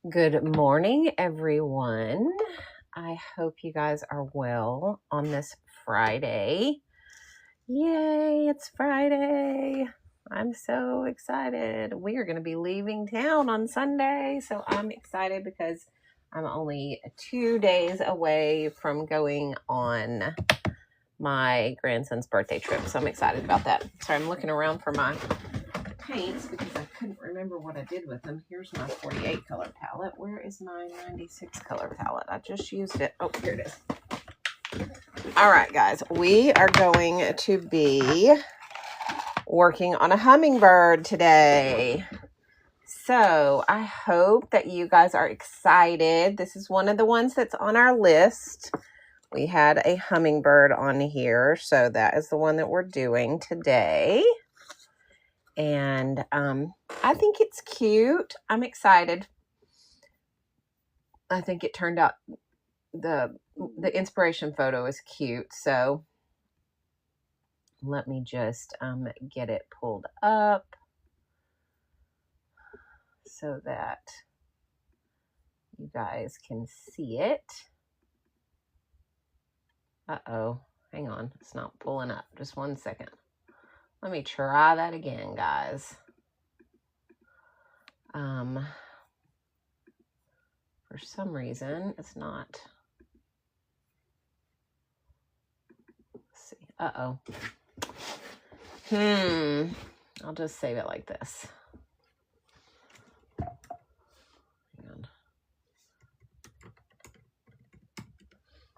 Good morning, everyone. I hope you guys are well on this Friday. Yay, it's Friday. I'm so excited. We are going to be leaving town on Sunday, so I'm excited because I'm only 2 days away from going on my grandson's birthday trip, so I'm excited about that. Sorry, I'm looking around for my paints because I couldn't remember what I did with them. Here's my 48 color palette. Where is my 96 color palette? I just used it. Oh, here it is. All right, guys, we are going to be working on a hummingbird today. So I hope that you guys are excited. This is one of the ones that's on our list. We had a hummingbird on here, so that is the one that we're doing today. And I think it's cute. I'm excited. I think it turned out, the inspiration photo is cute. So let me just get it pulled up so that you guys can see it. Uh-oh, hang on. It's not pulling up. Just 1 second. Let me try that again, guys. For some reason, it's not. Let's see. Uh-oh. I'll just save it like this. Hang on.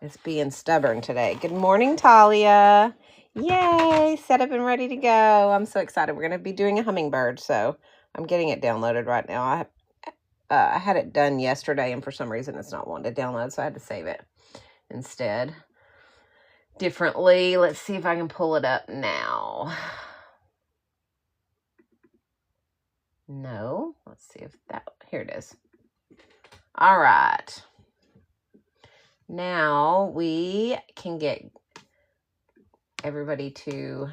It's being stubborn today. Good morning, Talia. Yay, set up and ready to go. I'm so excited. We're going to be doing a hummingbird, so I'm getting it downloaded right now. I had it done yesterday, and for some reason it's not wanting to download, so I had to save it instead differently. Let's see if I can pull it up now. No, let's see if that, here it is. All right. Now we can get everybody to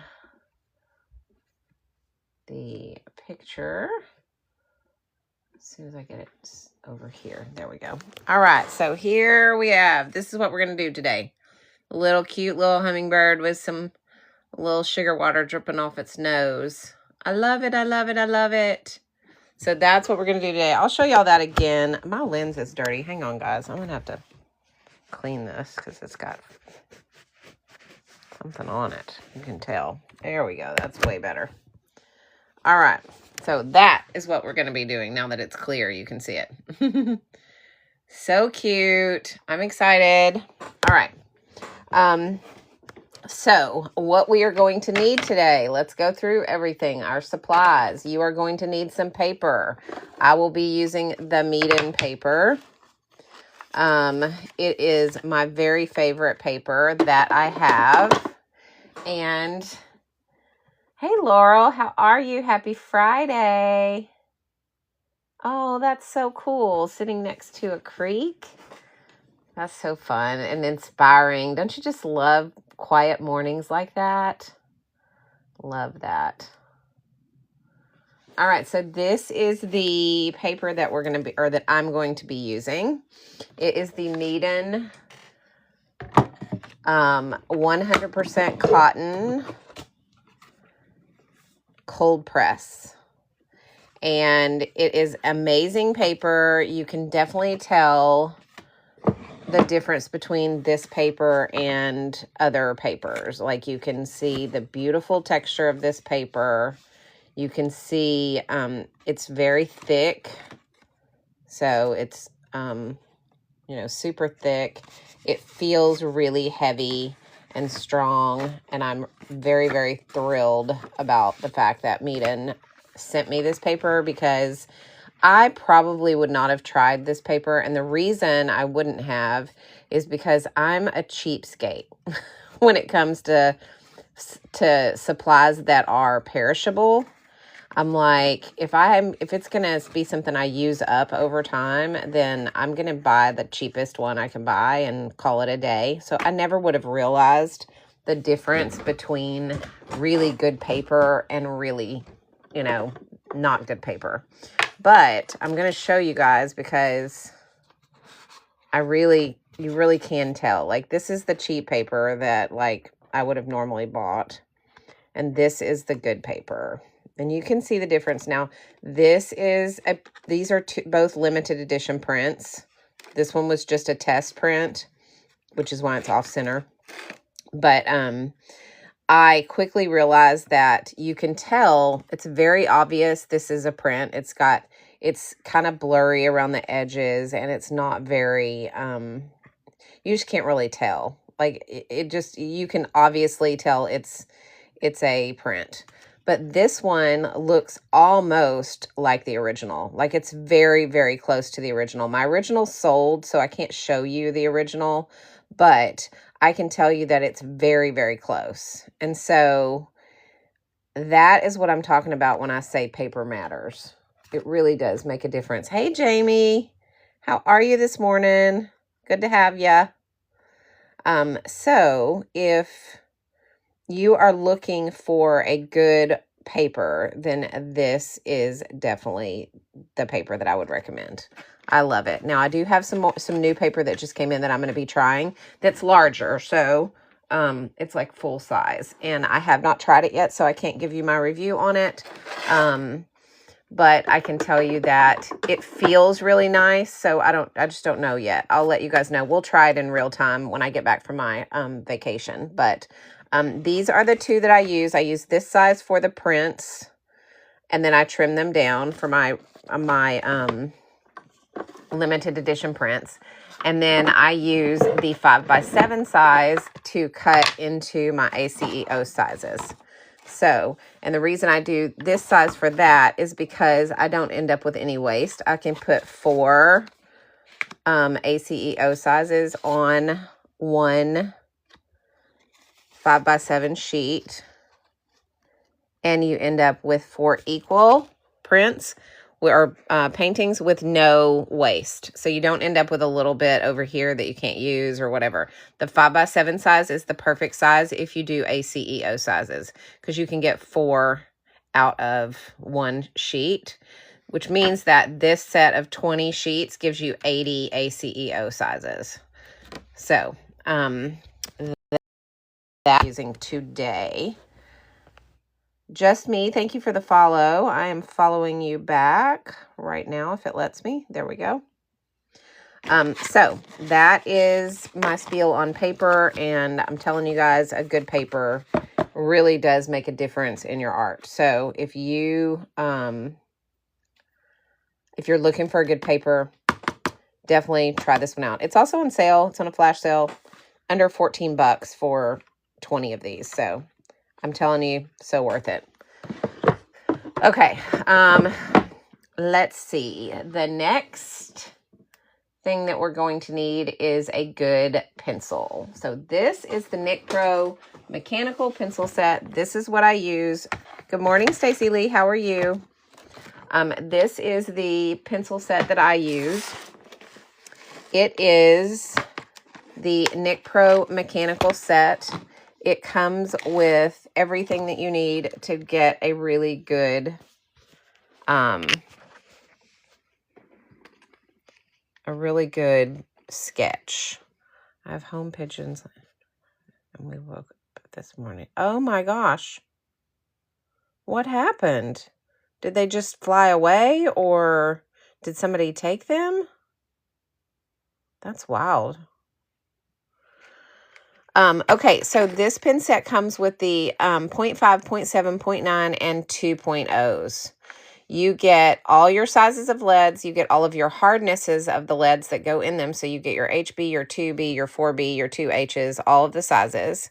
the picture. As soon as I get it over here. There we go. All right, so here we have, this is what we're going to do today. A little cute little hummingbird with some little sugar water dripping off its nose. I love it, I love it, I love it. So that's what we're going to do today. I'll show y'all that again. My lens is dirty. Hang on, guys. I'm going to have to clean this because it's got something on it. You can tell. There we go. That's way better. All right. So that is what we're going to be doing now that it's clear. You can see it. So cute. I'm excited. All right. So what we are going to need today, let's go through everything. Our supplies. You are going to need some paper. I will be using the Meeden paper. It is my very favorite paper that I have. And hey, Laurel, how are you? Happy Friday. Oh, that's so cool. Sitting next to a creek. That's so fun and inspiring. Don't you just love quiet mornings like that? Love that. All right, so this is the paper that we're going to be, or that I'm going to be using. It is the Meeden 100% cotton cold press. And it is amazing paper. You can definitely tell the difference between this paper and other papers. Like, you can see the beautiful texture of this paper. You can see it's very thick. So it's, super thick. It feels really heavy and strong. And I'm very, very thrilled about the fact that Meeden sent me this paper, because I probably would not have tried this paper. And the reason I wouldn't have is because I'm a cheapskate when it comes to supplies that are perishable. I'm like, if it's going to be something I use up over time, then I'm going to buy the cheapest one I can buy and call it a day. So I never would have realized the difference between really good paper and really, not good paper. But I'm going to show you guys because you really can tell. Like, this is the cheap paper that, like, I would have normally bought. And this is the good paper. And you can see the difference. Now, these are both limited edition prints. This one was just a test print, which is why it's off center. But I quickly realized that you can tell it's very obvious this is a print. It's kind of blurry around the edges, and it's not very, you just can't really tell. Like, you can obviously tell it's a print. But this one looks almost like the original. Like, it's very, very close to the original. My original sold, so I can't show you the original, but I can tell you that it's very, very close. And so that is what I'm talking about when I say paper matters. It really does make a difference. Hey, Jamie, how are you this morning? Good to have you. So if you are looking for a good paper, then this is definitely the paper that I would recommend. I love it. Now, I do have some new paper that just came in that I'm going to be trying that's larger. So it's like full size. And I have not tried it yet, so I can't give you my review on it. But I can tell you that it feels really nice. So I just don't know yet. I'll let you guys know. We'll try it in real time when I get back from my vacation. But these are the two that I use. I use this size for the prints, and then I trim them down for my limited edition prints. And then I use the 5x7 size to cut into my ACEO sizes. So, and the reason I do this size for that is because I don't end up with any waste. I can put 4 ACEO sizes on one 5x7 sheet, and you end up with 4 equal prints or paintings with no waste. So you don't end up with a little bit over here that you can't use or whatever. The 5x7 size is the perfect size if you do ACEO sizes, because you can get 4 out of one sheet, which means that this set of 20 sheets gives you 80 ACEO sizes. So that I'm using today. Just me, thank you for the follow. I am following you back right now, if it lets me. There we go. So that is my spiel on paper, and I'm telling you guys, a good paper really does make a difference in your art. So if you're looking for a good paper, definitely try this one out. It's also on sale. It's on a flash sale, under $14 for 20 of these. So I'm telling you, so worth it. Okay, let's see. The next thing that we're going to need is a good pencil. So this is the Nick Pro mechanical pencil set. This is what I use. Good morning, Stacy Lee. How are you? This is the pencil set that I use. It is the Nick Pro mechanical set. It comes with everything that you need to get a really good, sketch. I have home pigeons, and we woke up this morning. Oh my gosh. What happened? Did they just fly away, or did somebody take them? That's wild. Okay, so this pen set comes with the 0.5, 0.7, 0.9, and 2.0s. You get all your sizes of leads. You get all of your hardnesses of the leads that go in them. So you get your HB, your 2B, your 4B, your 2Hs, all of the sizes.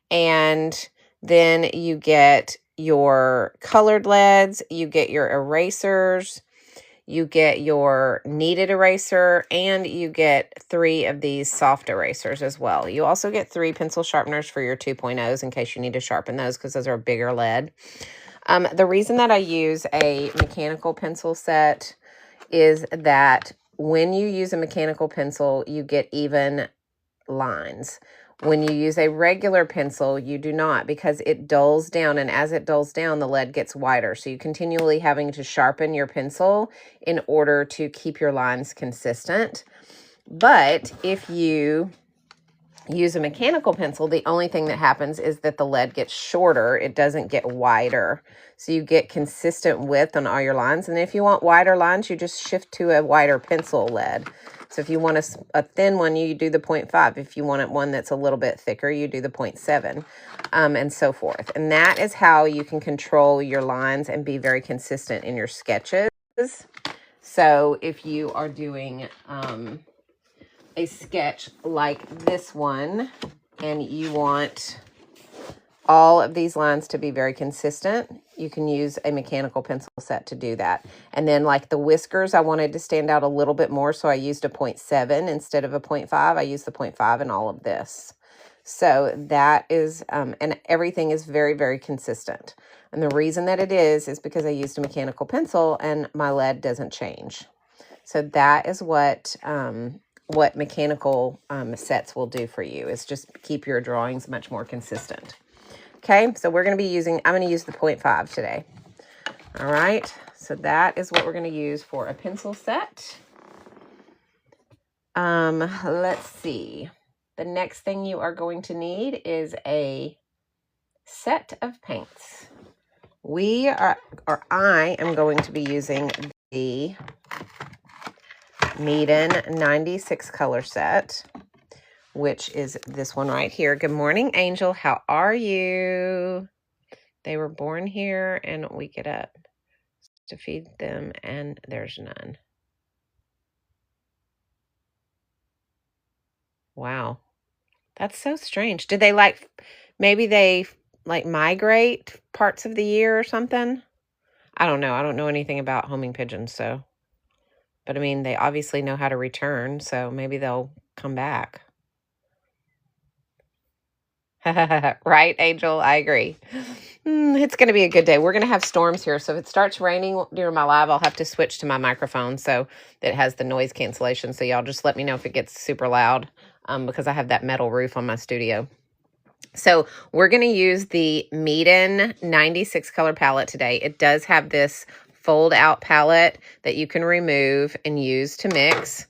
And then you get your colored leads. You get your erasers. You get your kneaded eraser, and you get 3 of these soft erasers as well. You also get 3 pencil sharpeners for your 2.0s in case you need to sharpen those, because those are a bigger lead. The reason that I use a mechanical pencil set is that when you use a mechanical pencil, you get even lines. When you use a regular pencil, you do not, because it dulls down, and as it dulls down, the lead gets wider. So you continually having to sharpen your pencil in order to keep your lines consistent. But if you use a mechanical pencil, the only thing that happens is that the lead gets shorter. It doesn't get wider. So you get consistent width on all your lines. And if you want wider lines, you just shift to a wider pencil lead. So if you want a thin one, you do the 0.5. If you want it one that's a little bit thicker, you do the 0.7, and so forth. And that is how you can control your lines and be very consistent in your sketches. So if you are doing a sketch like this one, and you want all of these lines to be very consistent, you can use a mechanical pencil set to do that. And then like the whiskers, I wanted to stand out a little bit more, so I used a 0.7 instead of a 0.5. I used the 0.5 in all of this. So that is, and everything is very, very consistent. And the reason that it is because I used a mechanical pencil and my lead doesn't change. So that is what mechanical sets will do for you, is just keep your drawings much more consistent. Okay, so we're going to be using, I'm going to use the 0.5 today. All right, so that is what we're going to use for a pencil set. Let's see. The next thing you are going to need is a set of paints. I am going to be using the Meeden 96 color set, which is this one right here. Good morning, Angel. How are you? They were born here, and we get up to feed them, and there's none. Wow. That's so strange. Did they maybe they migrate parts of the year or something? I don't know. I don't know anything about homing pigeons, so. But I mean, they obviously know how to return, so maybe they'll come back. Right, Angel? I agree. It's going to be a good day. We're going to have storms here, so if it starts raining during my live, I'll have to switch to my microphone so that it has the noise cancellation. So y'all just let me know if it gets super loud, because I have that metal roof on my studio. So we're going to use the Meeden 96 color palette today. It does have this fold out palette that you can remove and use to mix.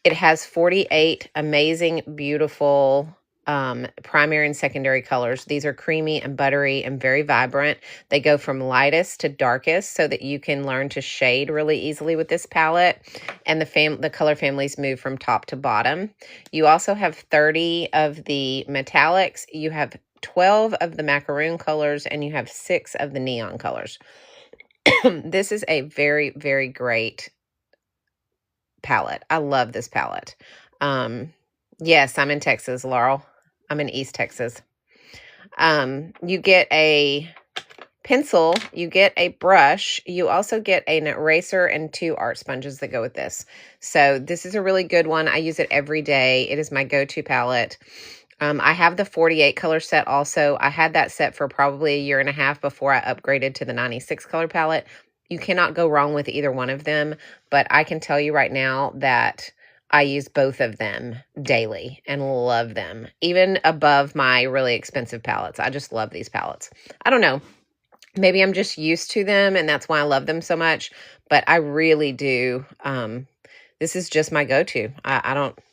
It has 48 amazing, beautiful primary and secondary colors. These are creamy and buttery and very vibrant. They go from lightest to darkest so that you can learn to shade really easily with this palette. And the color families move from top to bottom. You also have 30 of the metallics. You have 12 of the macaroon colors, and you have 6 of the neon colors. This is a very, very great palette. I love this palette. Yes, I'm in Texas, Laurel. I'm in East Texas. You get a pencil, you get a brush, you also get an eraser and 2 art sponges that go with this. So this is a really good one. I use it every day. It is my go-to palette. I have the 48 color set also. I had that set for probably a year and a half before I upgraded to the 96 color palette. You cannot go wrong with either one of them, but I can tell you right now that I use both of them daily and love them, even above my really expensive palettes. I just love these palettes. I don't know. Maybe I'm just used to them, and that's why I love them so much, but I really do. This is just my go-to.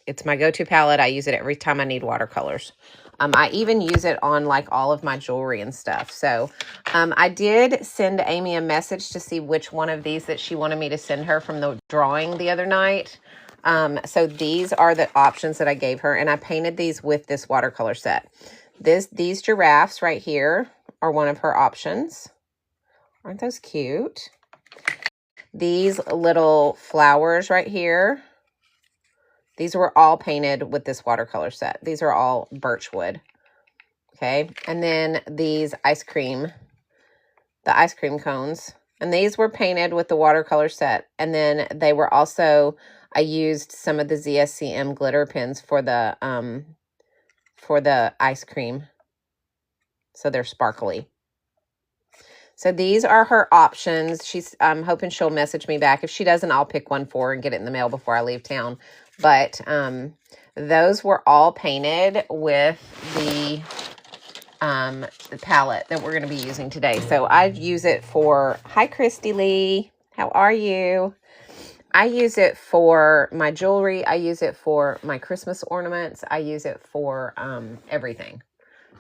It's my go-to palette. I use it every time I need watercolors. I even use it on all of my jewelry and stuff. So I did send Amy a message to see which one of these that she wanted me to send her from the drawing the other night. So these are the options that I gave her, and I painted these with this watercolor set. These giraffes right here are one of her options. Aren't those cute? These little flowers right here, these were all painted with this watercolor set. These are all birchwood. Okay. And then these the ice cream cones. And these were painted with the watercolor set. And then they were also, I used some of the ZSCM glitter pens for the ice cream. So they're sparkly. So these are her options. I'm hoping she'll message me back. If she doesn't, I'll pick one for her and get it in the mail before I leave town. But those were all painted with the palette that we're going to be using today. So I use it for, hi Christy Lee, how are you? I use it for my jewelry. I use it for my Christmas ornaments. I use it for everything.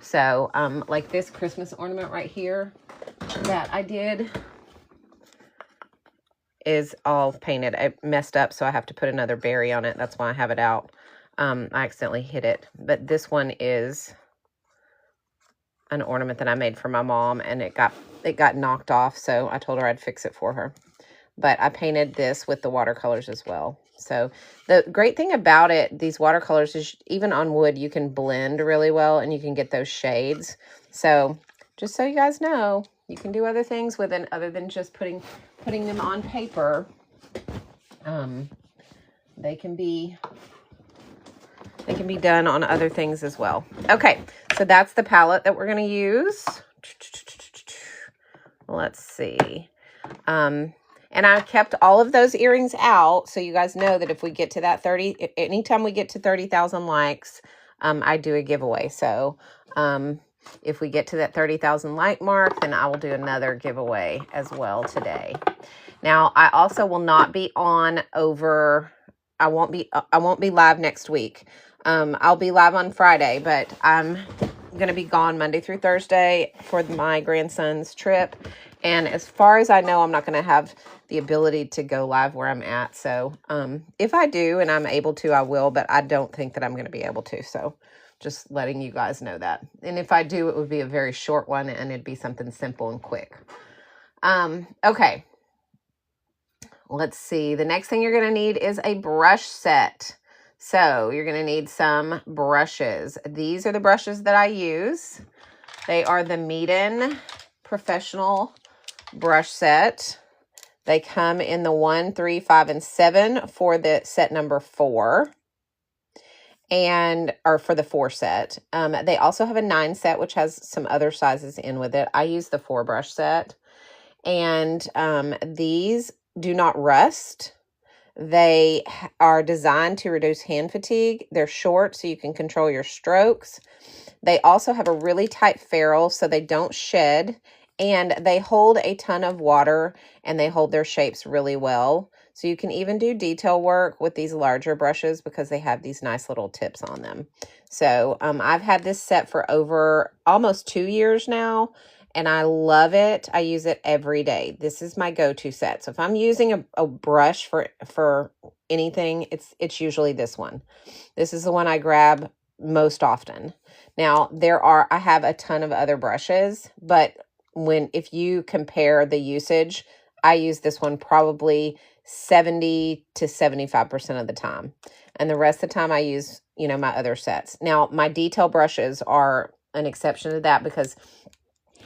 So like this Christmas ornament right here that I did is all painted. I messed up, so I have to put another berry on it. That's why I have it out. I accidentally hit it. But this one is an ornament that I made for my mom, and it got knocked off, so I told her I'd fix it for her. But I painted this with the watercolors as well. So the great thing about it, these watercolors, is even on wood, you can blend really well and you can get those shades. So just so you guys know, you can do other things with it other than just putting them on paper. They can be done on other things as well. Okay, so that's the palette that we're going to use. Let's see. And I kept all of those earrings out, so you guys know that if we get to that 30, anytime we get to 30,000 likes, I do a giveaway. So if we get to that 30,000 like mark, then I will do another giveaway as well today. Now, I also will not be on over, I won't be live next week. I'll be live on Friday, but I'm going to be gone Monday through Thursday for my grandson's trip. And as far as I know, I'm not going to have the ability to go live where I'm at. So if I do and I'm able to, I will, but I don't think that I'm going to be able to. So just letting you guys know that. And if I do, it would be a very short one and it'd be something simple and quick. Okay. Let's see. The next thing you're going to need is a brush set. So you're going to need some brushes. These are the brushes that I use. They are the Meeden Professional brush set. They come in the 1, 3, 5, and 7 for the set number 4. Or for the 4 set. They also have a 9 set, which has some other sizes in with it. I use the 4 brush set. And these do not rust. They are designed to reduce hand fatigue. They're short, so you can control your strokes. They also have a really tight ferrule, so they don't shed. And they hold a ton of water, and they hold their shapes really well. So you can even do detail work with these larger brushes because they have these nice little tips on them. So I've had this set for over almost 2 years now, and I love it. I use it every day. This is my go-to set. So if I'm using a brush for anything, it's usually this one. This is the one I grab most often. Now, I have a ton of other brushes, but if you compare the usage, I use this one probably 70 to 75% of the time. And the rest of the time I use, my other sets. Now, my detail brushes are an exception to that because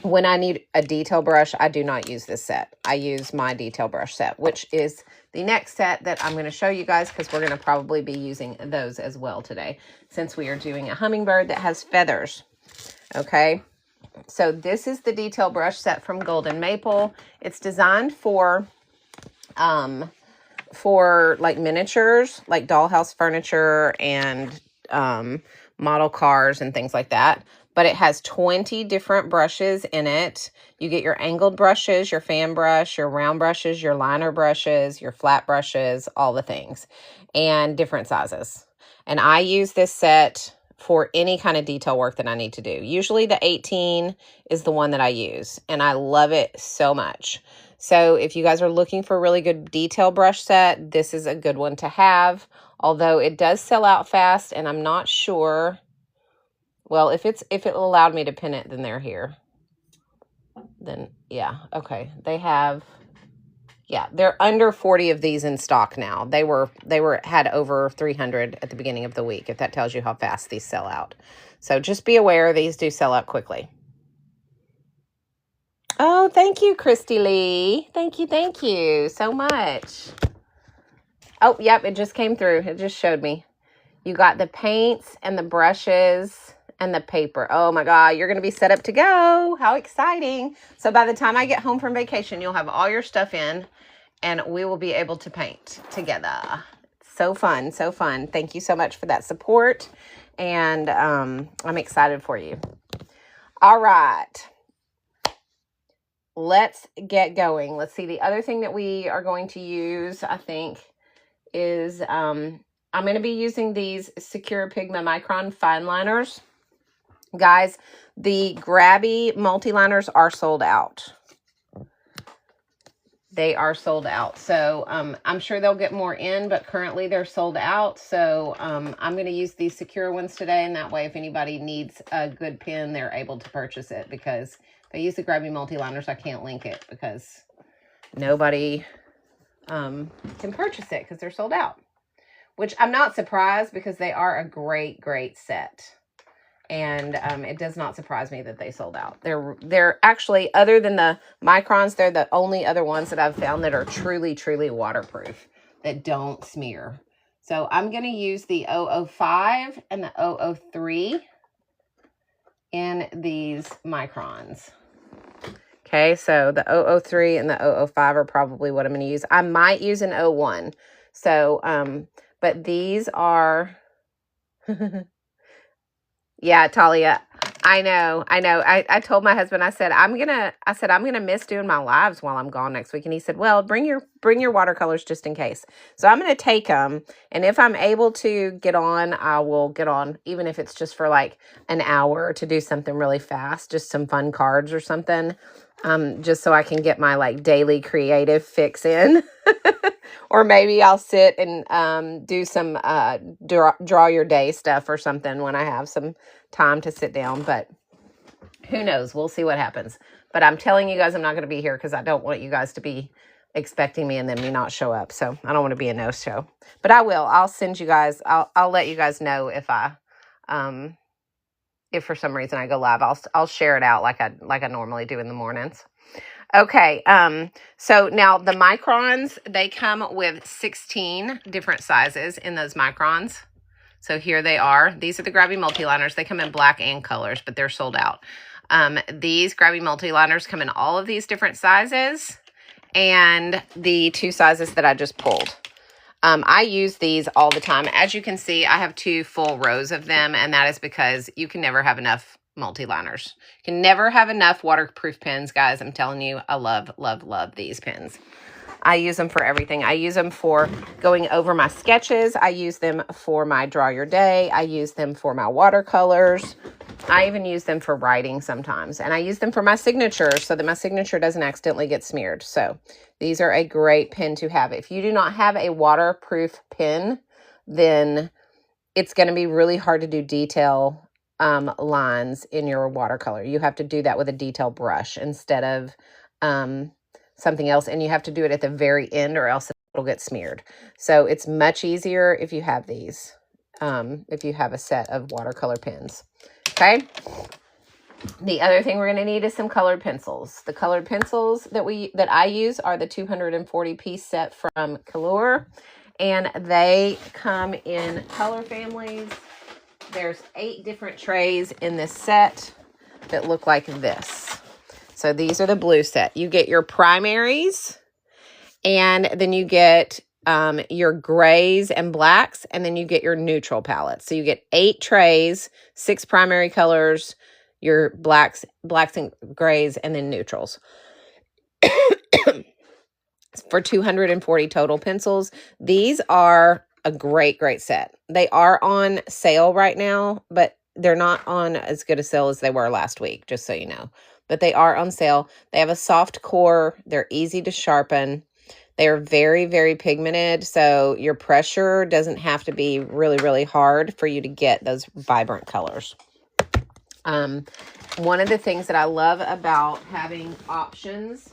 when I need a detail brush, I do not use this set. I use my detail brush set, which is the next set that I'm going to show you guys because we're going to probably be using those as well today since we are doing a hummingbird that has feathers. Okay. So this is the detail brush set from Golden Maple. It's designed for like miniatures, like dollhouse furniture and model cars and things like that. But it has 20 different brushes in it. You get your angled brushes, your fan brush, your round brushes, your liner brushes, your flat brushes, all the things, and different sizes. And I use this set for any kind of detail work that I need to do. Usually the 18 is the one that I use, and I love it so much. So if you guys are looking for a really good detail brush set, this is a good one to have, although it does sell out fast, and I'm not sure. Well, if it allowed me to pin it, then they're here. Then, yeah, okay. They're under 40 of these in stock now. They had over 300 at the beginning of the week, if that tells you how fast these sell out. So just be aware these do sell out quickly. Oh, thank you, Christy Lee. Thank you so much. Oh, yep, it just came through. It just showed me. You got the paints and the brushes and the paper. Oh my God, you're going to be set up to go. How exciting. So by the time I get home from vacation, you'll have all your stuff in and we will be able to paint together. So fun, so fun. Thank you so much for that support. And I'm excited for you. All right. Let's get going. Let's see. The other thing that we are going to use, I think, is I'm going to be using these Secure Pigma Micron fine liners. Guys, the Grabby multi-liners are sold out. They are sold out. So I'm sure they'll get more in, but currently they're sold out. So I'm going to use these Secure ones today. And that way, if anybody needs a good pen, they're able to purchase it. Because if I use the Grabby multi-liners, I can't link it because nobody can purchase it because they're sold out. Which I'm not surprised because they are a great, great set. And it does not surprise me that they sold out. They're actually, other than the microns, they're the only other ones that I've found that are truly, truly waterproof, that don't smear. So I'm going to use the 005 and the 003 in these microns. Okay, so the 003 and the 005 are probably what I'm going to use. I might use an 01. So, but these are... Yeah, Talia, I know. I told my husband, I said, I'm gonna miss doing my lives while I'm gone next week. And he said, well, bring your watercolors just in case. So I'm gonna take them, and if I'm able to get on, I will get on, even if it's just for like an hour to do something really fast, just some fun cards or something, just so I can get my like daily creative fix in. Or maybe I'll sit and do some draw your day stuff or something when I have some time to sit down. But who knows? We'll see what happens. But I'm telling you guys I'm not going to be here because I don't want you guys to be expecting me and then me not show up. So I don't want to be a no-show. But I will. I'll send you guys. I'll let you guys know if if for some reason I go live. I'll share it out like I normally do in the mornings. Okay, so now the microns, they come with 16 different sizes in those microns. So here they are. These are the Grabby multi-liners. They come in black and colors, but they're sold out. These Grabby multi-liners come in all of these different sizes and the 2 sizes that I just pulled. I use these all the time. As you can see, I have 2 full rows of them, and that is because you can never have enough multi-liners. You can never have enough waterproof pens, guys. I'm telling you, I love, love, love these pens. I use them for everything. I use them for going over my sketches. I use them for my draw your day. I use them for my watercolors. I even use them for writing sometimes. And I use them for my signature so that my signature doesn't accidentally get smeared. So these are a great pen to have. If you do not have a waterproof pen, then it's going to be really hard to do detail lines in your watercolor. You have to do that with a detail brush instead of something else, and you have to do it at the very end or else it'll get smeared. So it's much easier if you have these, if you have a set of watercolor pens. Okay. The other thing we're going to need is some colored pencils. The colored pencils that I use are the 240 piece set from Color, and they come in color families. There's 8 different trays in this set that look like this. So these are the blue set. You get your primaries, and then you get your grays and blacks, and then you get your neutral palettes. So you get 8 trays, 6 primary colors, your blacks and grays, and then neutrals. For 240 total pencils. These are a great, great set. They are on sale right now, but they're not on as good a sale as they were last week, just so you know. But they are on sale. They have a soft core. They're easy to sharpen. They're very, very pigmented, so your pressure doesn't have to be really, really hard for you to get those vibrant colors. One of the things that I love about having options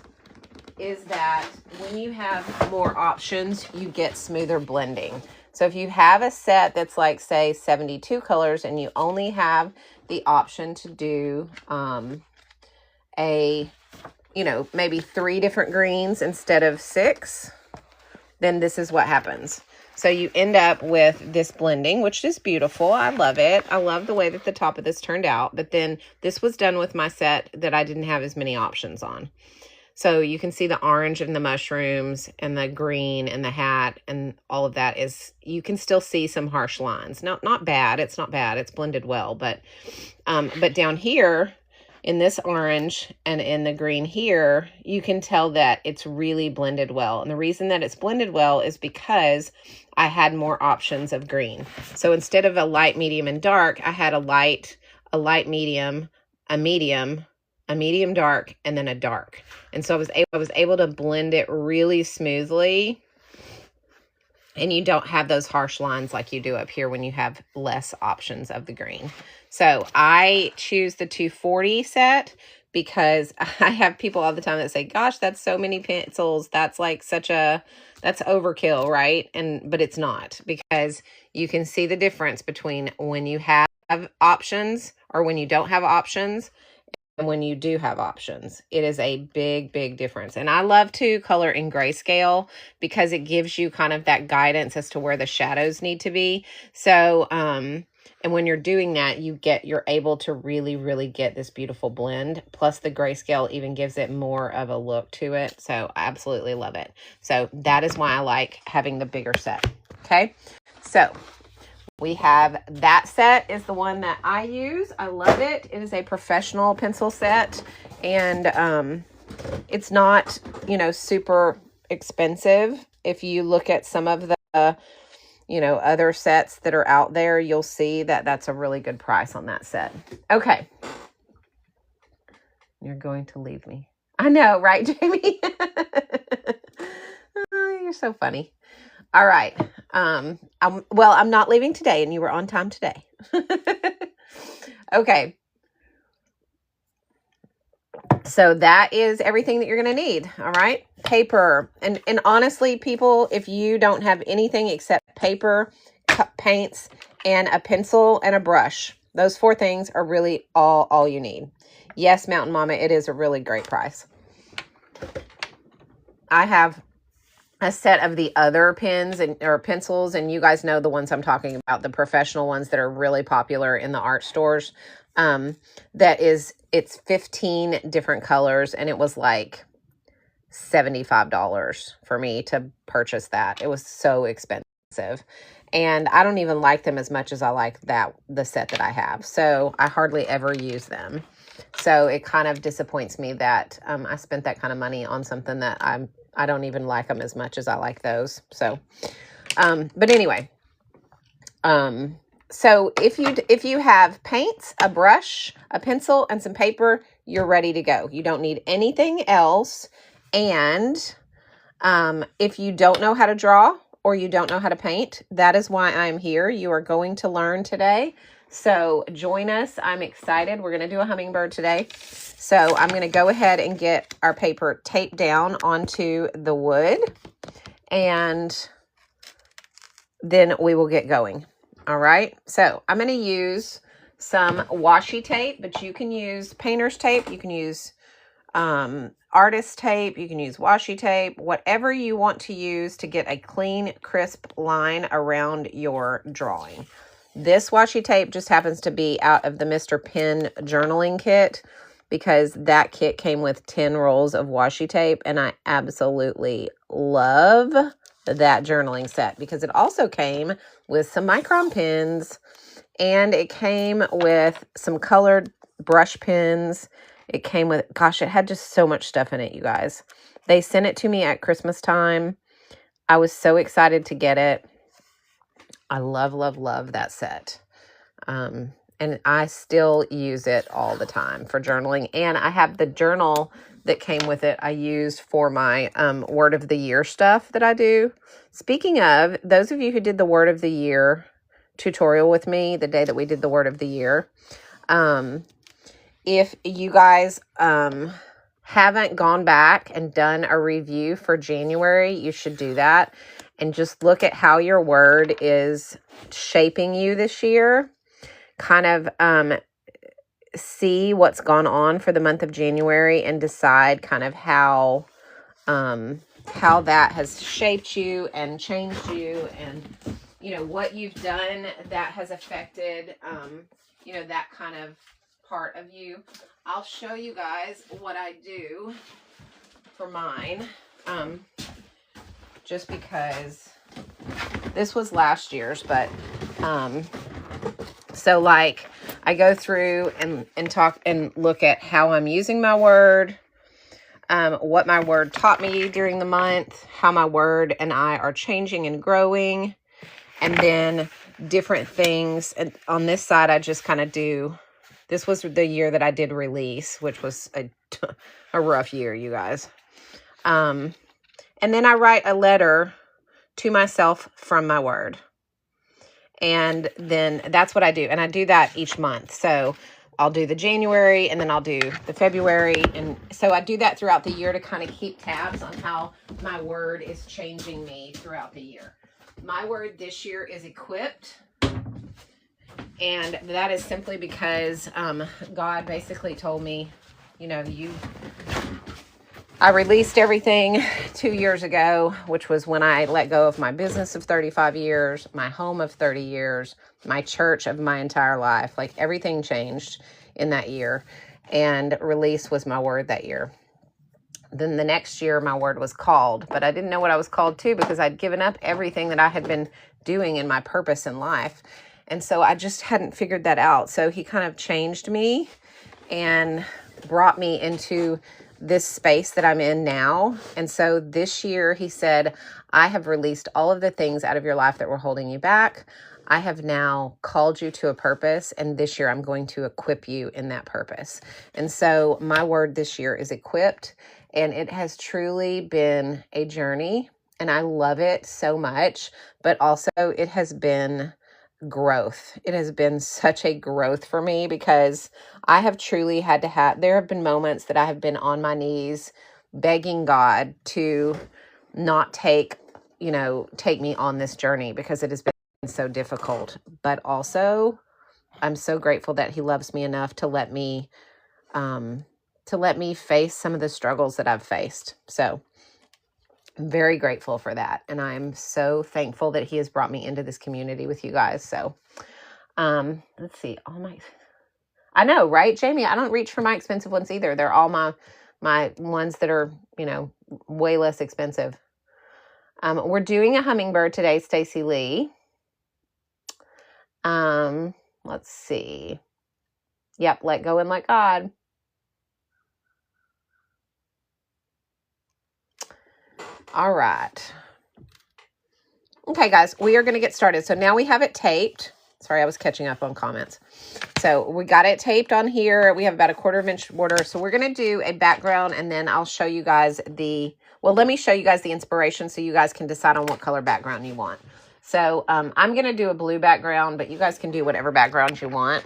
is that when you have more options, you get smoother blending. So if you have a set that's like, say, 72 colors and you only have the option to do maybe 3 different greens instead of 6, then this is what happens. So you end up with this blending, which is beautiful. I love it. I love the way that the top of this turned out. But then this was done with my set that I didn't have as many options on. So you can see the orange and the mushrooms and the green and the hat and all of that is, you can still see some harsh lines. Not bad. It's not bad. It's blended well, but down here in this orange and in the green here, you can tell that it's really blended well. And the reason that it's blended well is because I had more options of green. So instead of a light, medium, and dark, I had a light, medium, a medium dark, and then a dark. And so I was able to blend it really smoothly. And you don't have those harsh lines like you do up here when you have less options of the green. So I choose the 240 set because I have people all the time that say, gosh, that's so many pencils. That's like that's overkill, right? But it's not, because you can see the difference between when you have options or when you don't have options. And when you do have options, it is a big, big difference. And I love to color in grayscale because it gives you kind of that guidance as to where the shadows need to be. So, and when you're doing that, you're able to really, really get this beautiful blend. Plus the grayscale even gives it more of a look to it. So I absolutely love it. So that is why I like having the bigger set. Okay. So we have that set is the one that I use. I love it. It is a professional pencil set, and it's not, super expensive. If you look at some of the, other sets that are out there, you'll see that that's a really good price on that set. Okay. You're going to leave me. I know, right, Jamie? Oh, you're so funny. All right. I'm not leaving today, and you were on time today. Okay. So that is everything that you're going to need. All right. Paper. And honestly, people, if you don't have anything except paper, paints, and a pencil and a brush, those 4 things are really all you need. Yes, Mountain Mama, it is a really great price. I have a set of the other pens or pencils, and you guys know the ones I'm talking about, the professional ones that are really popular in the art stores. It's 15 different colors, and it was like $75 for me to purchase that. It was so expensive, and I don't even like them as much as I like the set that I have. So I hardly ever use them. So it kind of disappoints me that I spent that kind of money on something that I don't even like them as much as I like those. So, but anyway, so if you have paints, a brush, a pencil, and some paper, you're ready to go. You don't need anything else. And if you don't know how to draw or you don't know how to paint, that is why I'm here. You are going to learn today. So join us. I'm excited. We're going to do a hummingbird today. So I'm going to go ahead and get our paper taped down onto the wood, and then we will get going. All right. So I'm going to use some washi tape, but you can use painter's tape. You can use artist tape. You can use washi tape, whatever you want to use to get a clean, crisp line around your drawing. This washi tape just happens to be out of the Mr. Pen journaling kit, because that kit came with 10 rolls of washi tape, and I absolutely love that journaling set because it also came with some micron pens, and it came with some colored brush pens. It came with, gosh, it had just so much stuff in it, you guys. They sent it to me at Christmas time. I was so excited to get it. I love, love, love that set. And I still use it all the time for journaling. And I have the journal that came with it I used for my word of the year stuff that I do. Speaking of, those of you who did the word of the year tutorial with me the day that we did the word of the year, if you guys haven't gone back and done a review for January, you should do that. And just look at how your word is shaping you this year. Kind of see what's gone on for the month of January and decide kind of how that has shaped you and changed you, and what you've done that has affected that kind of part of you. I'll show you guys what I do for mine, just because this was last year's, but so like I go through and talk and look at how I'm using my word, what my word taught me during the month, how my word and I are changing and growing, and then different things. And on this side, I just kind of do, this was the year that I did release, which was a rough year, you guys. And then I write a letter to myself from my word. And then that's what I do. And I do that each month. So I'll do the January and then I'll do the February. And so I do that throughout the year to kind of keep tabs on how my word is changing me throughout the year. My word this year is equipped. And that is simply because God basically told me, you know, I released everything 2 years ago, which was when I let go of my business of 35 years, my home of 30 years, my church of my entire life. Like everything changed in that year. And release was my word that year. Then the next year, my word was called, but I didn't know what I was called to because I'd given up everything that I had been doing in my purpose in life. And so I just hadn't figured that out. So he kind of changed me and brought me into this space that I'm in now. And so this year he said, I have released all of the things out of your life that were holding you back. I have now called you to a purpose, and this year I'm going to equip you in that purpose. And so my word this year is equipped, and it has truly been a journey, and I love it so much, but also it has been growth. It has been such a growth for me because I have truly had to there have been moments that I have been on my knees begging God to not take me on this journey because it has been so difficult. But also I'm so grateful that he loves me enough to let me face some of the struggles that I've faced. So I'm very grateful for that. And I'm so thankful that he has brought me into this community with you guys. So, let's see. I know, right, Jamie? I don't reach for my expensive ones either. They're all my ones that are, way less expensive. We're doing a hummingbird today, Stacy Lee. Let's see. Yep. Let go and let God. All right. Okay, guys, we are going to get started. So now we have it taped. Sorry, I was catching up on comments. So we got it taped on here. We have about a 1/4 inch border. So we're going to do a background, and then I'll show you guys let me show you guys the inspiration so you guys can decide on what color background you want. So I'm going to do a blue background, but you guys can do whatever background you want.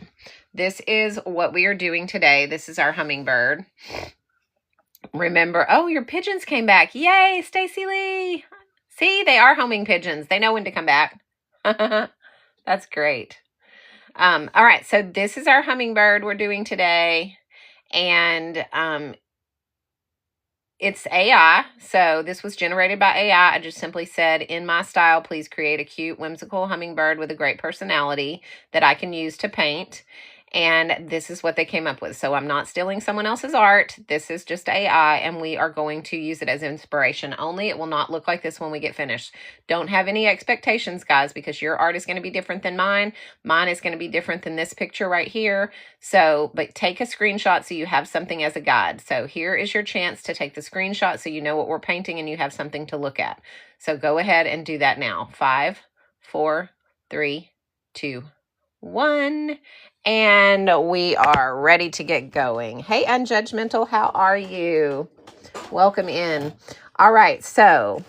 This is what we are doing today. This is our hummingbird. Remember, oh, your pigeons came back. Yay, Stacy Lee. See, they are homing pigeons. They know when to come back. That's great. All right, so this is our hummingbird we're doing today. And it's AI. So this was generated by AI. I just simply said, in my style, please create a cute, whimsical hummingbird with a great personality that I can use to paint. And this is what they came up with. So I'm not stealing someone else's art. This is just AI, and we are going to use it as inspiration only. It will not look like this when we get finished. Don't have any expectations, guys, because your art is going to be different than mine. Mine is going to be different than this picture right here. So, but take a screenshot so you have something as a guide. So here is your chance to take the screenshot so you know what we're painting and you have something to look at. So go ahead and do that now. 5, 4, 3, 2, 1. And we are ready to get going. Hey, Unjudgmental, how are you? Welcome in. All right, so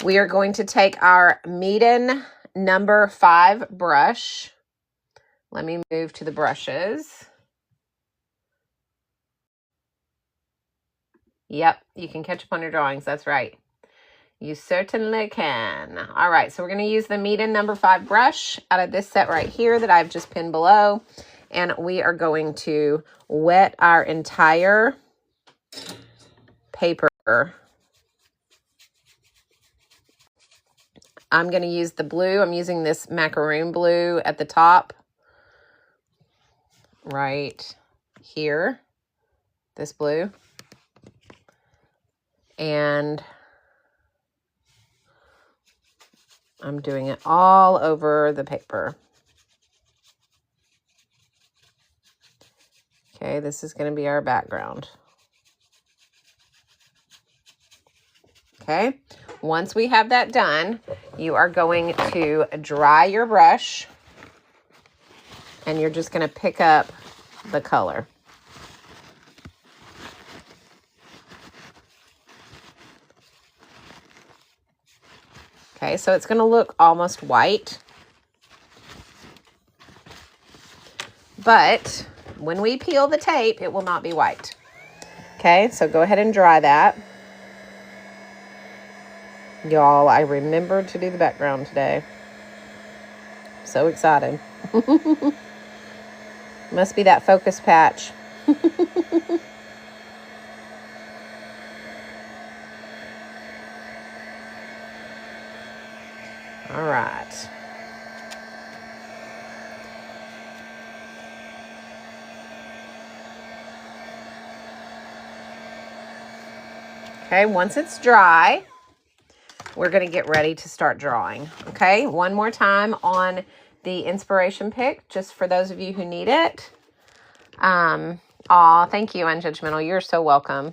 we are going to take our Meeden number 5 brush. Let me move to the brushes. Yep, you can catch up on your drawings. That's right. You certainly can. All right, so we're going to use the Meeden number 5 brush out of this set right here that I've just pinned below. And we are going to wet our entire paper. I'm going to use the blue. I'm using this macaroon blue at the top. Right here. This blue. And I'm doing it all over the paper. Okay, this is going to be our background. Okay, once we have that done, you are going to dry your brush and you're just going to pick up the color. Okay, so it's going to look almost white. But when we peel the tape, it will not be white. Okay, so go ahead and dry that. Y'all, I remembered to do the background today. So excited. Must be that focus patch. All right. Okay, once it's dry, we're going to get ready to start drawing. Okay, one more time on the inspiration pick, just for those of you who need it. Aw, thank you, Unjudgmental. You're so welcome.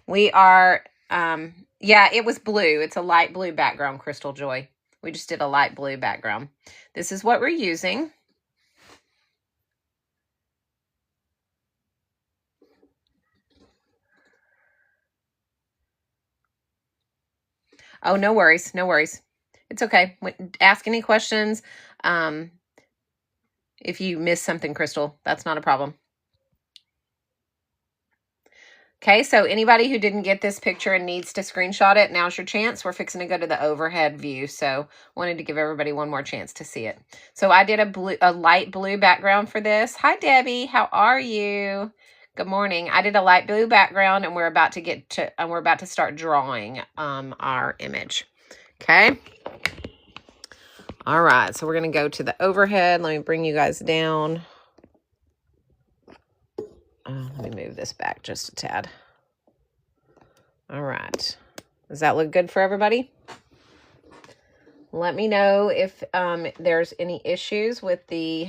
We are, yeah, it was blue. It's a light blue background, Crystal Joy. We just did a light blue background. This is what we're using. Oh, no worries. No worries. It's okay. Ask any questions. If you miss something, Crystal, that's not a problem. Okay, so anybody who didn't get this picture and needs to screenshot it, now's your chance. We're fixing to go to the overhead view, so wanted to give everybody one more chance to see it. So I did a light blue background for this. Hi, Debbie. How are you? Good morning. I did a light blue background, and we're about to start drawing our image. Okay. All right, so we're going to go to the overhead. Let me bring you guys down. Let me move this back just a tad. All right. Does that look good for everybody? Let me know if there's any issues with the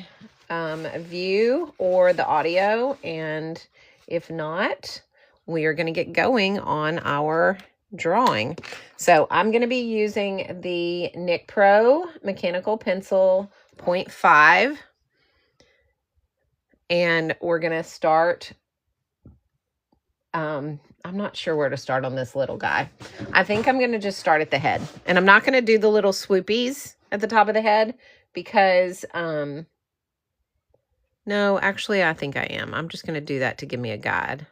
view or the audio. And if not, we are going to get going on our drawing. So I'm going to be using the Nic Pro Mechanical Pencil 0.5. And we're going to start, I'm not sure where to start on this little guy. I think I'm going to just start at the head. And I'm not going to do the little swoopies at the top of the head because, no, actually, I think I am. I'm just going to do that to give me a guide.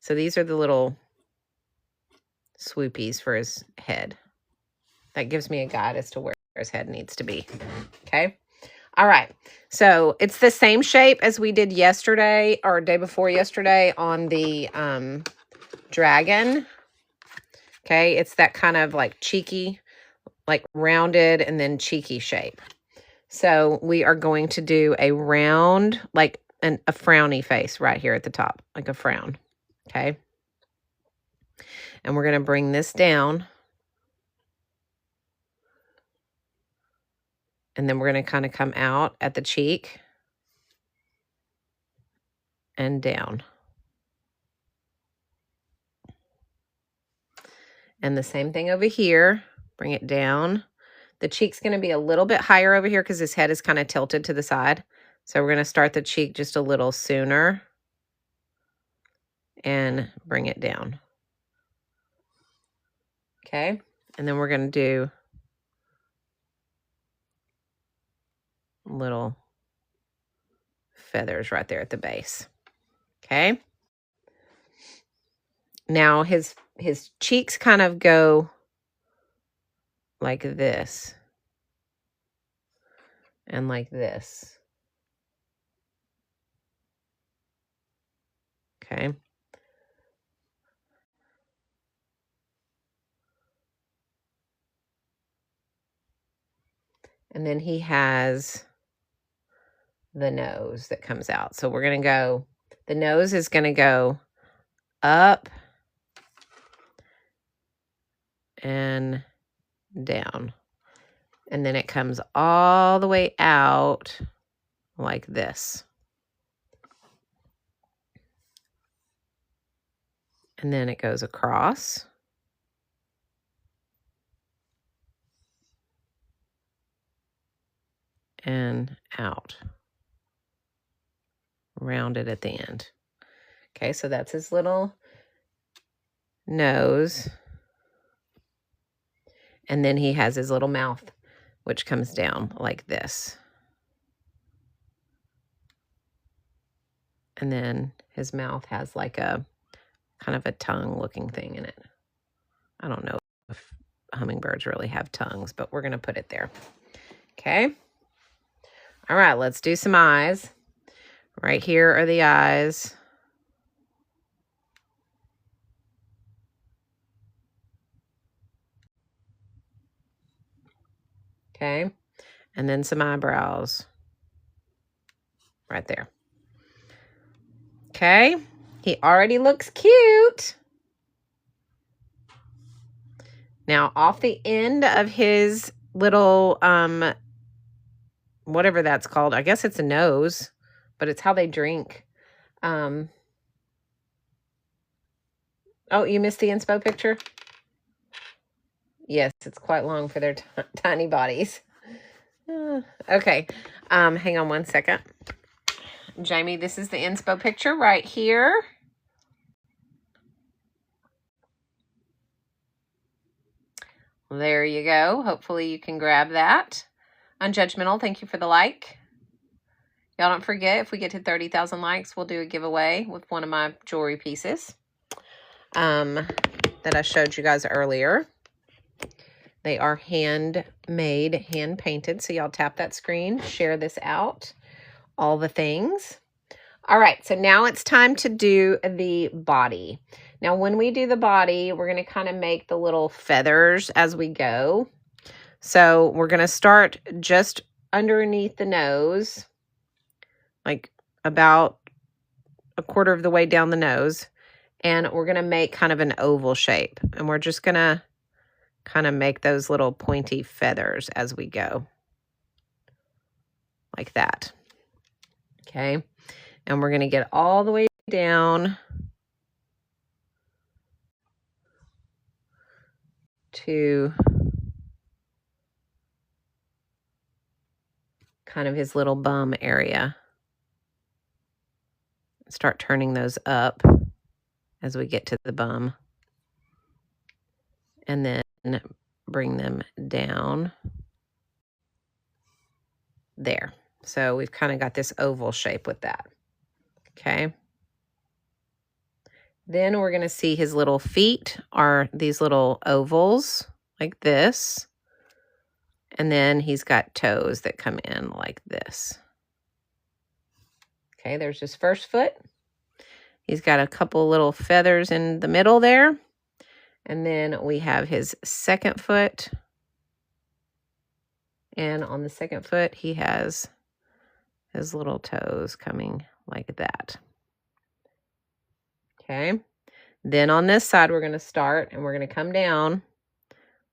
So these are the little swoopies for his head. That gives me a guide as to where his head needs to be. Okay. All right, so it's the same shape as we did yesterday or day before yesterday on the dragon. Okay, it's that kind of like cheeky, like rounded and then cheeky shape. So we are going to do a round, like a frowny face right here at the top, like a frown. Okay, and we're going to bring this down. And then we're going to kind of come out at the cheek and down. And the same thing over here. Bring it down. The cheek's going to be a little bit higher over here because his head is kind of tilted to the side. So we're going to start the cheek just a little sooner and bring it down. Okay. And then we're going to do little feathers right there at the base. Okay. Now his cheeks kind of go like this and like this. Okay. And then he has the nose that comes out. So we're going to go, the nose is going to go up and down. And then it comes all the way out like this. And then it goes across. And out. Rounded at the end. Okay, so that's his little nose. And then he has his little mouth, which comes down like this. And then his mouth has like a kind of a tongue looking thing in it. I don't know if hummingbirds really have tongues, but we're going to put it there. Okay. All right, let's do some eyes. Right here are the eyes. Okay. And then some eyebrows. Right there. Okay. He already looks cute. Now, off the end of his little, whatever that's called, I guess it's a nose, but it's how they drink. Oh, you missed the inspo picture? Yes, it's quite long for their tiny bodies. Okay, hang on one second. Jamie, this is the inspo picture right here. There you go. Hopefully you can grab that. Unjudgmental, thank you for the like. Y'all don't forget, if we get to 30,000 likes, we'll do a giveaway with one of my jewelry pieces that I showed you guys earlier. They are handmade, hand painted. So y'all tap that screen, share this out, all the things. All right, so now it's time to do the body. Now, when we do the body, we're going to kind of make the little feathers as we go. So we're going to start just underneath the nose, like about a quarter of the way down the nose. And we're going to make kind of an oval shape. And we're just going to kind of make those little pointy feathers as we go. Like that. Okay. And we're going to get all the way down to kind of his little bum area. Start turning those up as we get to the bum. And then bring them down there. So we've kind of got this oval shape with that. Okay. Then we're going to see his little feet are these little ovals like this. And then he's got toes that come in like this. Okay, there's his first foot. He's got a couple little feathers in the middle there. And then we have his second foot. And on the second foot, he has his little toes coming like that. Okay. Then on this side, we're going to start and we're going to come down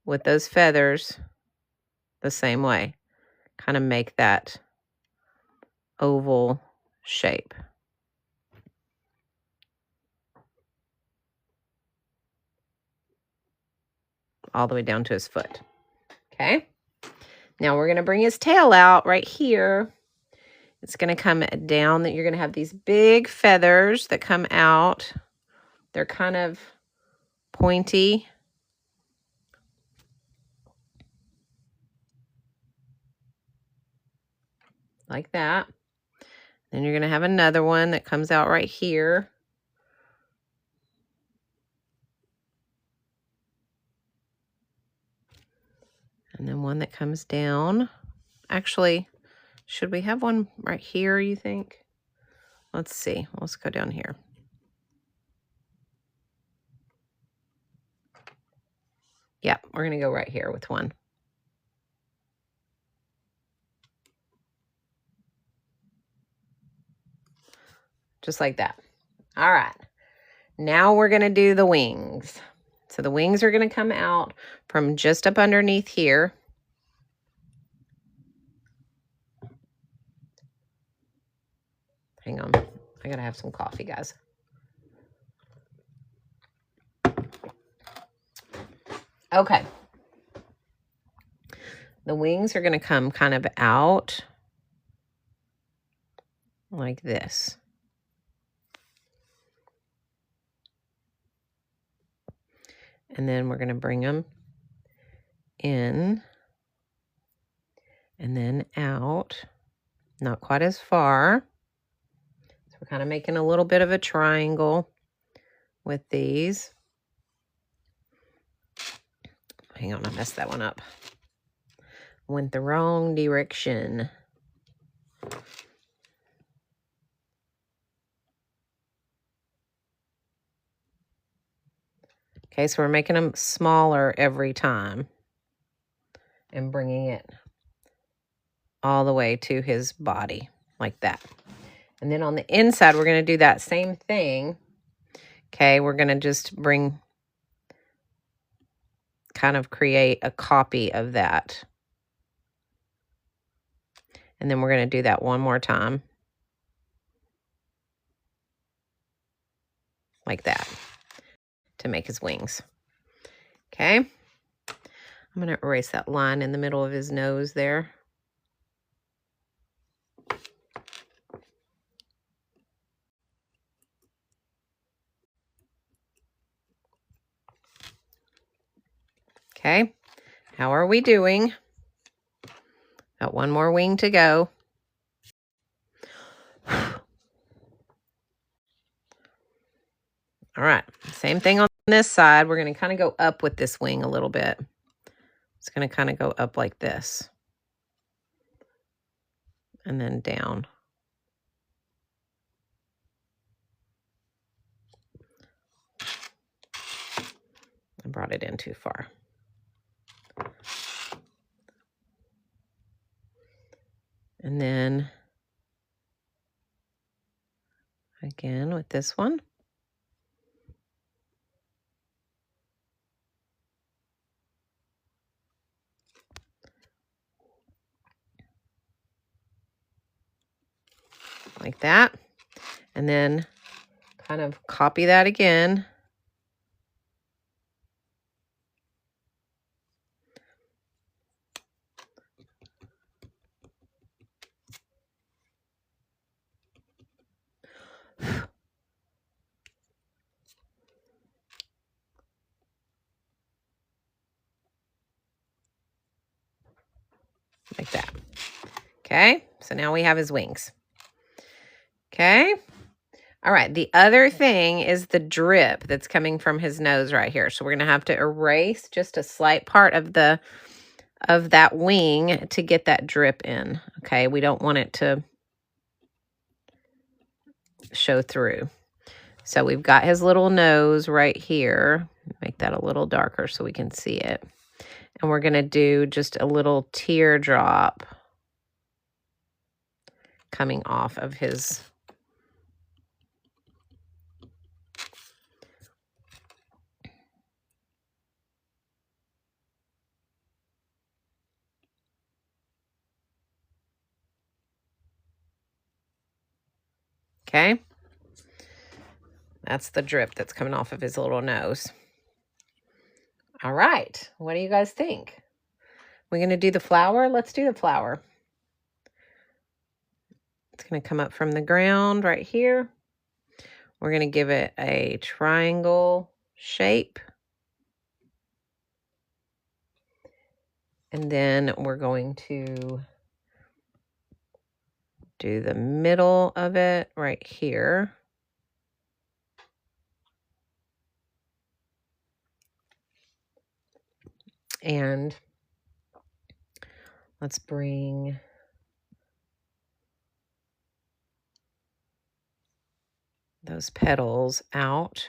with those feathers the same way. Kind of make that oval shape. All the way down to his foot. Okay. Now we're going to bring his tail out right here. It's going to come down that you're going to have these big feathers that come out. They're kind of pointy. Like that. Then you're going to have another one that comes out right here. And then one that comes down. Actually, should we have one right here, you think? Let's see. Let's go down here. Yep, we're going to go right here with one. Just like that. All right. Now we're going to do the wings. So the wings are going to come out from just up underneath here. Hang on. I got to have some coffee, guys. Okay. The wings are going to come kind of out like this. And then we're going to bring them in and then out. Not quite as far. So we're kind of making a little bit of a triangle with these. Hang on, I messed that one up. Went the wrong direction. Okay, so we're making them smaller every time and bringing it all the way to his body like that. And then on the inside, we're going to do that same thing. Okay, we're going to just kind of create a copy of that. And then we're going to do that one more time. Like that. To make his wings. Okay. I'm going to erase that line in the middle of his nose there. Okay. How are we doing? Got one more wing to go. All right. Same thing on this side. We're going to kind of go up with this wing a little bit. It's going to kind of go up like this. And then down. I brought it in too far. And then again with this one. Like that. And then kind of copy that again. Like that. Okay, so now we have his wings. Okay. All right, the other thing is the drip that's coming from his nose right here. So we're going to have to erase just a slight part of that wing to get that drip in. Okay, we don't want it to show through. So we've got his little nose right here. Make that a little darker so we can see it. And we're going to do just a little teardrop coming off of his okay. That's the drip that's coming off of his little nose. All right. What do you guys think? We're going to do the flower? Let's do the flower. It's going to come up from the ground right here. We're going to give it a triangle shape. And then we're going to do the middle of it right here. And let's bring those petals out.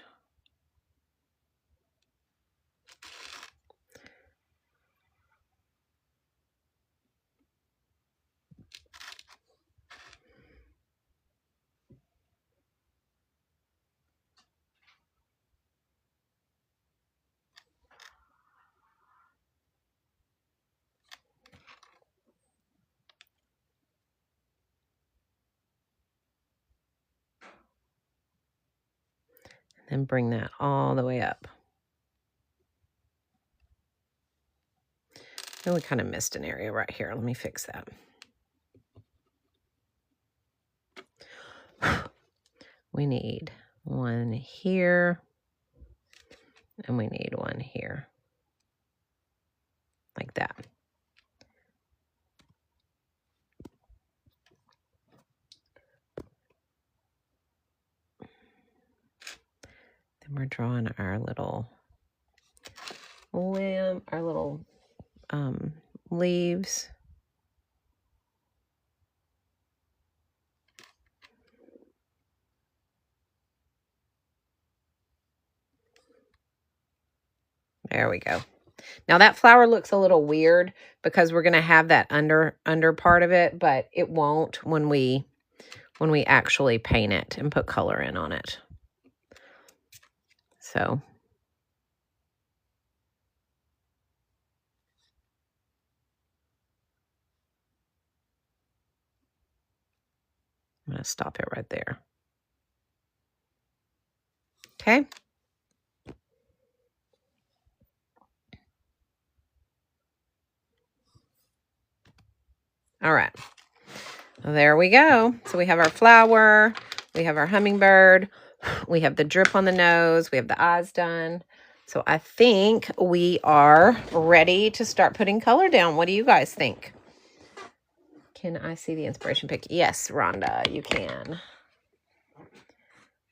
And bring that all the way up. Oh, we kind of missed an area right here. Let me fix that. We need one here. And we need one here. Like that. Then we're drawing our little limb, our little leaves. There we go. Now that flower looks a little weird because we're going to have that under part of it, but it won't when we actually paint it and put color in on it. So I'm going to stop it right there. Okay. All right. There we go. So we have our flower, we have our hummingbird, we have the drip on the nose, we have the eyes done. So I think we are ready to start putting color down. What do you guys think? Can I see the inspiration pic? Yes, Rhonda, you can.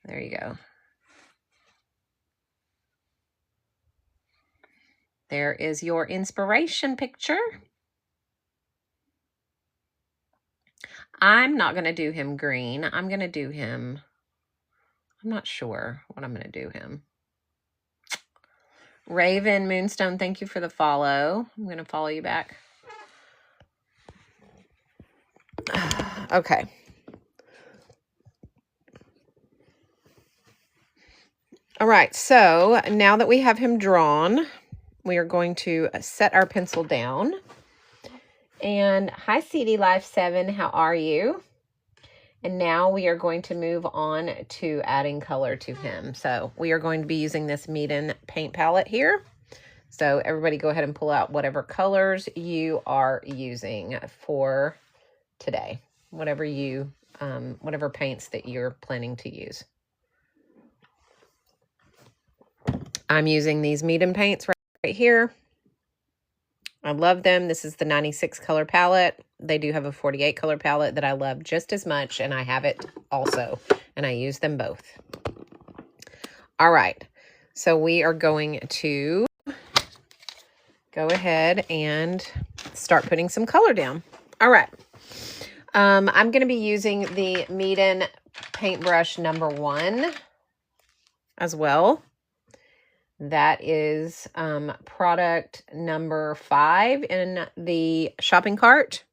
There you go. There is your inspiration picture. I'm not going to do him green. I'm going to do him, I'm not sure what I'm going to do him. Raven Moonstone, thank you for the follow. I'm going to follow you back. Okay. All right, so now that we have him drawn, we are going to set our pencil down. And hi, CD Life 7, how are you? And now we are going to move on to adding color to him. So we are going to be using this Meeden paint palette here. So everybody go ahead and pull out whatever colors you are using for today. Whatever you, whatever paints that you're planning to use. I'm using these Meeden paints right here. I love them. This is the 96 color palette. They do have a 48 color palette that I love just as much, and I have it also, and I use them both. All right, so we are going to go ahead and start putting some color down. All right, I'm going to be using the Meeden paintbrush number 1 as well. That is product number 5 in the shopping cart.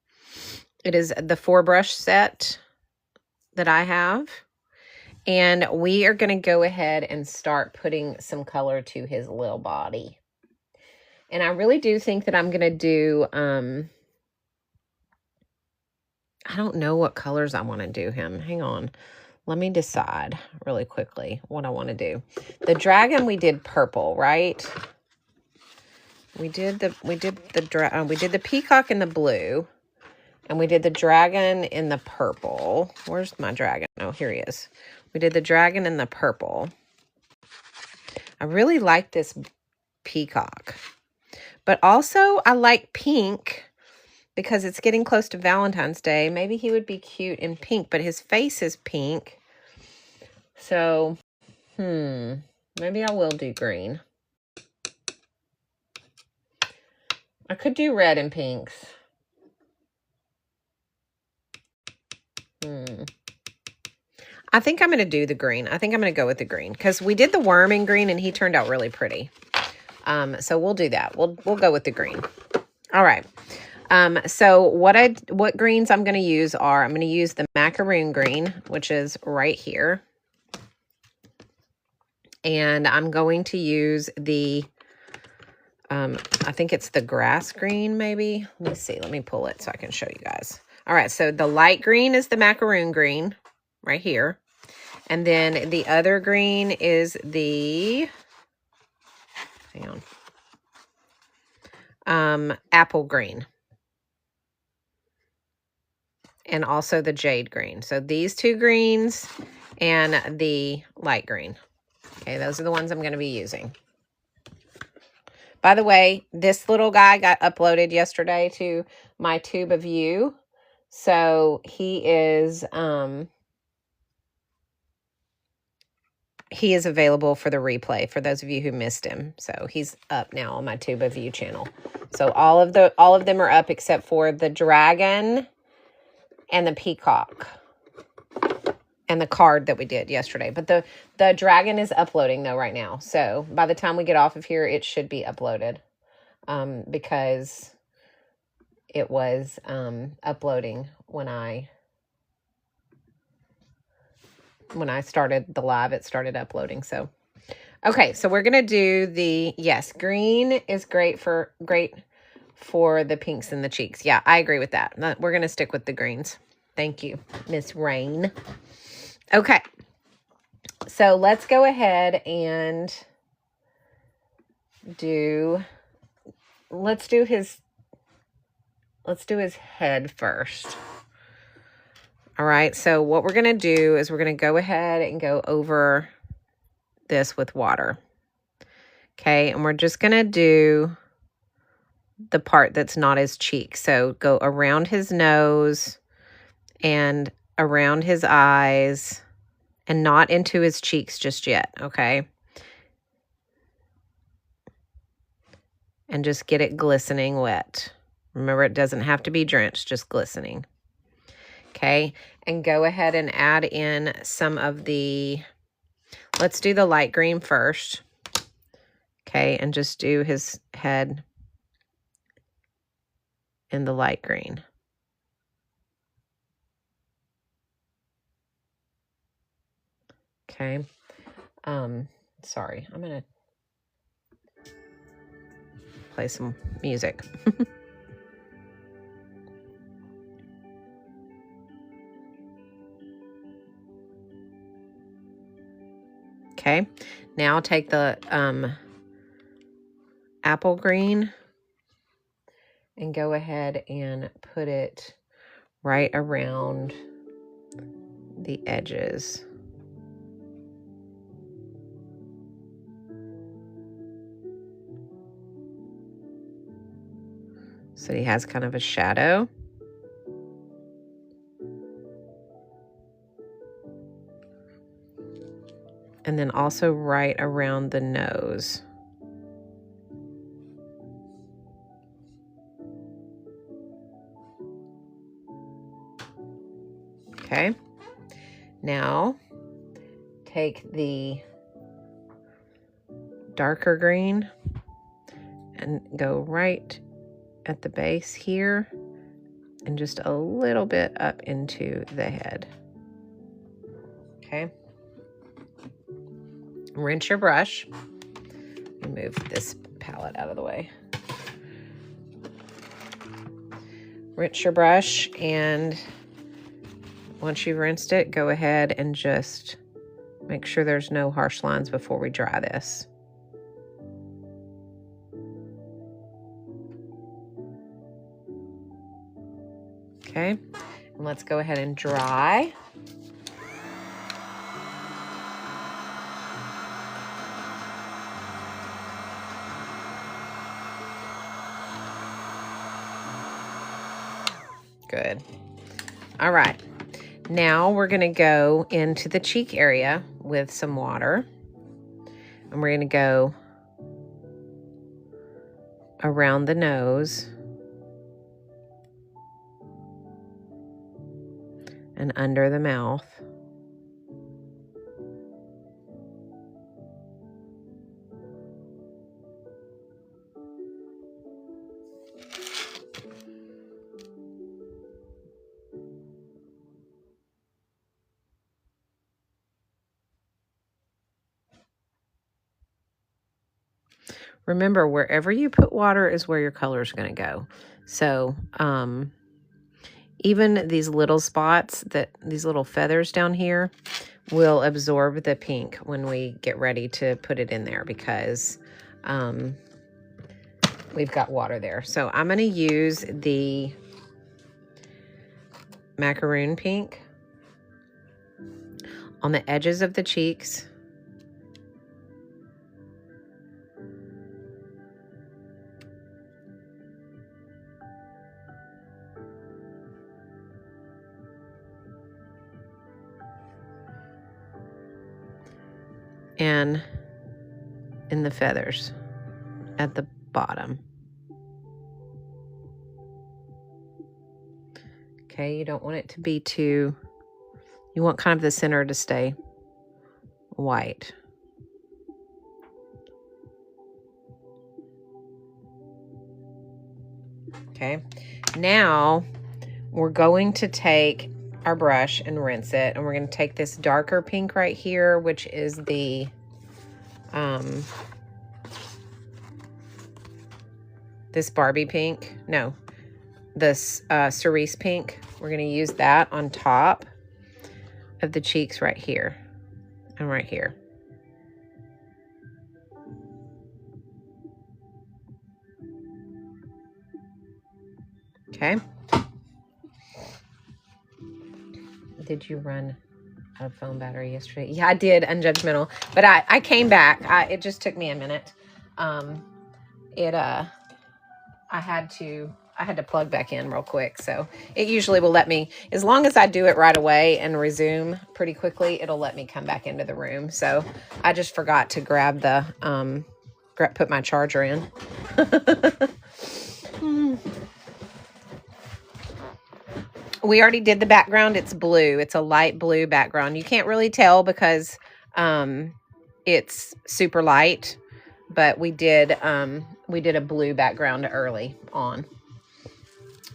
It is the 4-brush set that I have. And we are going to go ahead and start putting some color to his little body. And I really do think that I'm going to do, I don't know what colors I want to do him. Hang on. Let me decide really quickly what I want to do. The dragon we did purple, right? We did the peacock in the blue, and we did the dragon in the purple. Where's my dragon? Oh, here he is. We did the dragon in the purple. I really like this peacock, but also I like pink because it's getting close to Valentine's Day. Maybe he would be cute in pink, but his face is pink. So, maybe I will do green. I could do red and pinks. I think I'm going to do the green. I think I'm going to go with the green because we did the worm in green and he turned out really pretty. So we'll do that. We'll go with the green. All right. So what greens I'm going to use are, I'm going to use the macaroon green, which is right here. And I'm going to use the, I think it's the grass green, maybe. Let me see. Let me pull it so I can show you guys. All right. So the light green is the macaroon green right here. And then the other green is the, hang on, apple green. And also the jade green. So these two greens and the light green. Okay, those are the ones I'm going to be using. By the way, this little guy got uploaded yesterday to my Tube of You. So he is available for the replay for those of you who missed him. So he's up now on my Tube of You channel. So all of them are up except for the dragon and the peacock and the card that we did yesterday. But the dragon is uploading though right now. So by the time we get off of here, it should be uploaded because it was uploading when I started the live. It started uploading. So okay, so we're gonna do the, yes, green is great for the pinks in the cheeks. Yeah, I agree with that. We're gonna stick with the greens. Thank you, Miss Rain. Okay, so let's go ahead and let's do his head first. All right, so what we're going to do is we're going to go ahead and go over this with water. Okay, and we're just going to do the part that's not his cheek. So go around his nose and around his eyes and not into his cheeks just yet, okay? And just get it glistening wet. Remember, it doesn't have to be drenched, just glistening. Okay, and go ahead and add in some of the, let's do the light green first. Okay, and just do his head in the light green. Okay, sorry, I'm gonna play some music. Okay, now take the apple green and go ahead and put it right around the edges. So he has kind of a shadow. And then also right around the nose. Okay. Now take the darker green and go right at the base here and just a little bit up into the head. Okay. Rinse your brush. Move this palette out of the way. Rinse your brush, and once you've rinsed it, go ahead and just make sure there's no harsh lines before we dry this. Okay, and let's go ahead and dry. Good. All right. Now we're going to go into the cheek area with some water. And we're going to go around the nose and under the mouth. Remember, wherever you put water is where your color is going to go. So, even these little spots, these little feathers down here, will absorb the pink when we get ready to put it in there, because we've got water there. So I'm going to use the macaroon pink on the edges of the cheeks. And in the feathers at the bottom. Okay, you don't want it to be too, you want kind of the center to stay white. Okay, now we're going to take our brush and rinse it, and we're going to take this darker pink right here, which is the this Barbie pink, no, this cerise pink. We're going to use that on top of the cheeks right here and right here. Okay. Did you run out of phone battery yesterday? Yeah, I did, unjudgmental. But I came back. It just took me a minute. I had to plug back in real quick. So it usually will let me, as long as I do it right away and resume pretty quickly, it'll let me come back into the room. So I just forgot to grab the, put my charger in. We already did the background. It's blue. It's a light blue background. You can't really tell because it's super light, but we did a blue background early on.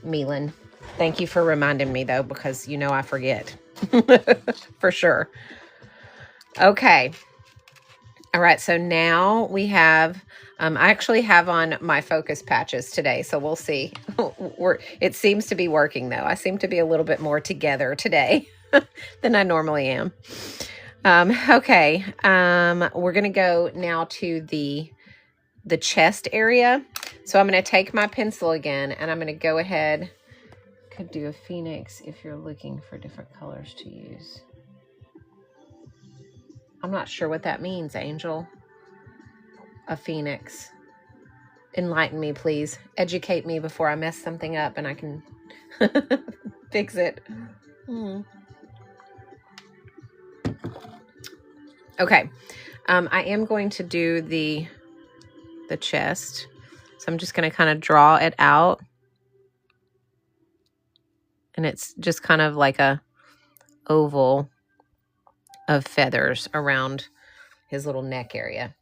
Milan, thank you for reminding me though, because you know I forget for sure. Okay. All right. So now we have, I actually have on my focus patches today, so we'll see. It seems to be working though. I seem to be a little bit more together today than I normally am. Okay. We're going to go now to the chest area. So I'm going to take my pencil again, and I'm going to go ahead. Could do a phoenix if you're looking for different colors to use. I'm not sure what that means, Angel. A phoenix. Enlighten me, please. Educate me before I mess something up and I can fix it. Okay. I am going to do the chest. So I'm just going to kind of draw it out. And it's just kind of like a oval of feathers around his little neck area.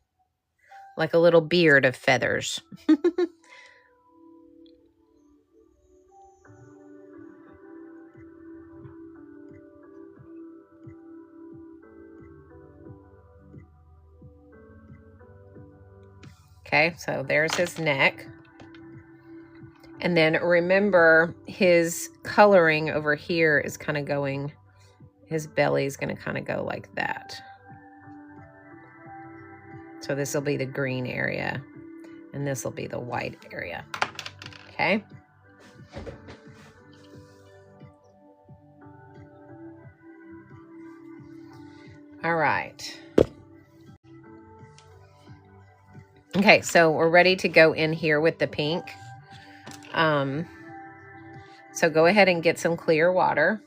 Like a little beard of feathers. Okay, so there's his neck. And then remember, his coloring over here is kind of going, his belly is going to kind of go like that. So this will be the green area, and this will be the white area. Okay. All right. Okay, so we're ready to go in here with the pink. So go ahead and get some clear water.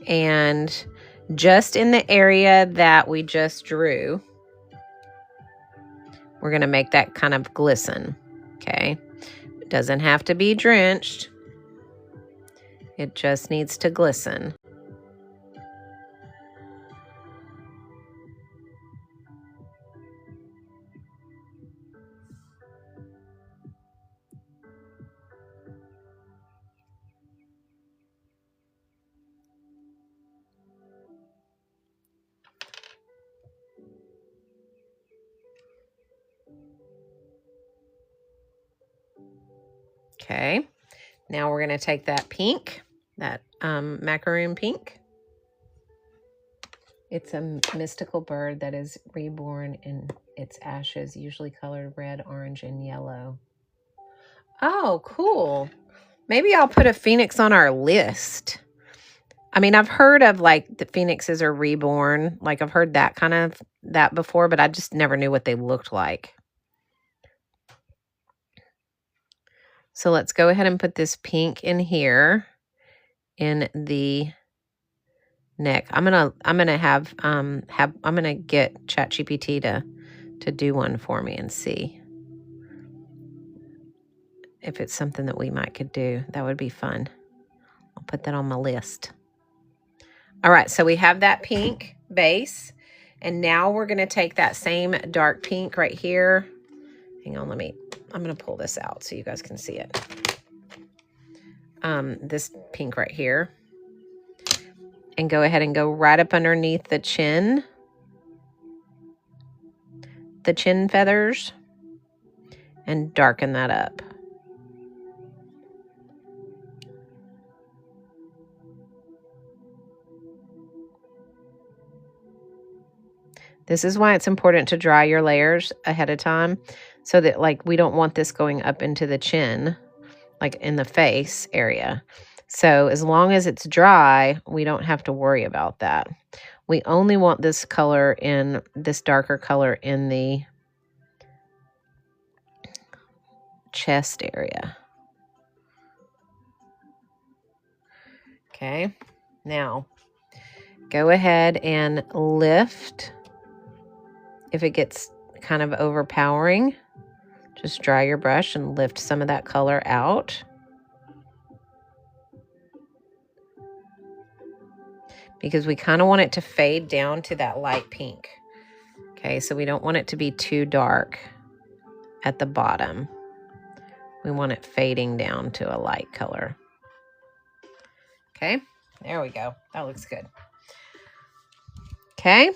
And just in the area that we just drew, we're going to make that kind of glisten. Okay. It doesn't have to be drenched. It just needs to glisten. Okay, now we're going to take that pink, that macaroon pink, It's a mystical bird that is reborn in its ashes, usually colored red, orange, and yellow. Oh, cool. Maybe I'll put a phoenix on our list. I mean, I've heard of like the phoenixes are reborn. Like I've heard that before, but I just never knew what they looked like. So let's go ahead and put this pink in here in the neck. I'm gonna get ChatGPT to do one for me and see if it's something that we could do. That would be fun. I'll put that on my list. All right, so we have that pink base, and now we're gonna take that same dark pink right here. Hang on, I'm gonna pull this out so you guys can see it. This pink right here, and go ahead and go right up underneath the chin feathers, and darken that up. This is why it's important to dry your layers ahead of time, so that like we don't want this going up into the chin, like in the face area. So as long as it's dry, we don't have to worry about that. We only want this color in this darker color in the chest area. Okay, now go ahead and lift. If it gets kind of overpowering, just dry your brush and lift some of that color out. Because we kind of want it to fade down to that light pink. Okay, so we don't want it to be too dark at the bottom. We want it fading down to a light color. Okay, there we go. That looks good. Okay,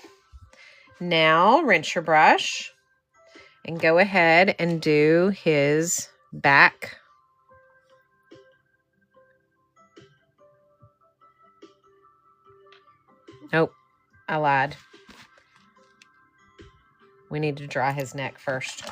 now rinse your brush and go ahead and do his back. Nope, I lied. We need to dry his neck first.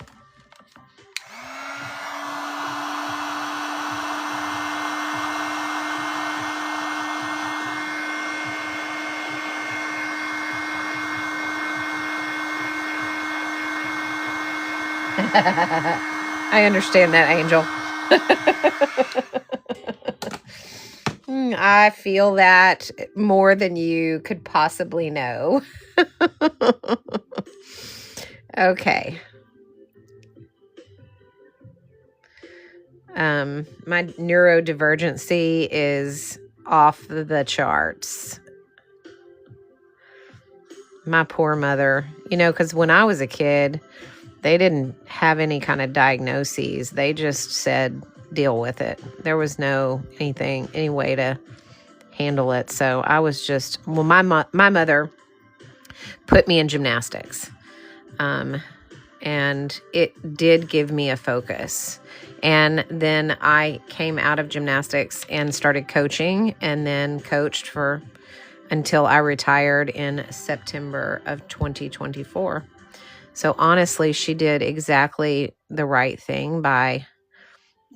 I understand that, Angel. I feel that more than you could possibly know. Okay. My neurodivergency is off the charts. My poor mother, because when I was a kid, they didn't have any kind of diagnoses. They just said, deal with it. There was any way to handle it. So I was just, my mother put me in gymnastics. And it did give me a focus. And then I came out of gymnastics and started coaching, and then coached until I retired in September of 2024. So honestly, she did exactly the right thing by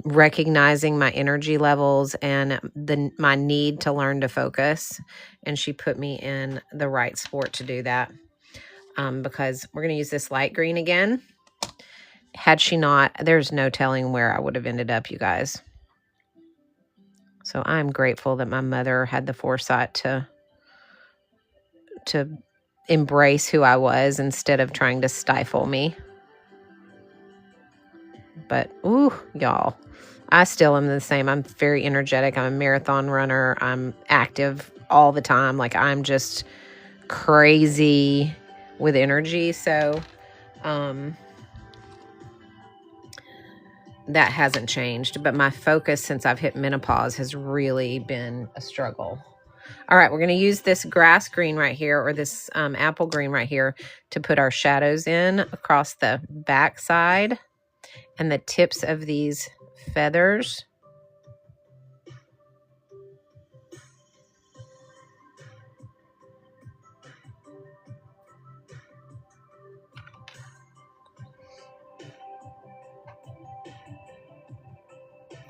recognizing my energy levels and my need to learn to focus. And she put me in the right sport to do that. Because we're going to use this light green again. Had she not, there's no telling where I would have ended up, you guys. So I'm grateful that my mother had the foresight to embrace who I was instead of trying to stifle me. But, ooh, y'all, I still am the same. I'm very energetic. I'm a marathon runner. I'm active all the time. Like, I'm just crazy with energy. So, that hasn't changed. But my focus since I've hit menopause has really been a struggle. All right, we're going to use this grass green right here, or this apple green right here, to put our shadows in across the back side and the tips of these feathers.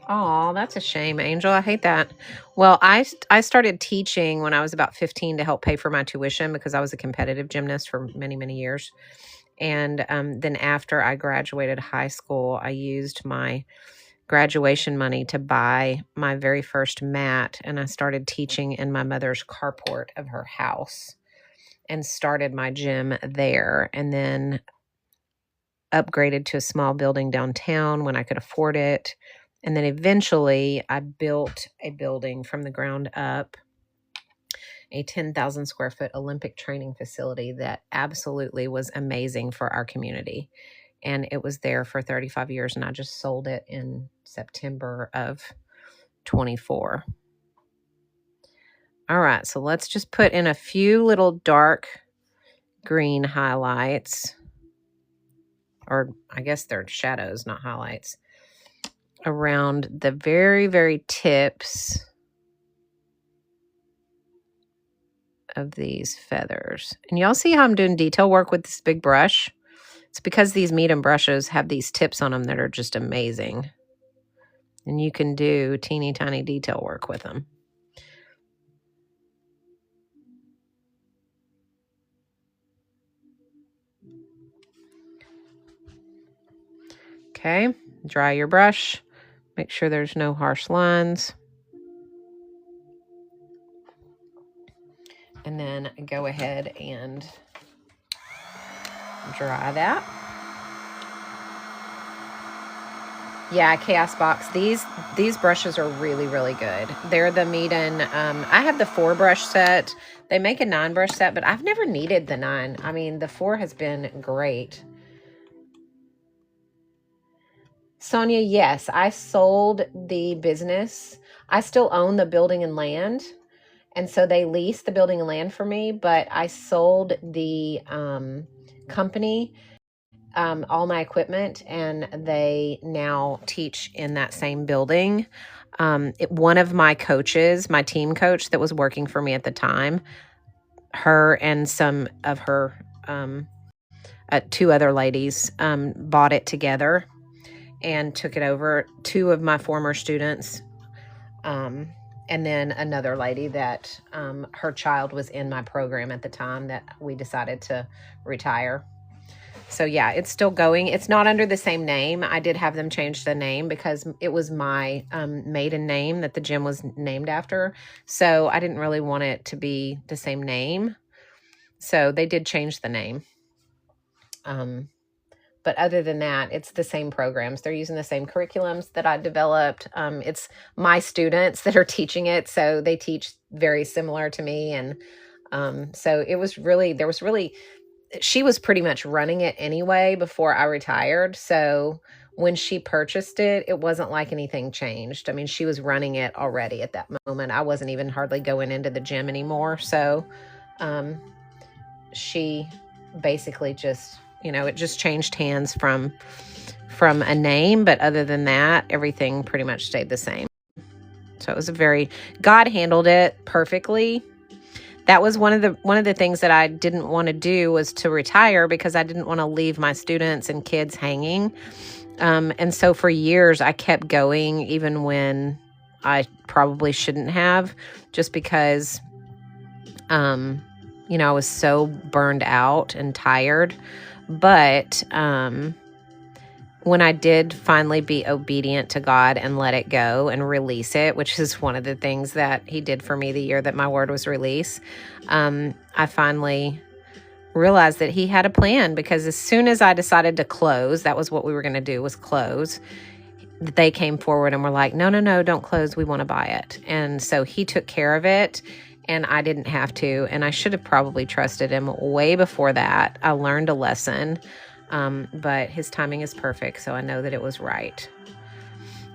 Oh, that's a shame, Angel. I hate that. Well, I started teaching when I was about 15 to help pay for my tuition because I was a competitive gymnast for many, many years. And then after I graduated high school, I used my graduation money to buy my very first mat. And I started teaching in my mother's carport of her house and started my gym there. And then upgraded to a small building downtown when I could afford it. And then eventually I built a building from the ground up, a 10,000 square foot Olympic training facility that absolutely was amazing for our community. And it was there for 35 years, and I just sold it in September of 24. All right, so let's just put in a few little dark green highlights, or I guess they're shadows, not highlights, around the very, very tips of these feathers. And y'all see how I'm doing detail work with this big brush? It's because these medium brushes have these tips on them that are just amazing. And you can do teeny tiny detail work with them. Okay, dry your brush. Make sure there's no harsh lines. And then go ahead and dry that. Yeah, Chaos Box. These brushes are really, really good. They're the Meeden. I have the 4 brush set. They make a 9 brush set, but I've never needed the 9. I mean, the 4 has been great. Sonia, yes, I sold the business. I still own the building and land. And so they leased the building and land for me, but I sold the company all my equipment, and they now teach in that same building. One of my coaches, my team coach that was working for me at the time, her and some of her 2 other ladies bought it together and took it over. 2 of my former students, and then another lady that her child was in my program at the time that we decided to retire. So yeah, it's still going. It's not under the same name. I did have them change the name because it was my maiden name that the gym was named after. So I didn't really want it to be the same name. So they did change the name. But other than that, it's the same programs. They're using the same curriculums that I developed. It's my students that are teaching it. So they teach very similar to me. And so it was really, she was pretty much running it anyway before I retired. So when she purchased it, it wasn't like anything changed. I mean, she was running it already at that moment. I wasn't even hardly going into the gym anymore. So she basically just, it just changed hands from a name. But other than that, everything pretty much stayed the same. So it was God handled it perfectly. That was one of the things that I didn't want to do, was to retire, because I didn't want to leave my students and kids hanging. And so for years I kept going, even when I probably shouldn't have, just because, I was so burned out and tired. But when I did finally be obedient to God and let it go and release it, which is one of the things that he did for me the year that my word was released, I finally realized that he had a plan, because as soon as I decided to close, that was what we were going to do, was close. They came forward and were like, no, don't close. We want to buy it. And so he took care of it, and I didn't have to. And I should have probably trusted him way before that. I learned a lesson. But his timing is perfect, so I know that it was right.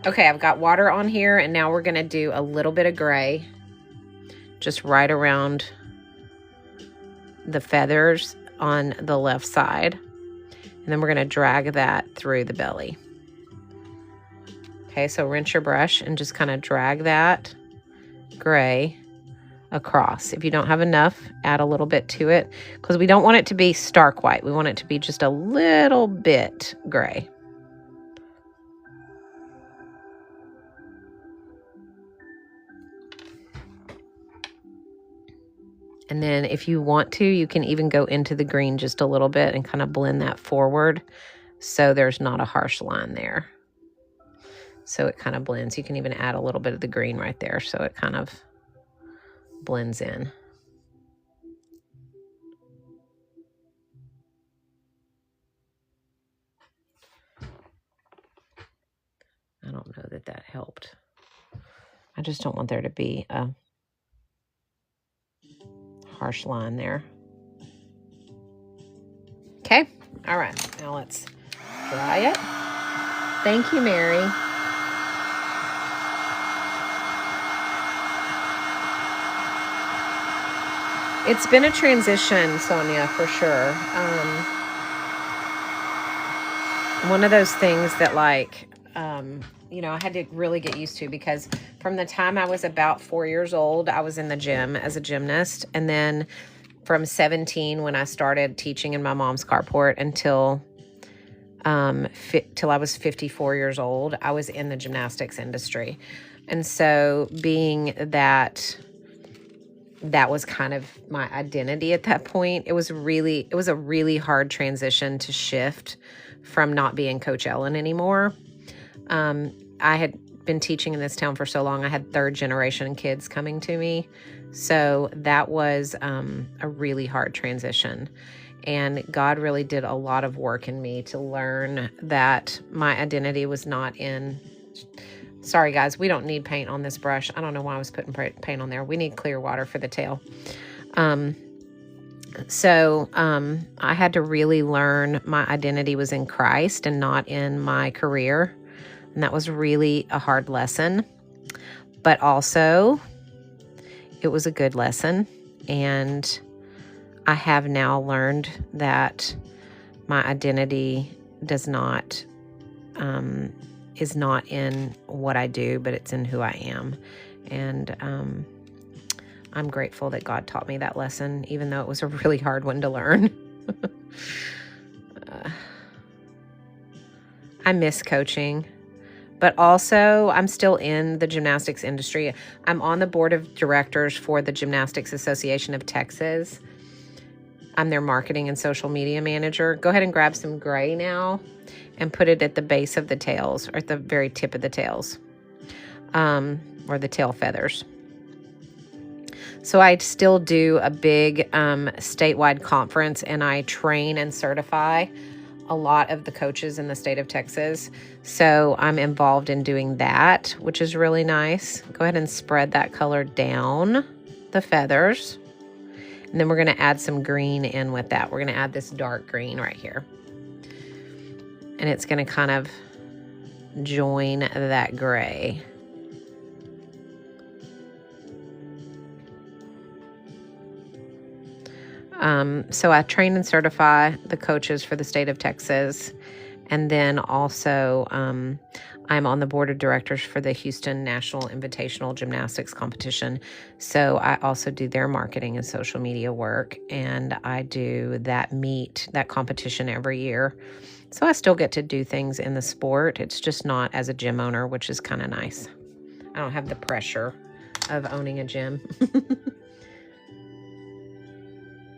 Okay, I've got water on here, and now we're going to do a little bit of gray just right around the feathers on the left side. And then we're going to drag that through the belly. Okay, so rinse your brush and just kind of drag that gray across. If you don't have enough, add a little bit to it, because we don't want it to be stark white. We want it to be just a little bit gray. And then if you want to, you can even go into the green just a little bit and kind of blend that forward so there's not a harsh line there. So it kind of blends. You can even add a little bit of the green right there so it kind of blends in. I don't know that that helped. I just don't want there to be a harsh line there. Okay. All right. Now let's dry it. Thank you, Mary. It's been a transition, Sonia, for sure. One of those things that, like, you know, I had to really get used to, because from the time I was about 4 years old, I was in the gym as a gymnast. And then from 17, when I started teaching in my mom's carport, until till I was 54 years old, I was in the gymnastics industry. And so being that was kind of my identity at that point, it was a really hard transition to shift from not being Coach Ellen anymore. I had been teaching in this town for so long. I had third generation kids coming to me. So that was a really hard transition. And God really did a lot of work in me to learn that my identity was not in... Sorry, guys, we don't need paint on this brush. I don't know why I was putting paint on there. We need clear water for the tail. So I had to really learn my identity was in Christ and not in my career. And that was really a hard lesson. But also, it was a good lesson. And I have now learned that my identity is not in what I do, but it's in who I am. And I'm grateful that God taught me that lesson, even though it was a really hard one to learn. I miss coaching, but also I'm still in the gymnastics industry. I'm on the board of directors for the Gymnastics Association of Texas. I'm their marketing and social media manager. Go ahead and grab some gray now and put it at the base of the tails, or at the very tip of the tails, or the tail feathers. So I still do a big statewide conference, and I train and certify a lot of the coaches in the state of Texas. So I'm involved in doing that, which is really nice. Go ahead and spread that color down the feathers. And then we're going to add some green in with that. We're going to add this dark green right here. And it's going to kind of join that gray. So I train and certify the coaches for the state of Texas. And then also I'm on the board of directors for the Houston National Invitational Gymnastics Competition. So I also do their marketing and social media work. And I do that competition every year. So I still get to do things in the sport. It's just not as a gym owner, which is kind of nice. I don't have the pressure of owning a gym.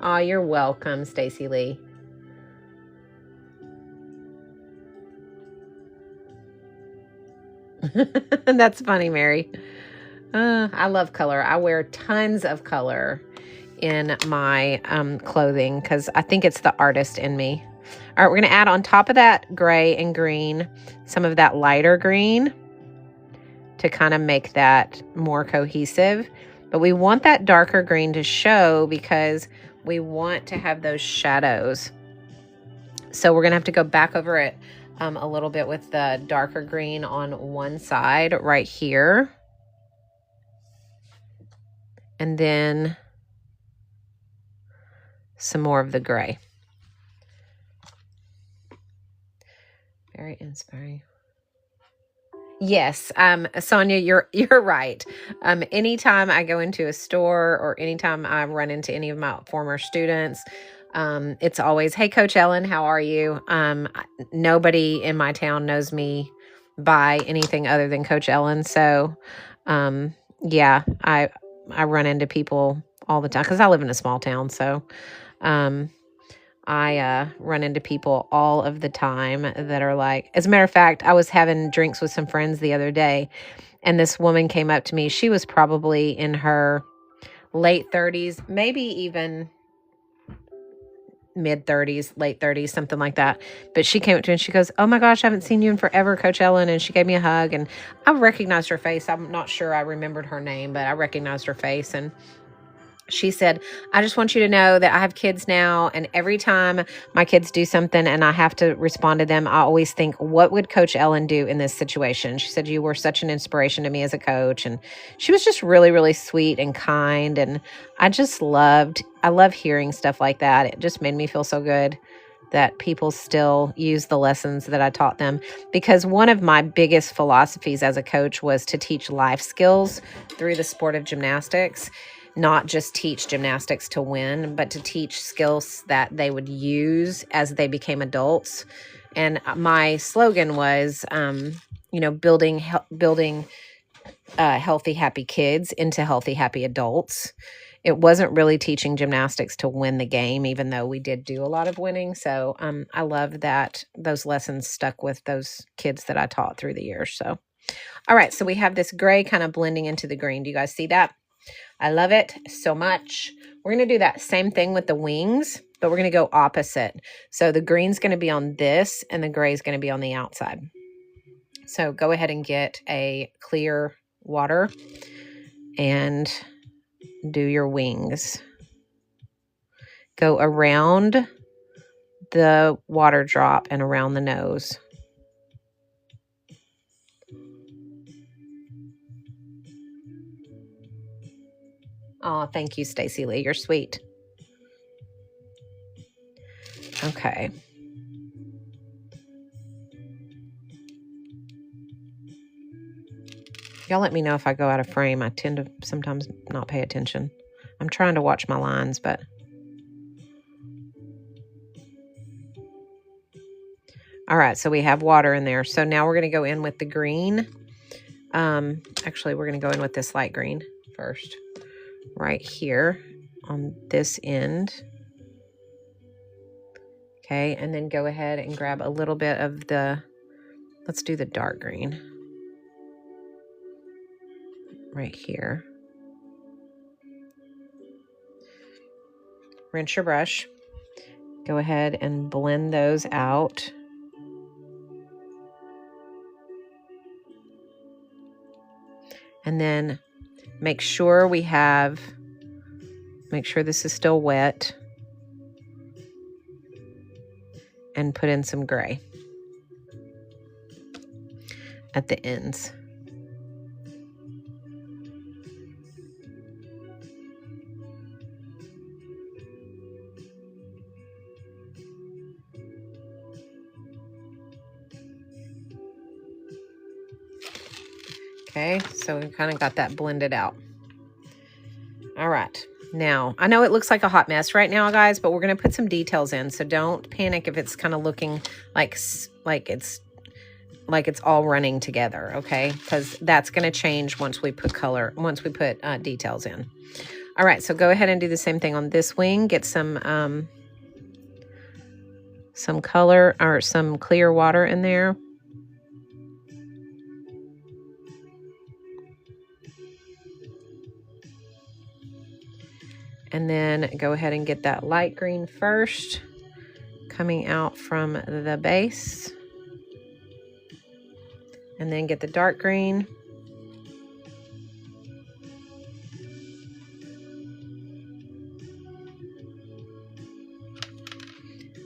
Oh, you're welcome, Stacy Lee. That's funny, Mary. I love color. I wear tons of color in my clothing because I think it's the artist in me. All right, we're going to add on top of that gray and green some of that lighter green to kind of make that more cohesive. But we want that darker green to show because we want to have those shadows. So we're going to have to go back over it a little bit with the darker green on one side right here. And then some more of the gray. Very inspiring. Yes, Sonia, you're right. Anytime I go into a store or anytime I run into any of my former students, it's always, "Hey, Coach Ellen, how are you?" Nobody in my town knows me by anything other than Coach Ellen. So, yeah, I run into people all the time because I live in a small town. So I run into people all of the time that are like, as a matter of fact, I was having drinks with some friends the other day, and this woman came up to me. She was probably in her late 30s, maybe even mid 30s, late 30s, something like that. But she came up to me and she goes, "Oh my gosh, I haven't seen you in forever, Coach Ellen." And she gave me a hug, and I recognized her face. I'm not sure I remembered her name, but I recognized her face. And she said, "I just want you to know that I have kids now, and every time my kids do something and I have to respond to them, I always think, what would Coach Ellen do in this situation?" She said, "You were such an inspiration to me as a coach." And she was just really, really sweet and kind. And I love hearing stuff like that. It just made me feel so good that people still use the lessons that I taught them. Because one of my biggest philosophies as a coach was to teach life skills through the sport of gymnastics. Not just teach gymnastics to win, but to teach skills that they would use as they became adults. And my slogan was, building healthy, happy kids into healthy, happy adults. It wasn't really teaching gymnastics to win the game, even though we did do a lot of winning. So I love that those lessons stuck with those kids that I taught through the years. So, all right. So we have this gray kind of blending into the green. Do you guys see that? I love it so much. We're going to do that same thing with the wings, but we're going to go opposite. So the green's going to be on this and the gray is going to be on the outside. So go ahead and get a clear water and do your wings. Go around the water drop and around the nose. Oh, thank you, Stacy Lee. You're sweet. Okay. Y'all let me know if I go out of frame. I tend to sometimes not pay attention. I'm trying to watch my lines, but... All right, so we have water in there. So now we're going to go in with the green. Actually, we're going to go in with this light green first. Right here on this end. Okay, and then go ahead and grab a little bit of the... Let's do the dark green. Right here. Rinse your brush. Go ahead and blend those out. And then make sure this is still wet. And put in some gray at the ends. Okay, so we've kind of got that blended out. All right. Now, I know it looks like a hot mess right now, guys, but we're going to put some details in. So don't panic if it's kind of looking like it's all running together, okay? Because that's going to change once we put details in. All right, so go ahead and do the same thing on this wing. Get some color or some clear water in there. And then go ahead and get that light green first, coming out from the base. And then get the dark green.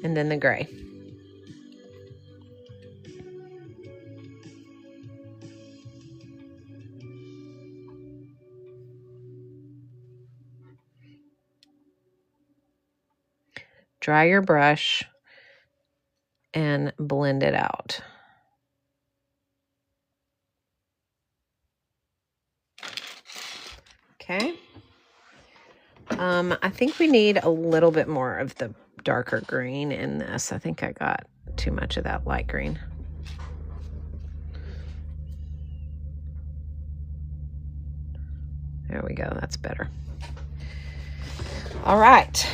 And then the gray. Dry your brush and blend it out. Okay. I think we need a little bit more of the darker green in this. I think I got too much of that light green. There we go. That's better. All right,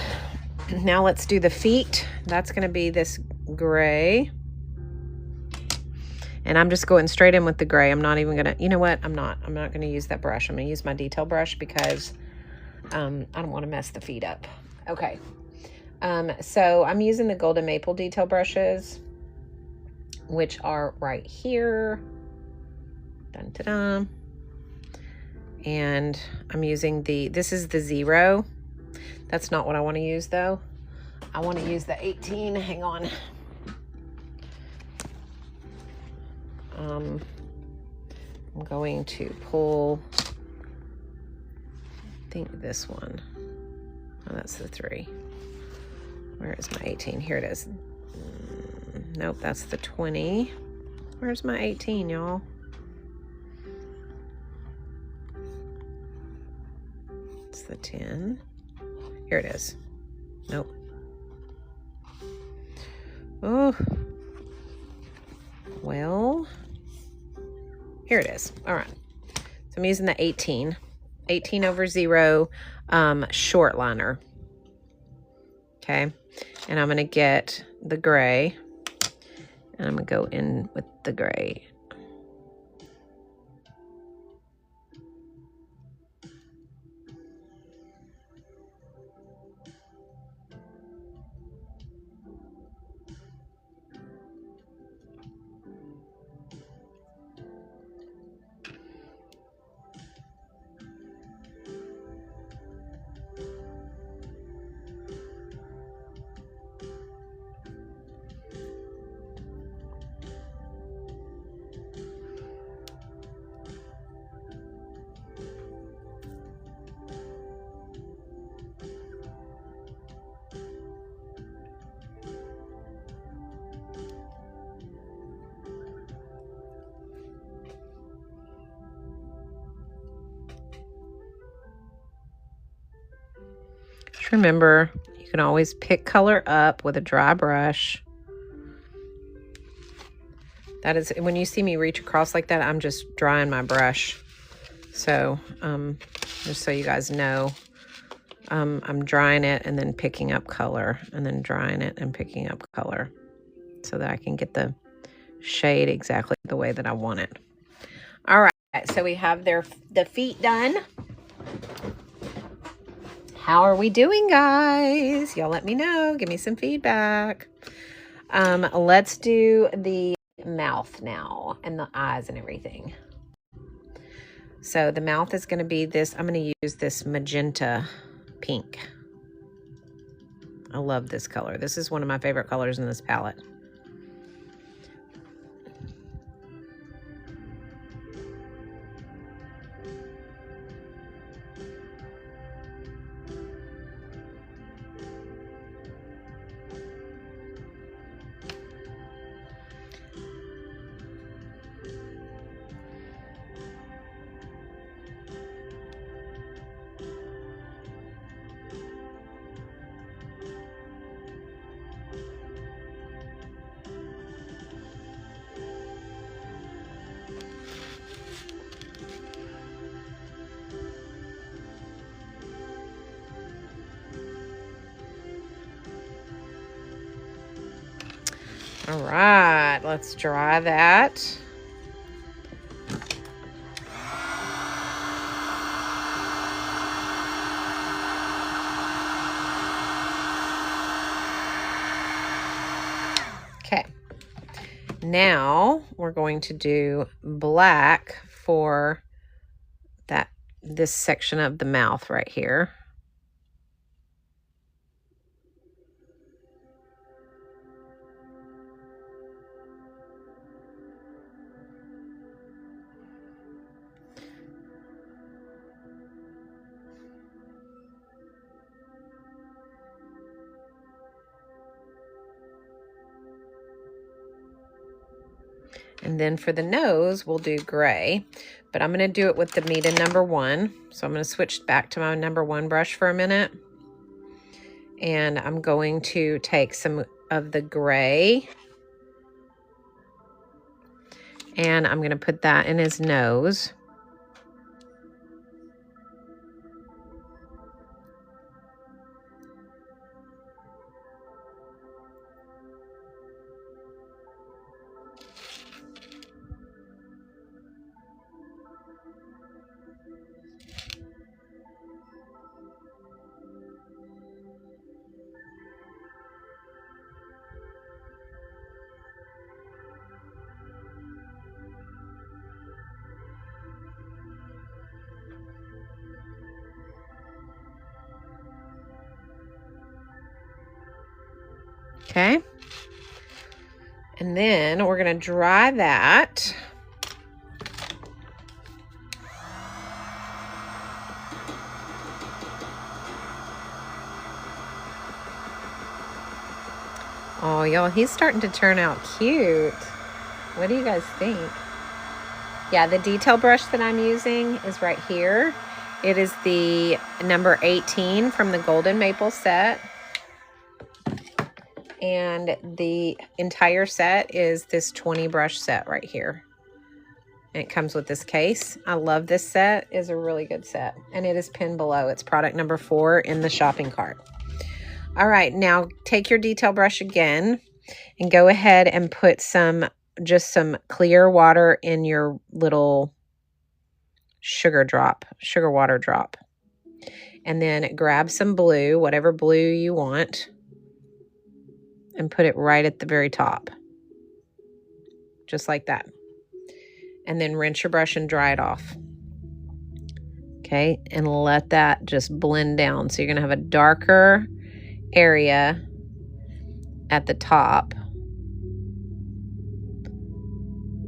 now let's do the feet. That's going to be this gray. And I'm just going straight in with the gray. I'm not even going to, you know what? I'm not going to use that brush. I'm going to use my detail brush because I don't want to mess the feet up. Okay. So I'm using the Golden Maple detail brushes, which are right here. Dun, dun, dun. And I'm using this is the 0. That's not what I want to use though. I want to use the 18. Hang on. I'm going to pull, I think this one. Oh, that's the 3. Where is my 18? Here it is. Nope, that's the 20. Where's my 18, y'all? It's the 10. Here it is. Nope. Oh. Well, here it is. All right. So I'm using the 18 over 0 short liner. Okay. And I'm going to get the gray, and I'm going to go in with the gray. Just remember, you can always pick color up with a dry brush. That is, when you see me reach across like that, I'm just drying my brush. So, just so you guys know, I'm drying it and then picking up color, and then drying it and picking up color so that I can get the shade exactly the way that I want it. All right, so we have the feet done. How are we doing, guys? Y'all let me know. Give me some feedback. Let's do the mouth now and the eyes and everything. So the mouth is going to be this. I'm going to use this magenta pink. I love this color. This is one of my favorite colors in this palette. All right, let's dry that. Okay, now we're going to do black for this section of the mouth right here. And then for the nose, we'll do gray, but I'm going to do it with the Mita number 1. So I'm going to switch back to my number 1 brush for a minute. And I'm going to take some of the gray, and I'm going to put that in his nose. Okay. And then we're going to dry that. Oh, y'all, he's starting to turn out cute. What do you guys think? Yeah, the detail brush that I'm using is right here. It is the number 18 from the Golden Maple set. And the entire set is this 20 brush set right here. And it comes with this case. I love this set. It's a really good set. And it is pinned below. It's product number 4 in the shopping cart. All right, now take your detail brush again and go ahead and put just some clear water in your little sugar water drop. And then grab some blue, whatever blue you want, and put it right at the very top. Just like that. And then rinse your brush and dry it off. Okay, and let that just blend down. So you're going to have a darker area at the top,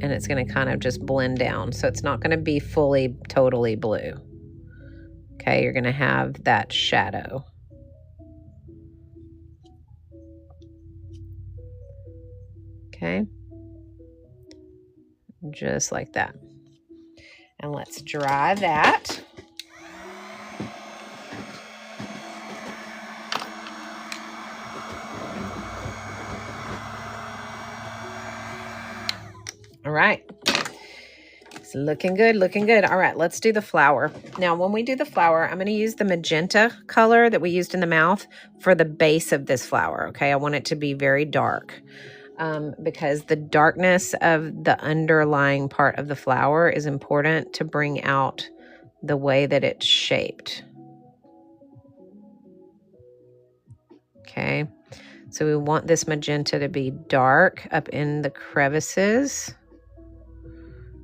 and it's going to kind of just blend down. So it's not going to be totally blue. Okay, you're going to have that shadow. Okay, just like that. And let's dry that. All right. It's looking good, looking good. All right, let's do the flower. Now, when we do the flower, I'm going to use the magenta color that we used in the mouth for the base of this flower, okay? I want it to be very dark because the darkness of the underlying part of the flower is important to bring out the way that it's shaped. Okay, so we want this magenta to be dark up in the crevices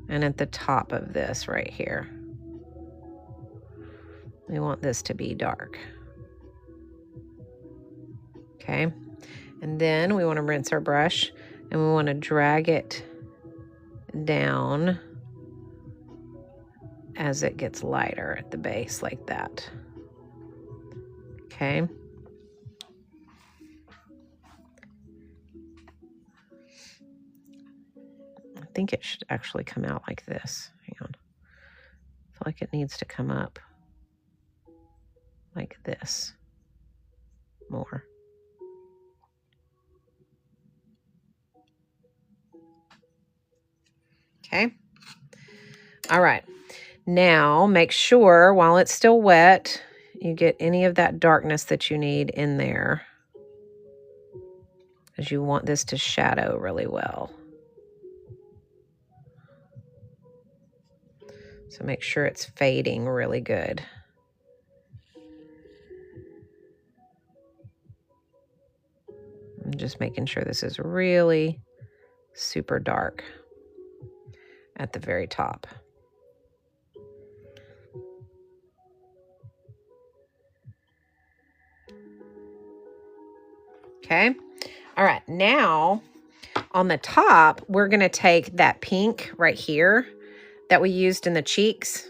and at the top of this right here. We want this to be dark. Okay, and then we want to rinse our brush and we want to drag it down as it gets lighter at the base like that. Okay. I think it should actually come out like this. Hang on. I feel like it needs to come up like this more. Okay. All right. Now make sure while it's still wet, you get any of that darkness that you need in there, because you want this to shadow really well. So make sure it's fading really good. I'm just making sure this is really super dark at the very top. Okay. All right. Now on the top, we're going to take that pink right here that we used in the cheeks,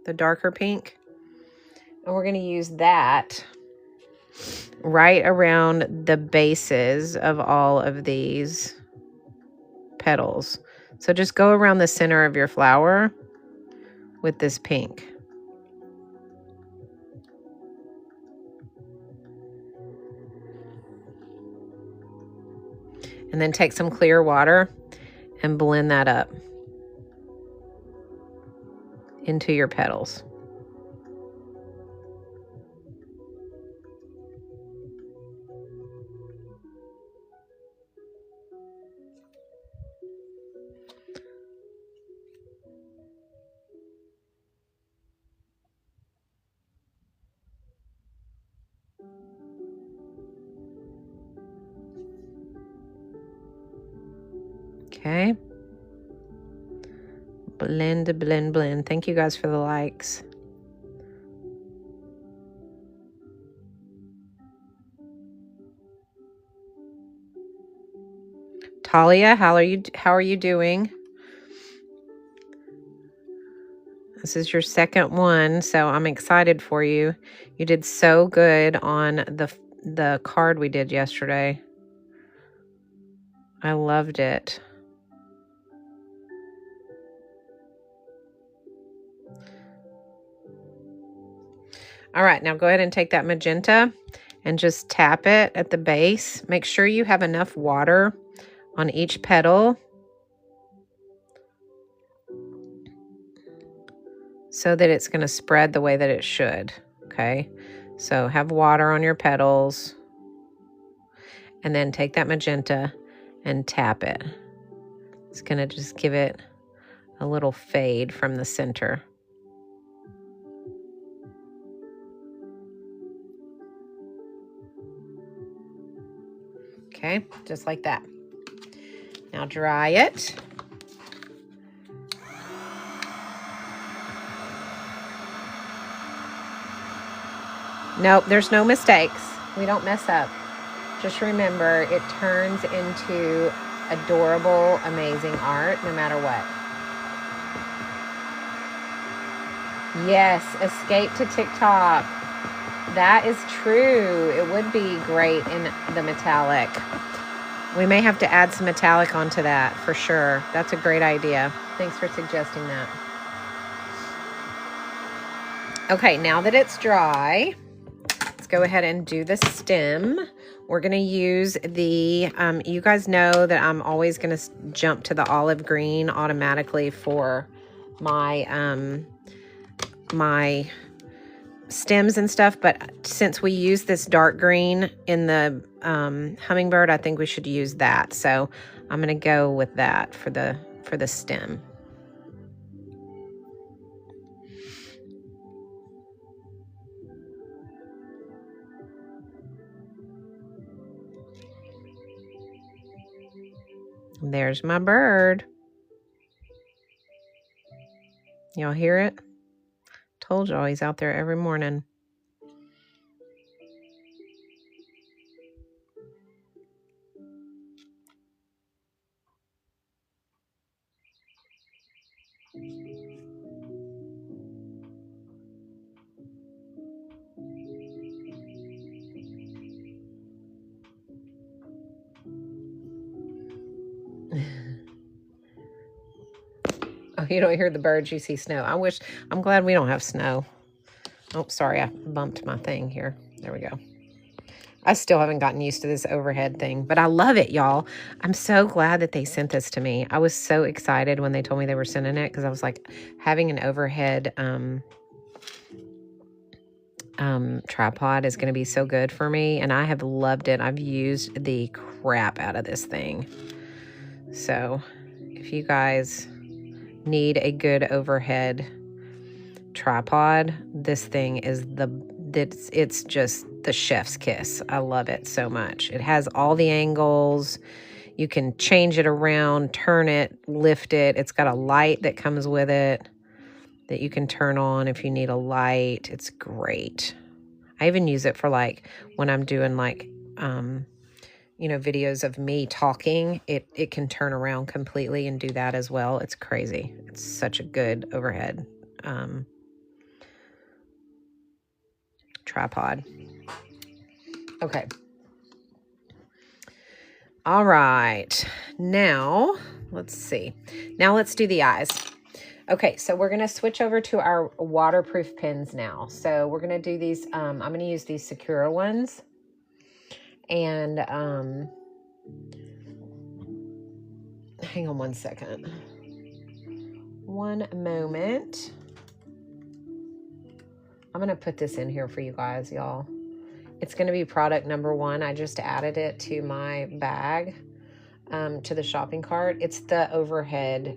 the darker pink, and we're going to use that right around the bases of all of these petals. So just go around the center of your flower with this pink. And then take some clear water and blend that up into your petals. Okay. Blend, blend, blend. Thank you guys for the likes. Talia, how are you doing? This is your second one, so I'm excited for you. You did so good on the card we did yesterday. I loved it. All right, now go ahead and take that magenta and just tap it at the base. Make sure you have enough water on each petal so that it's going to spread the way that it should, okay? So have water on your petals and then take that magenta and tap it. It's going to just give it a little fade from the center. Okay, just like that. Now dry it. Nope, there's no mistakes. We don't mess up. Just remember, it turns into adorable, amazing art no matter what. Yes, escape to TikTok. That is true. It would be great in the metallic. We may have to add some metallic onto that for sure. That's a great idea. Thanks for suggesting that. Okay, now that it's dry, let's go ahead and do the stem. We're going to use the, you guys know that I'm always going to jump to the olive green automatically for my, my stems and stuff. But since we use this dark green in the Hummingbird, I think we should use that. So I'm going to go with that for the stem. There's my bird. Y'all hear it? Told y'all he's out there every morning. Oh, you don't hear the birds, you see snow. I'm glad we don't have snow. Oh, sorry, I bumped my thing here. There we go. I still haven't gotten used to this overhead thing, but I love it, y'all. I'm so glad that they sent this to me. I was so excited when they told me they were sending it because I was like, having an overhead tripod is going to be so good for me, and I have loved it. I've used the crap out of this thing. So if you guys need a good overhead tripod, this thing is it's just the chef's kiss. I love it so much. It has all the angles. You can change it around, turn it, lift it. It's got a light that comes with it that you can turn on if you need a light. It's great. I even use it for like when I'm doing like videos of me talking. It can turn around completely and do that as well. It's crazy. It's such a good overhead tripod. Okay. All right. Now, let's see. Now let's do the eyes. Okay, so we're going to switch over to our waterproof pens now. So we're going to do these. I'm going to use these Sakura ones. And hang on one second. One moment. I'm going to put this in here for you guys, y'all. It's going to be product number 1. I just added it to my bag, to the shopping cart. It's the overhead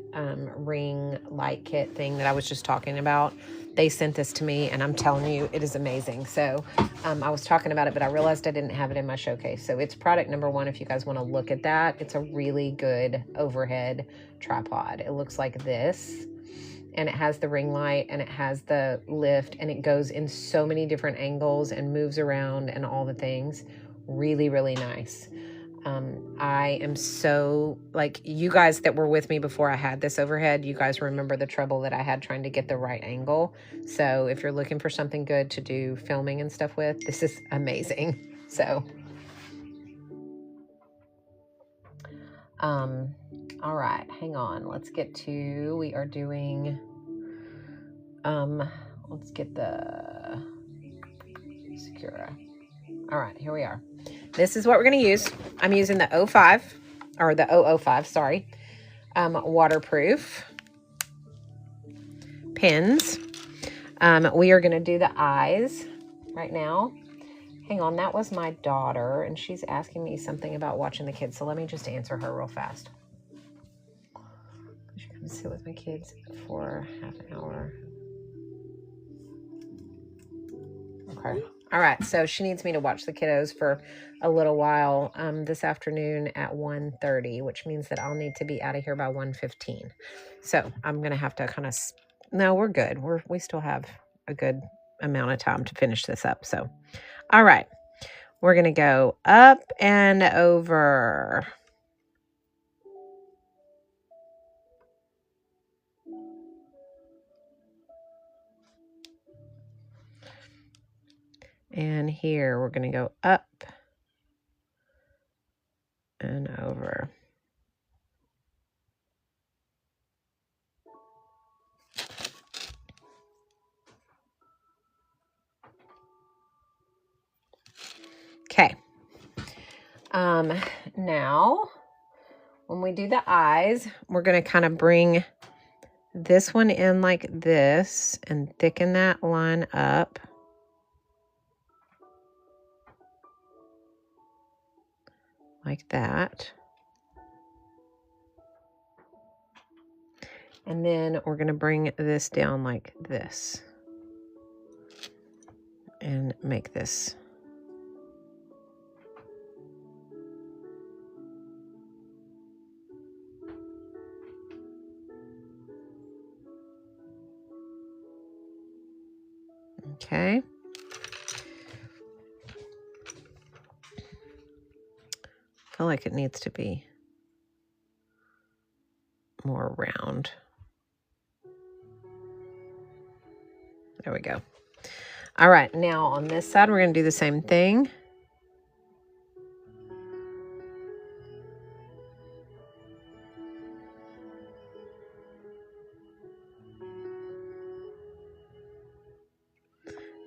ring light kit thing that I was just talking about. They sent this to me, and I'm telling you, it is amazing. So I was talking about it, but I realized I didn't have it in my showcase. So it's product number 1 if you guys want to look at that. It's a really good overhead tripod. It looks like this. And it has the ring light, and it has the lift, and it goes in so many different angles and moves around and all the things. Really, really nice. I am so, like, you guys that were with me before I had this overhead, you guys remember the trouble that I had trying to get the right angle. So if you're looking for something good to do filming and stuff with, this is amazing. So, all right, hang on. Let's get to, we are doing, let's get the Sakura. All right, here we are. This is what we're going to use. I'm using the 05, or the 005, sorry. Waterproof pens. We are going to do the eyes right now. Hang on, that was my daughter, and she's asking me something about watching the kids, so let me just answer her real fast. I should come sit with my kids for half an hour. Okay. All right, so she needs me to watch the kiddos for a little while this afternoon at 1:30, which means that I'll need to be out of here by 1:15. So I'm going to have to kind of, no, we're good. We still have a good amount of time to finish this up. So, all right, we're going to go up and over. And here we're going to go up and over. Okay. Now, when we do the eyes, we're going to kind of bring this one in like this and thicken that line up. Like that. And then we're going to bring this down like this. And make this. Okay. I feel like it needs to be more round. There we go. All right, now on this side, we're going to do the same thing.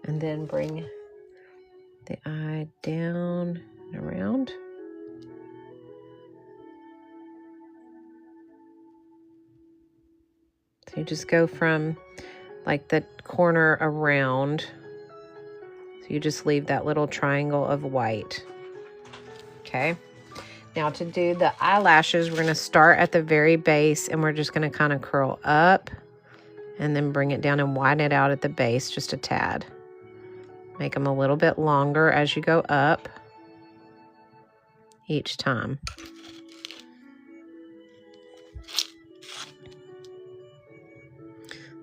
And then bring the eye down and around. So you just go from like the corner around. So you just leave that little triangle of white. Okay. Now to do the eyelashes, we're going to start at the very base and we're just going to kind of curl up and then bring it down and widen it out at the base just a tad. Make them a little bit longer as you go up each time.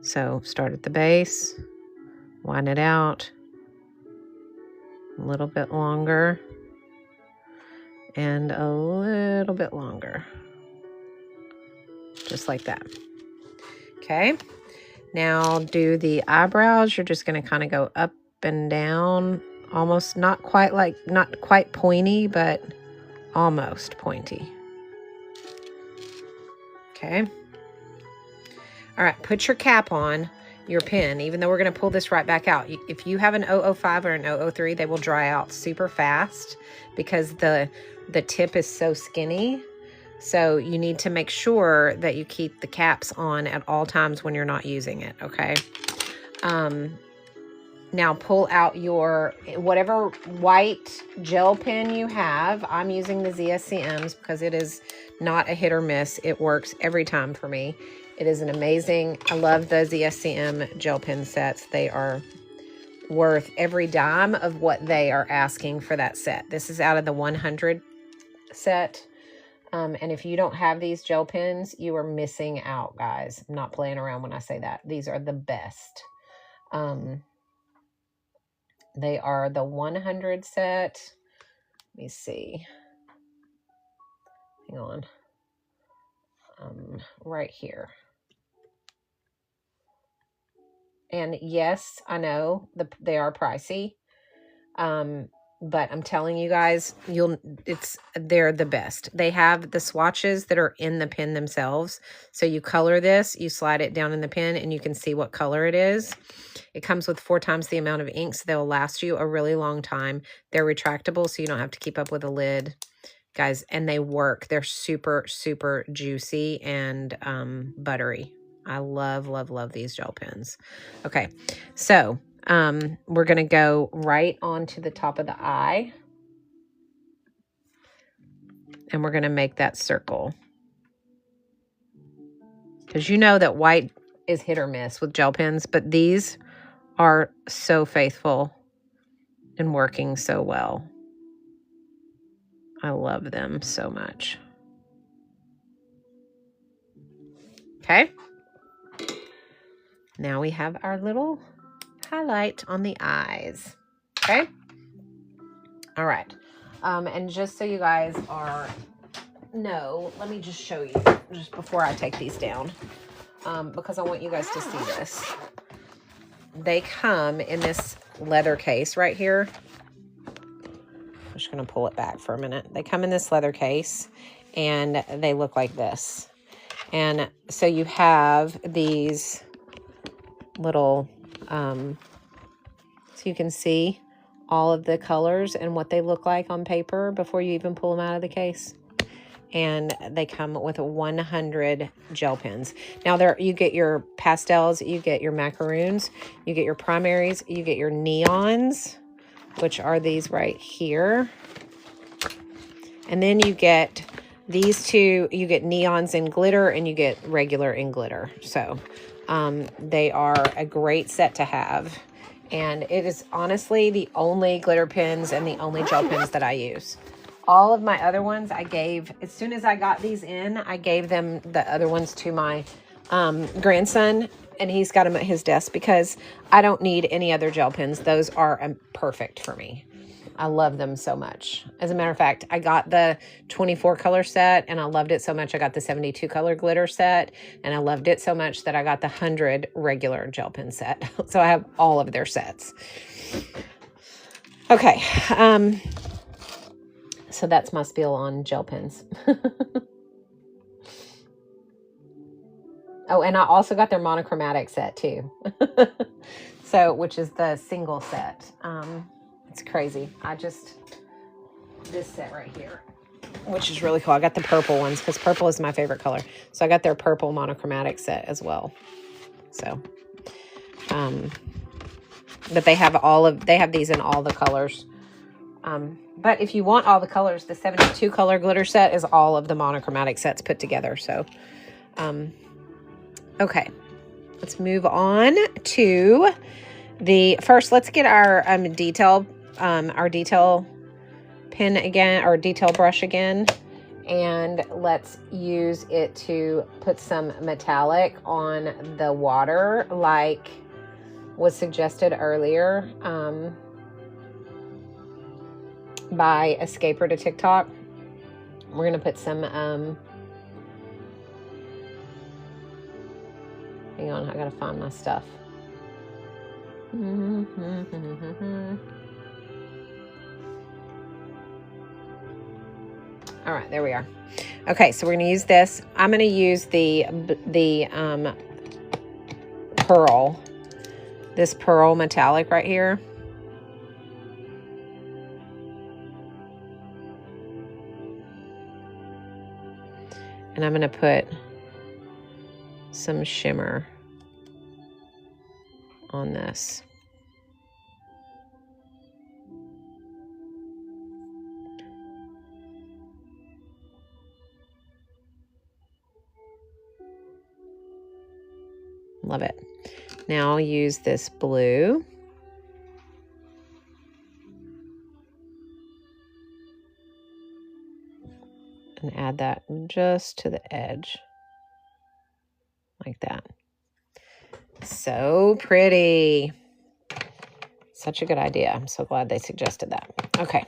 So start at the base, widen it out, a little bit longer, and a little bit longer. Just like that. Okay. Now do the eyebrows. You're just going to kind of go up and down, almost not quite pointy, but almost pointy. Okay. All right, put your cap on your pen, even though we're going to pull this right back out. If you have an 005 or an 003, they will dry out super fast because the tip is so skinny. So you need to make sure that you keep the caps on at all times when you're not using it, okay? Now pull out your, whatever white gel pen you have. I'm using the ZSCMs because it is not a hit or miss. It works every time for me. It is an amazing, I love the ZSCM gel pen sets. They are worth every dime of what they are asking for that set. This is out of the 100 set. And if you don't have these gel pens, you are missing out, guys. I'm not playing around when I say that. These are the best. They are the 100 set. Let me see. hang on, right here. And yes, I know they are pricey. But I'm telling you guys, they're the best. They have the swatches that are in the pen themselves. So you color this, you slide it down in the pen, and you can see what color it is. It comes with 4 times the amount of ink, so they'll last you a really long time. They're retractable, so you don't have to keep up with a lid, guys. And they work. They're super, super juicy and buttery. I love, love, love these gel pens. Okay, so we're going to go right onto the top of the eye. And we're going to make that circle. Because you know that white is hit or miss with gel pens, but these are so faithful and working so well. I love them so much. Okay. Now we have our little highlight on the eyes. Okay. All right. And just so you guys know, let me just show you just before I take these down, because I want you guys to see this. They come in this leather case right here. I'm just going to pull it back for a minute. They come in this leather case, and they look like this. And so you have these little, so you can see all of the colors and what they look like on paper before you even pull them out of the case. And they come with 100 gel pens. Now you get your pastels, you get your macaroons, you get your primaries, you get your neons, which are these right here. And then you get these two, you get neons in glitter and you get regular in glitter. So they are a great set to have. And it is honestly the only glitter pens and the only gel pens that I use. All of my other ones I gave, as soon as I got these in, I gave them the other ones to my grandson, and he's got them at his desk because I don't need any other gel pens. Those are perfect for me. I love them so much. As a matter of fact, I got the 24 color set and I loved it so much. I got the 72 color glitter set and I loved it so much that I got the 100 regular gel pen set. So I have all of their sets. Okay. So that's my spiel on gel pens. Oh, and I also got their monochromatic set too. So, which is the single set. It's crazy. This set right here, which is really cool. I got the purple ones because purple is my favorite color. So I got their purple monochromatic set as well. So, but they have these in all the colors. But if you want all the colors, the 72 color glitter set is all of the monochromatic sets put together. So, okay, let's move on to let's get our detail pen again, or detail brush again, and let's use it to put some metallic on the water like was suggested earlier by Escaper to TikTok. We're going to put some, hang on, I got to find my stuff. All right, there we are. Okay, so we're going to use this. I'm going to use the pearl, this pearl metallic right here. And I'm going to put some shimmer on this. Love it. Now I'll use this blue. And add that just to the edge. Like that. So pretty. Such a good idea. I'm so glad they suggested that. Okay.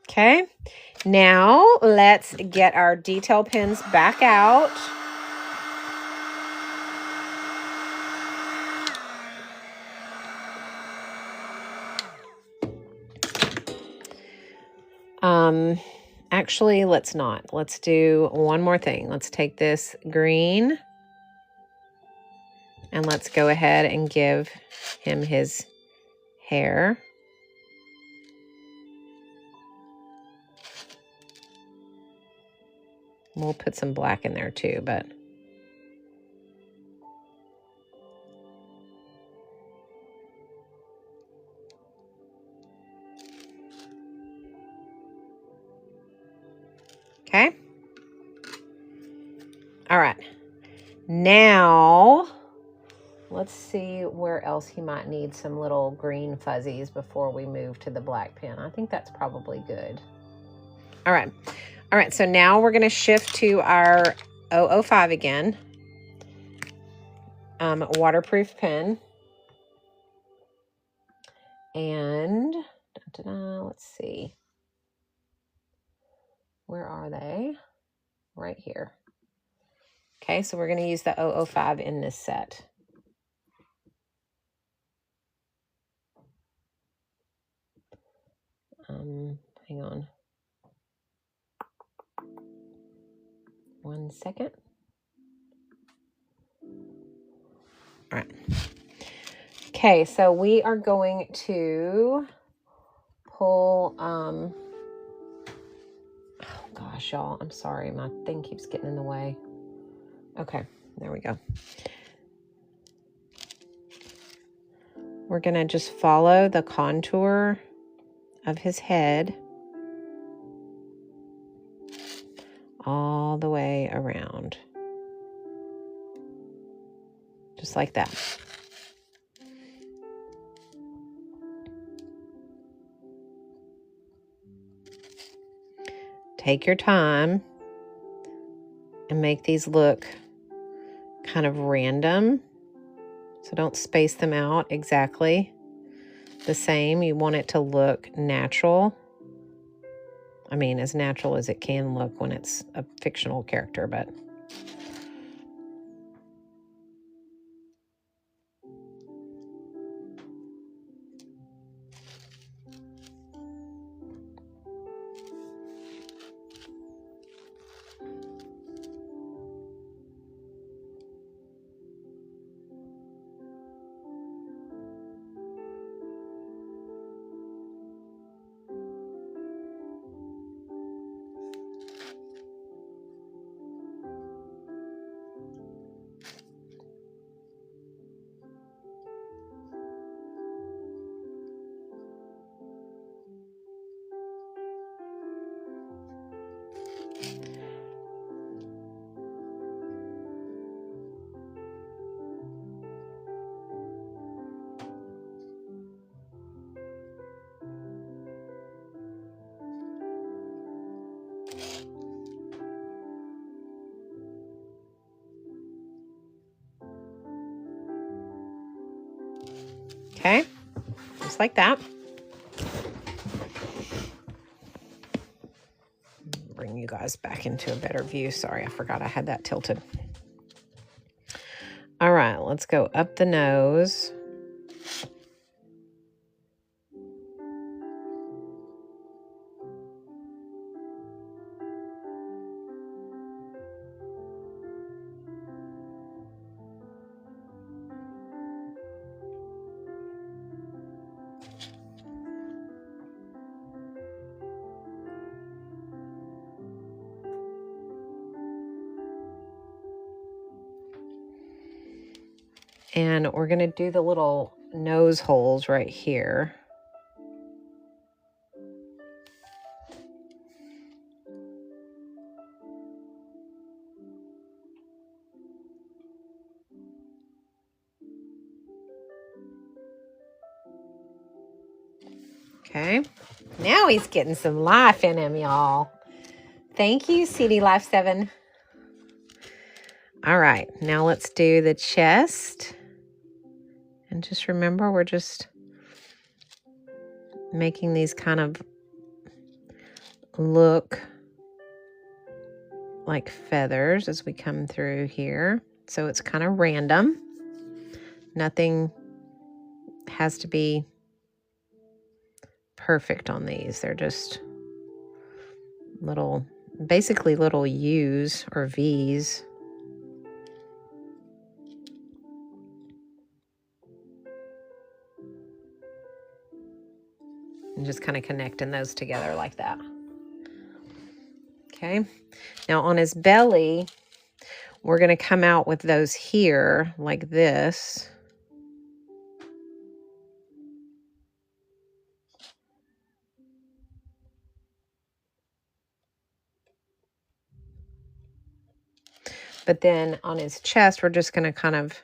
Okay, now let's get our detail pins back out. Actually, let's not. Let's do one more thing. Let's take this green and let's go ahead and give him his hair. We'll put some black in there too, but okay. All right. Now, let's see where else he might need some little green fuzzies before we move to the black pen. I think that's probably good. All right. All right, so now we're going to shift to our 005 again. Waterproof pen. And let's see. Where are they? Right here. Okay, so we're going to use the 005 in this set. Hang on. 1 second. All right. Okay, so we are going to pull, oh gosh, y'all, I'm sorry. My thing keeps getting in the way. Okay, there we go. We're going to just follow the contour of his head all the way around. Just like that. Take your time and make these look kind of random. So don't space them out exactly the same. You want it to look natural. I mean, as natural as it can look when it's a fictional character, but okay, just like that. Bring you guys back into a better view. Sorry, I forgot I had that tilted. All right, let's go up the nose. And we're going to do the little nose holes right here. Okay, now he's getting some life in him, y'all. Thank you, CD Life 7. All right, now let's do the chest. And just remember, we're just making these kind of look like feathers as we come through here. So it's kind of random. Nothing has to be perfect on these. They're just little, basically little U's or V's. And just kind of connecting those together like that. Okay. Now on his belly, we're going to come out with those here like this. But then on his chest, we're just going to kind of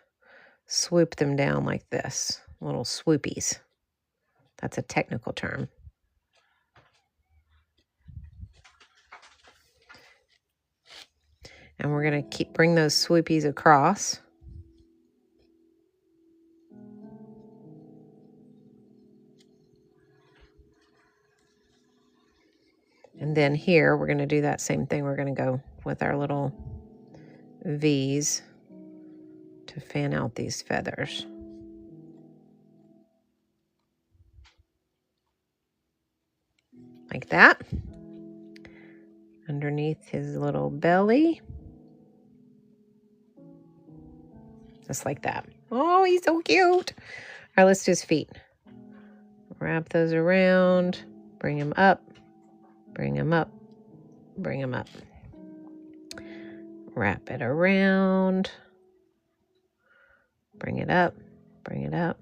swoop them down like this. Little swoopies. That's a technical term. And we're going to bring those swoopies across. And then here, we're going to do that same thing. We're going to go with our little V's to fan out these feathers. Like that. Underneath his little belly. Just like that. Oh, he's so cute. All right, let's do his feet. Wrap those around. Bring him up. Bring him up. Bring him up. Wrap it around. Bring it up. Bring it up.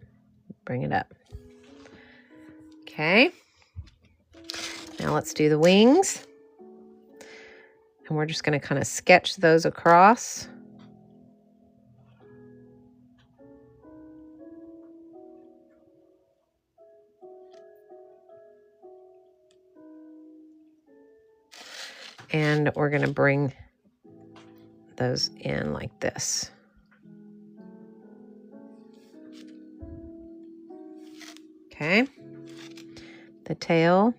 Bring it up. Okay. Now let's do the wings. And we're just going to kind of sketch those across. And we're going to bring those in like this. Okay. The tail.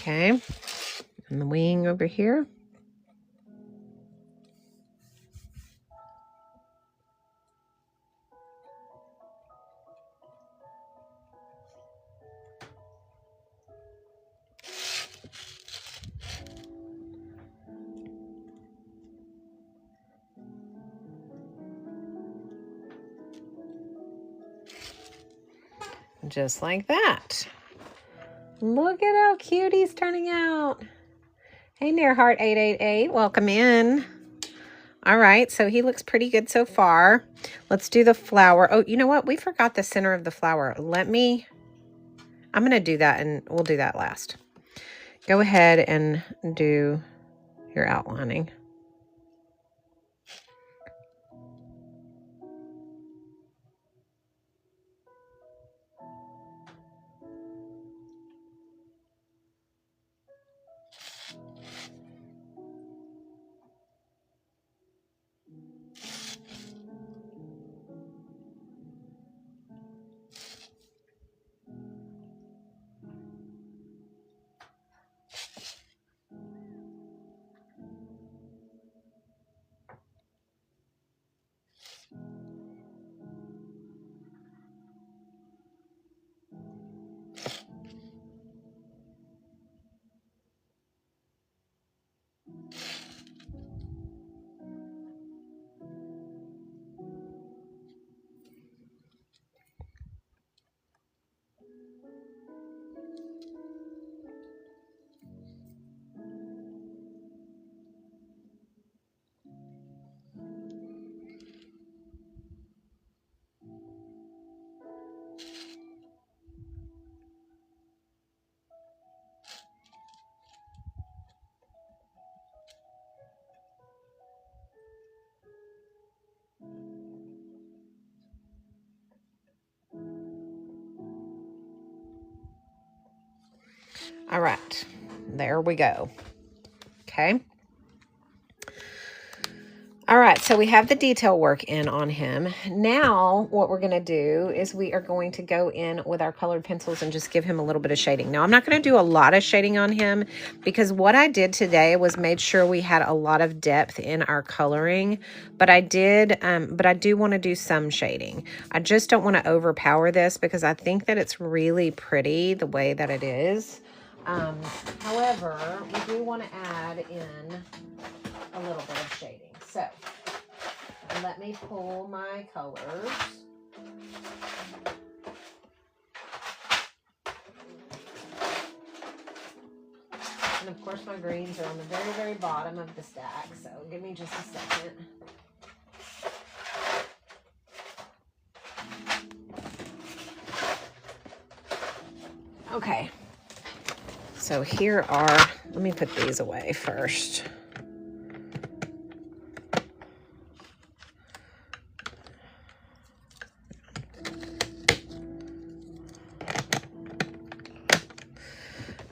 Okay. And the wing over here. Just like that. Look at how cute he's turning out. Hey, Nearheart 888, welcome in. All right, so he looks pretty good so far. Let's do the flower. Oh, you know what? We forgot the center of the flower. I'm going to do that, and we'll do that last. Go ahead and do your outlining. All right, there we go. Okay. All right, so we have the detail work in on him. Now, what we're going to do is we are going to go in with our colored pencils and just give him a little bit of shading. Now, I'm not going to do a lot of shading on him because what I did today was made sure we had a lot of depth in our coloring, but I do want to do some shading. I just don't want to overpower this because I think that it's really pretty the way that it is. However, we do want to add in a little bit of shading. So let me pull my colors. And of course my greens are on the very, very bottom of the stack. So give me just a second. Okay. So here are, let me put these away first.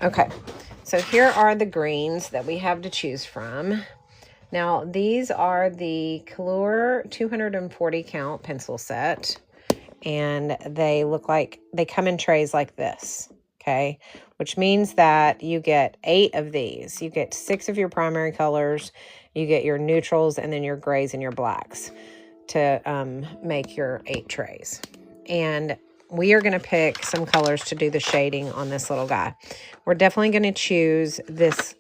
Okay, so here are the greens that we have to choose from. Now, these are the Color 240 count pencil set, and they look like, they come in trays like this, okay? Which means that you get 8 of these. You get 6 of your primary colors, you get your neutrals, and then your grays and your blacks to make your 8 trays. And we are going to pick some colors to do the shading on this little guy. We're definitely going to choose this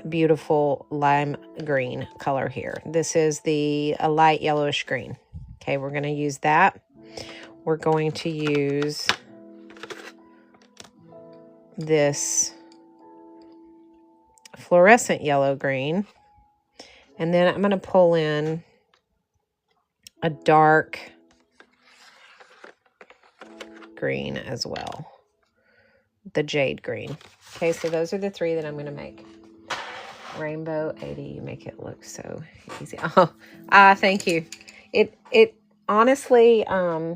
beautiful lime green color here. This is a light yellowish green. Okay, we're going to use that. We're going to use this fluorescent yellow green. And then I'm going to pull in a dark green as well, the jade green. Okay, so those are the 3 that I'm going to make. Rainbow 80, you make it look so easy. Oh, thank you. It honestly, I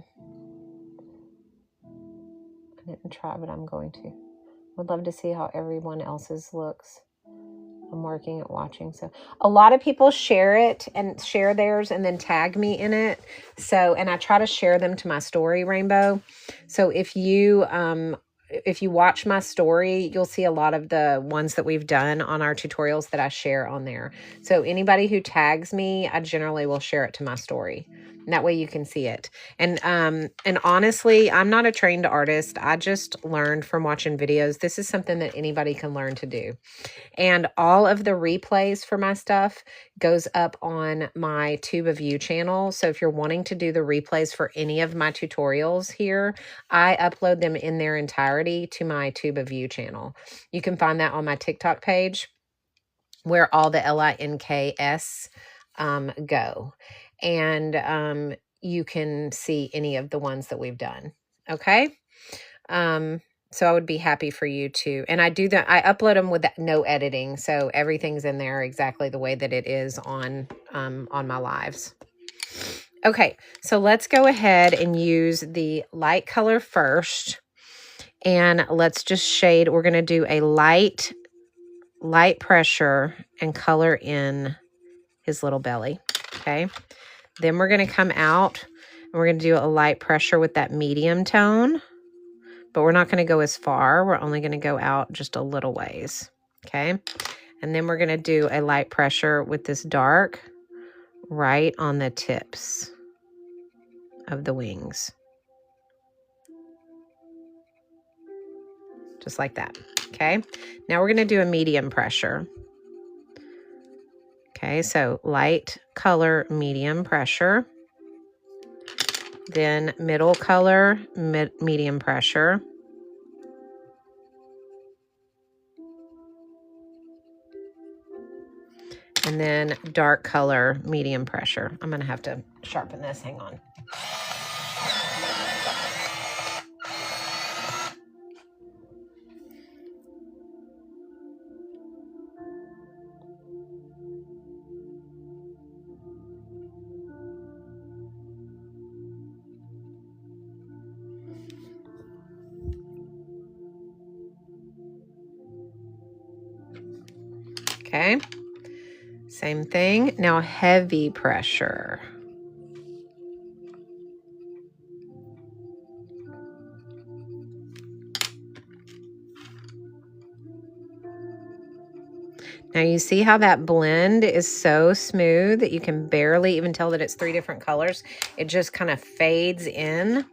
didn't try, but I'm going to. Would love to see how everyone else's looks. I'm working at watching. So a lot of people share it and share theirs and then tag me in it. So, and I try to share them to my story, Rainbow. So if you watch my story, you'll see a lot of the ones that we've done on our tutorials that I share on there. So anybody who tags me, I generally will share it to my story. And that way you can see it. And honestly, I'm not a trained artist. I just learned from watching videos. This is something that anybody can learn to do. And all of the replays for my stuff goes up on my Tube of You channel. So if you're wanting to do the replays for any of my tutorials here, I upload them in their entirety to my Tube of You channel. You can find that on my TikTok page where all the LINKS go. And you can see any of the ones that we've done. Okay? So I would be happy for you to, and I do that. I upload them with no editing. So everything's in there exactly the way that it is on my lives. Okay. So let's go ahead and use the light color first. And let's just shade. We're going to do a light pressure and color in his little belly. Okay. Then we're going to come out and we're going to do a light pressure with that medium tone. But we're not going to go as far. We're only going to go out just a little ways, okay? And then we're going to do a light pressure with this dark right on the tips of the wings. Just like that, okay? Now we're going to do a medium pressure. Okay, so light color, medium pressure. Then middle color, medium pressure. And then dark color, medium pressure. I'm going to have to sharpen this. Hang on. Okay. Same thing. Now heavy pressure. Now you see how that blend is so smooth that you can barely even tell that it's 3 different colors. It just kind of fades in.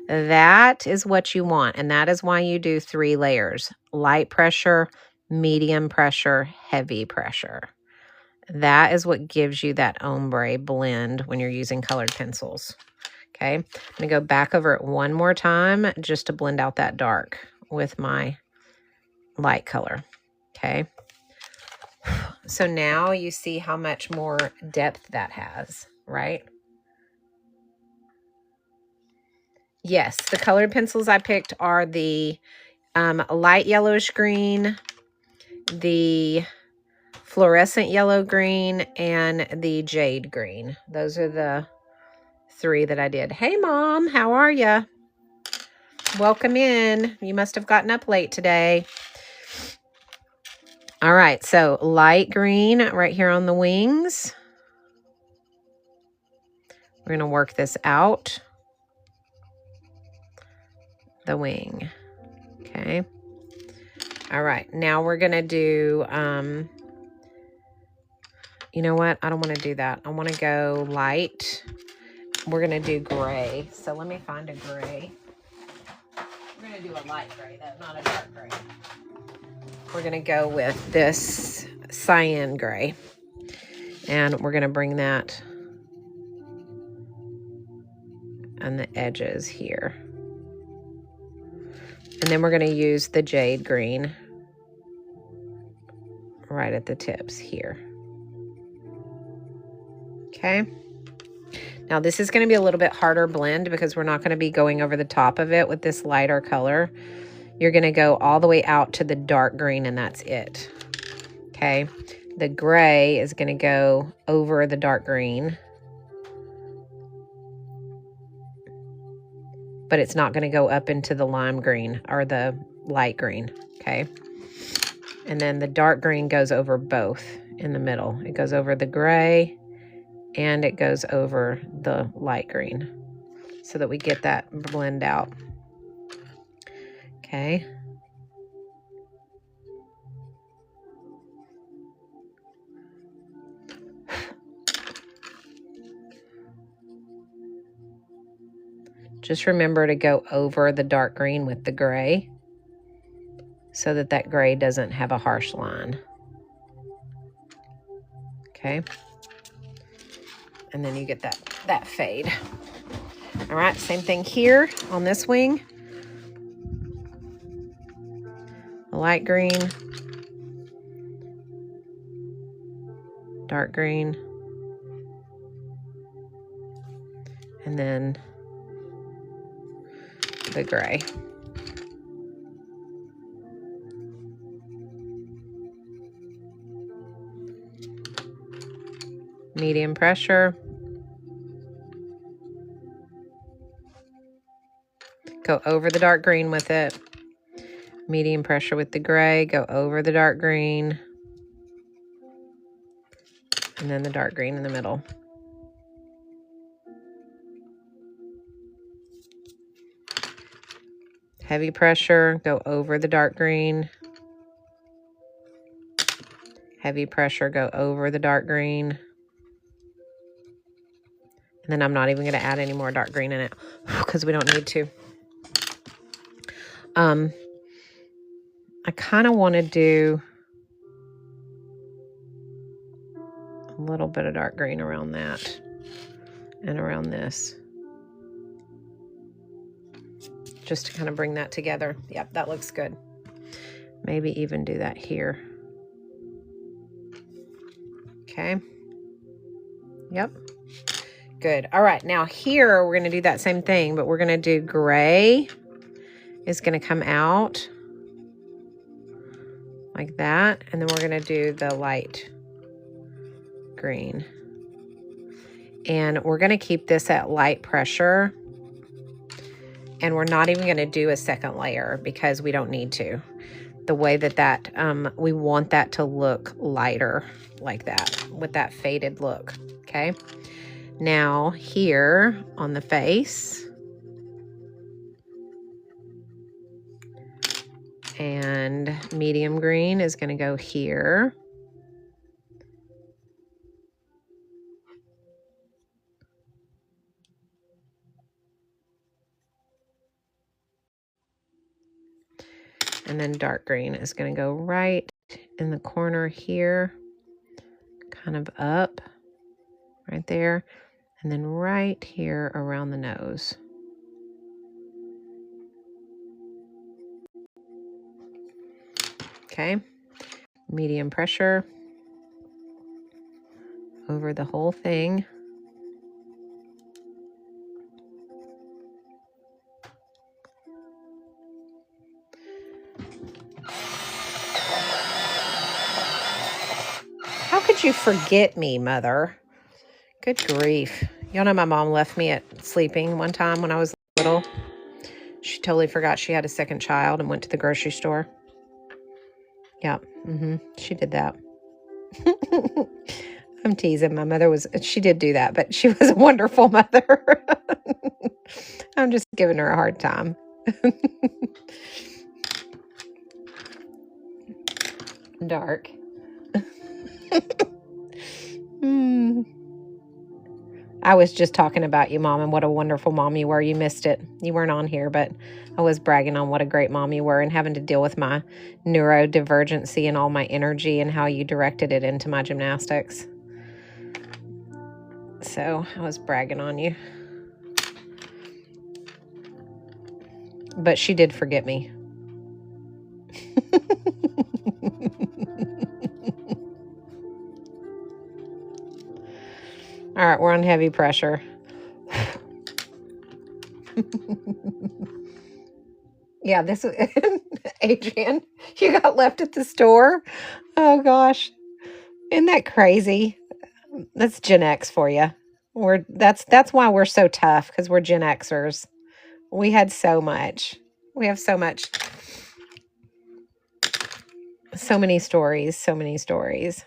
That is what you want, and that is why you do 3 layers. Light pressure, medium pressure, heavy pressure. That is what gives you that ombre blend when you're using colored pencils. Okay, I'm going to go back over it one more time just to blend out that dark with my light color. Okay. So now you see how much more depth that has, right? Yes, the colored pencils I picked are the light yellowish green, the fluorescent yellow green, and the jade green. Those are the 3 that I did. Hey, Mom, how are you? Welcome in. You must have gotten up late today. All right, so light green right here on the wings. We're going to work this out. The wing. Okay. All right, now we're going to do, you know what? I don't want to do that. I want to go light. We're going to do gray. So let me find a gray. We're going to do a light gray, though, not a dark gray. We're going to go with this cyan gray. And we're going to bring that on the edges here. And then we're going to use the jade green right at the tips here. Okay. Now this is going to be a little bit harder blend because we're not going to be going over the top of it with this lighter color. You're going to go all the way out to the dark green and that's it. Okay. The gray is going to go over the dark green. But it's not going to go up into the lime green or the light green. Okay. And then the dark green goes over both in the middle. It goes over the gray and it goes over the light green so that we get that blend out. Okay. Just remember to go over the dark green with the gray so that that gray doesn't have a harsh line. Okay. And then you get that fade. All right, same thing here on this wing. A light green, dark green, and then the gray. Medium pressure. Go over the dark green with it. Medium pressure with the gray. Go over the dark green. And then the dark green in the middle. Heavy pressure. Go over the dark green. Heavy pressure. Go over the dark green. And then I'm not even going to add any more dark green in it because we don't need to. I kind of want to do a little bit of dark green around that and around this. Just to kind of bring that together. Yep, that looks good. Maybe even do that here. Okay. Yep. Good. All right. Now here we're going to do that same thing, but we're going to do gray is going to come out like that. And then we're going to do the light green. And we're going to keep this at light pressure. And we're not even going to do a second layer because we don't need to. the way that we want that to look lighter like that with that faded look. Okay. Now here on the face, and medium green is going to go here. And then dark green is going to go right in the corner here, kind of up right there, and then right here around the nose. Okay, medium pressure over the whole thing. How could you forget me, Mother? Good grief. Y'all know my mom left me at sleeping one time when I was little. She totally forgot she had a second child and went to the grocery store. Yeah, she did that. I'm teasing. My mother she did do that, but she was a wonderful mother. I'm just giving her a hard time. Dark. I was just talking about you, Mom, and what a wonderful mom you were. You missed it. You weren't on here, but I was bragging on what a great mom you were and having to deal with my neurodivergency and all my energy and how you directed it into my gymnastics. So I was bragging on you. But she did forget me. All right, we're on heavy pressure. Yeah, this is Adrian. You got left at the store. Oh gosh, isn't that crazy? That's Gen X for you. That's why we're so tough, because we're Gen Xers. We had so much. We have so much. So many stories. So many stories.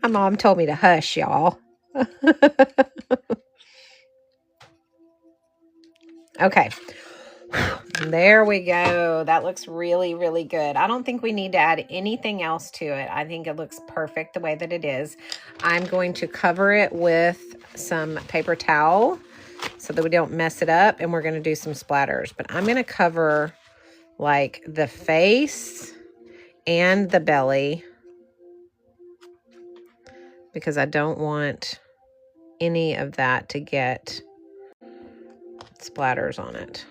My mom told me to hush, y'all. Okay. There we go. That looks really, really good. I don't think we need to add anything else to it. I think it looks perfect the way that it is. I'm going to cover it with some paper towel so that we don't mess it up, and we're going to do some splatters. But I'm going to cover like the face and the belly because I don't want any of that to get splatters on it.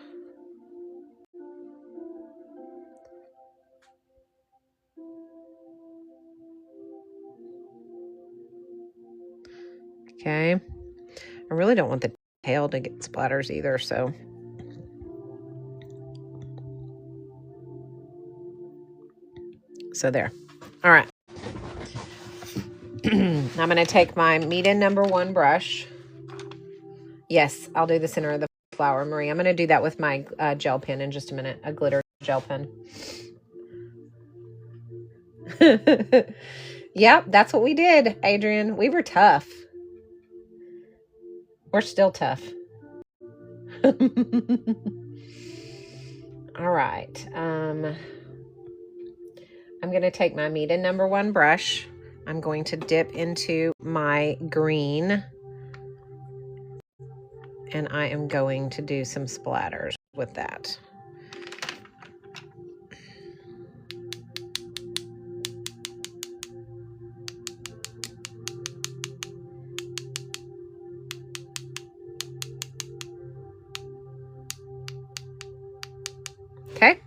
Okay. I really don't want the tail to get splatters either, so. So there. All right. I'm going to take my Meet In #1 brush. Yes, I'll do the center of the flower, Marie. I'm going to do that with my gel pen in just a minute, a glitter gel pen. Yep, that's what we did, Adrian. We were tough. We're still tough. All right. I'm going to take my Meet In #1 brush. I'm going to dip into my green, and I am going to do some splatters with that. Okay.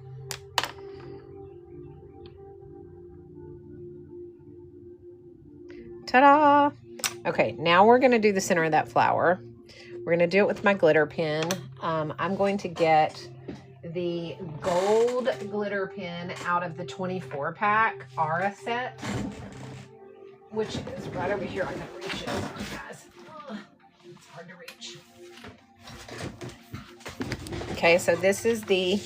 Ta-da! Okay, now we're going to do the center of that flower. We're going to do it with my glitter pen. I'm going to get the gold glitter pen out of the 24-pack Aura set, which is right over here. I gotta reach it, guys. It's hard to reach. Okay, so this is the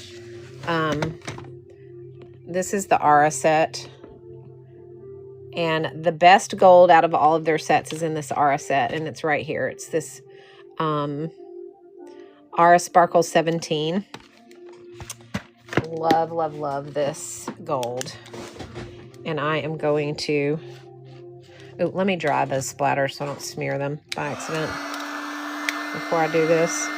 Aura set. And the best gold out of all of their sets is in this Aura set, and it's right here. It's this Aura Sparkle 17. Love, love, love this gold. And I am going to... Oh, let me dry those splatters so I don't smear them by accident before I do this.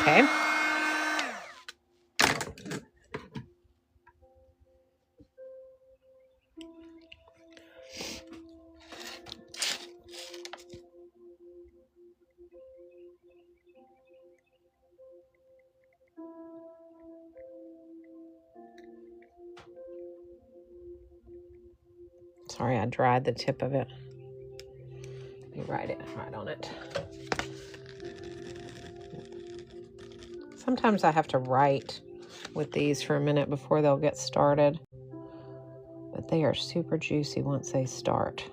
Okay. Sorry, I dried the tip of it. Let me write on it. Sometimes I have to write with these for a minute before they'll get started. But they are super juicy once they start.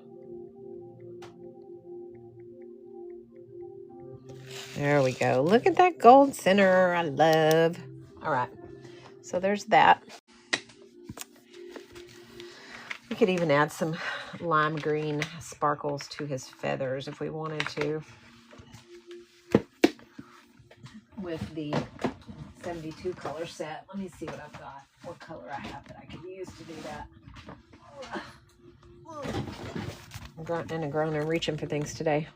There we go. Look at that gold center. I love. All right. So there's that. We could even add some lime green sparkles to his feathers if we wanted to. With the 72 color set. Let me see what I've got. What color I have that I could use to do that. I'm grunting and groaning and reaching for things today.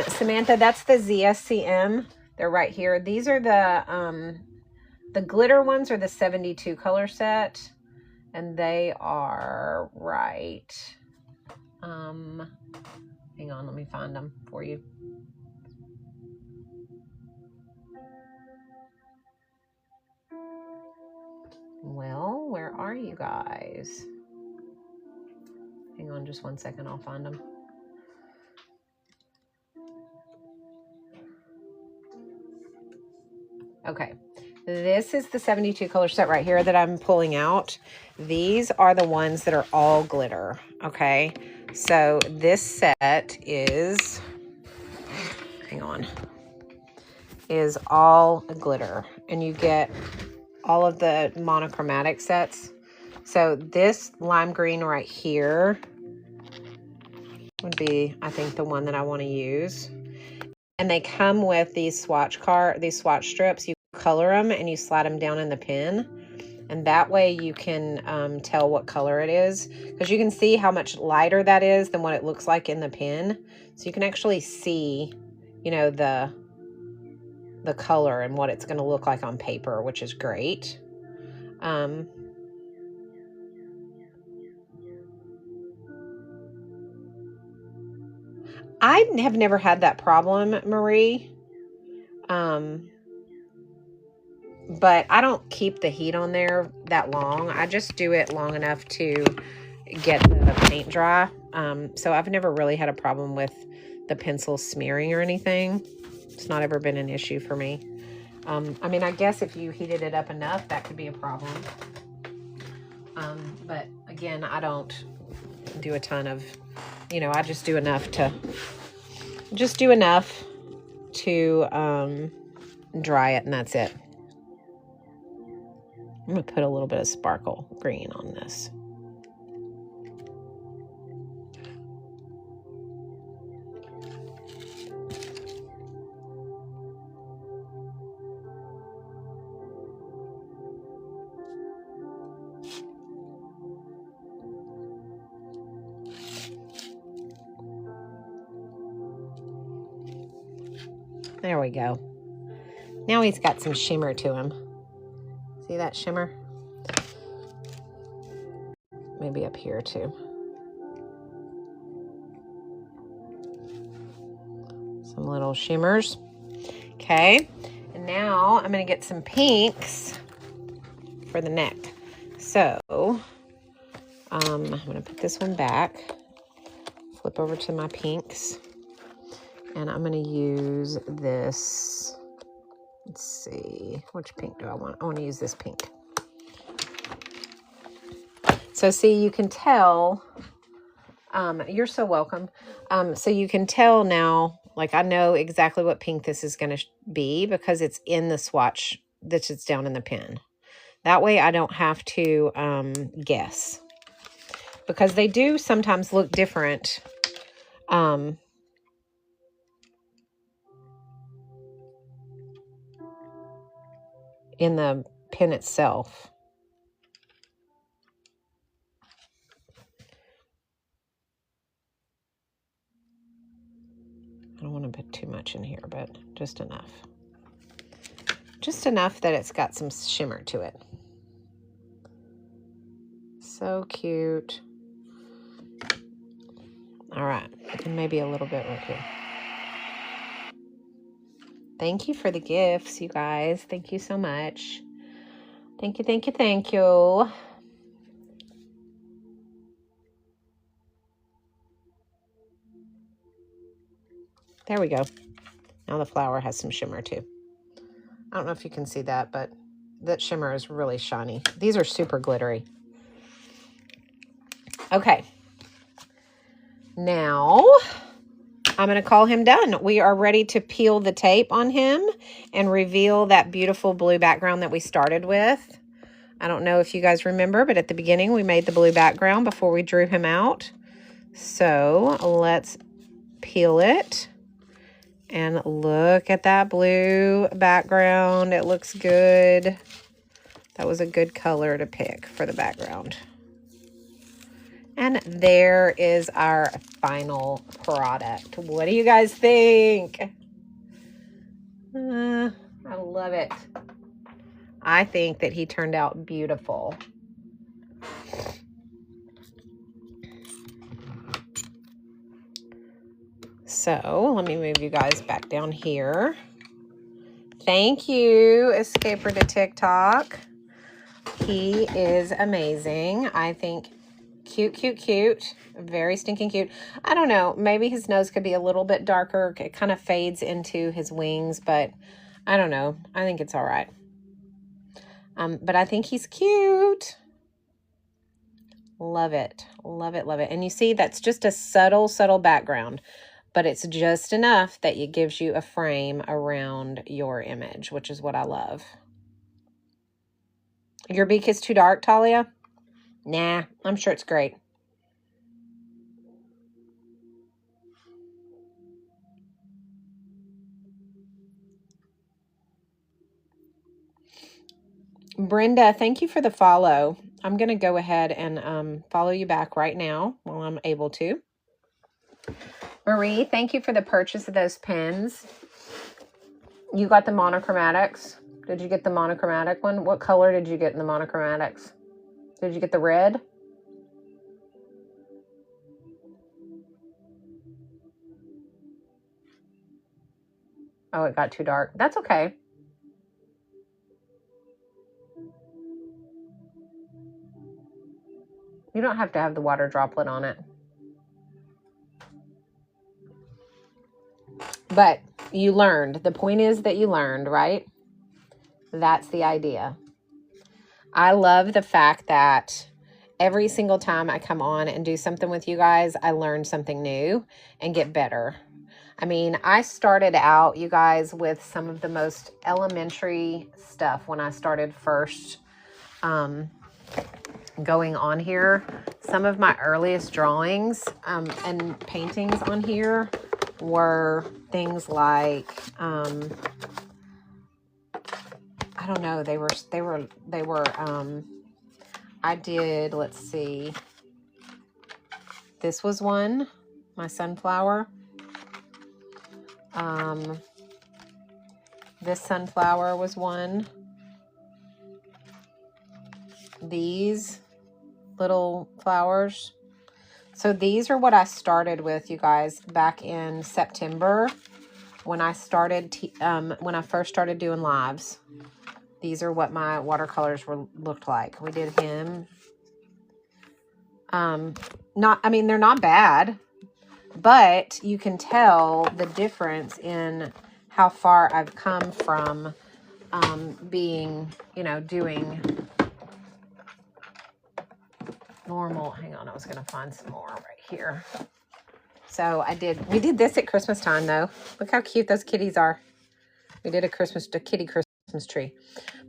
Samantha, that's the ZSCM. They're right here. These are the glitter ones are the 72 color set. And they are right. Hang on, let me find them for you. Well, where are you guys? Hang on just one second, I'll find them. Okay, this is the 72 color set right here that I'm pulling out. These are the ones that are all glitter, okay? So this set is, hang on, is all glitter. And you get all of the monochromatic sets. So this lime green right here would be, I think, the one that I want to use. And they come with these swatch strips. You color them and you slide them down in the pen. And that way you can tell what color it is. Because you can see how much lighter that is than what it looks like in the pen. So you can actually see, you know, the color and what it's going to look like on paper, which is great. I have never had that problem, Marie. But I don't keep the heat on there that long. I just do it long enough to get the paint dry. So I've never really had a problem with the pencil smearing or anything. It's not ever been an issue for me. I mean, I guess if you heated it up enough, that could be a problem. But again, I don't do a ton of, you know, I just do enough to dry it, and that's it. I'm going to put a little bit of sparkle green on this. There we go. Now he's got some shimmer to him. See that shimmer? Maybe up here too. Some little shimmers. Okay. And now I'm going to get some pinks for the neck. So I'm going to put this one back. Flip over to my pinks. And I'm going to use this. Let's see. Which pink do I want? I want to use this pink. So see, you can tell, you're so welcome. So you can tell now, like I know exactly what pink this is going to be because it's in the swatch that it's down in the pen. That way I don't have to guess. Because they do sometimes look different. In the pen itself. I don't want to put too much in here, but just enough. Just enough that it's got some shimmer to it. So cute. All right, and maybe a little bit right here. Thank you for the gifts, you guys. Thank you so much. Thank you, thank you, thank you. There we go. Now the flower has some shimmer too. I don't know if you can see that, but that shimmer is really shiny. These are super glittery. Okay. Now I'm going to call him done. We are ready to peel the tape on him and reveal that beautiful blue background that we started with. I don't know if you guys remember, but at the beginning we made the blue background before we drew him out. So let's peel it and look at that blue background. It looks good. That was a good color to pick for the background. And there is our final product. What do you guys think? I love it. I think that he turned out beautiful. So let me move you guys back down here. Thank you, Escaper to TikTok. He is amazing. I think cute, cute, cute. Very stinking cute. I don't know. Maybe his nose could be a little bit darker. It kind of fades into his wings, but I don't know. I think it's all right. But I think he's cute. Love it. Love it, love it. And you see, that's just a subtle, subtle background, but it's just enough that it gives you a frame around your image, which is what I love. Your beak is too dark, Talia? Nah, I'm sure it's great. Brenda, thank you for the follow. I'm going to go ahead and follow you back right now while I'm able to. Marie, thank you for the purchase of those pens. You got the monochromatics. Did you get the monochromatic one? What color did you get in the monochromatics? Did you get the red? Oh, it got too dark. That's okay. You don't have to have the water droplet on it. But you learned. The point is that you learned, right? That's the idea. I love the fact that every single time I come on and do something with you guys, I learn something new and get better. I mean, I started out, you guys, with some of the most elementary stuff when I started first going on here. Some of my earliest drawings and paintings on here were things like I don't know, they were I did, let's see, this was one, my sunflower. This sunflower was one. These little flowers. So these are what I started with, you guys, back in September when I started, when I first started doing lives. These are what my watercolors looked like. We did him. I mean, they're not bad, but you can tell the difference in how far I've come from being, you know, doing normal. Hang on, I was going to find some more right here. So we did this at Christmas time though. Look how cute those kitties are. We did a kitty Christmas tree.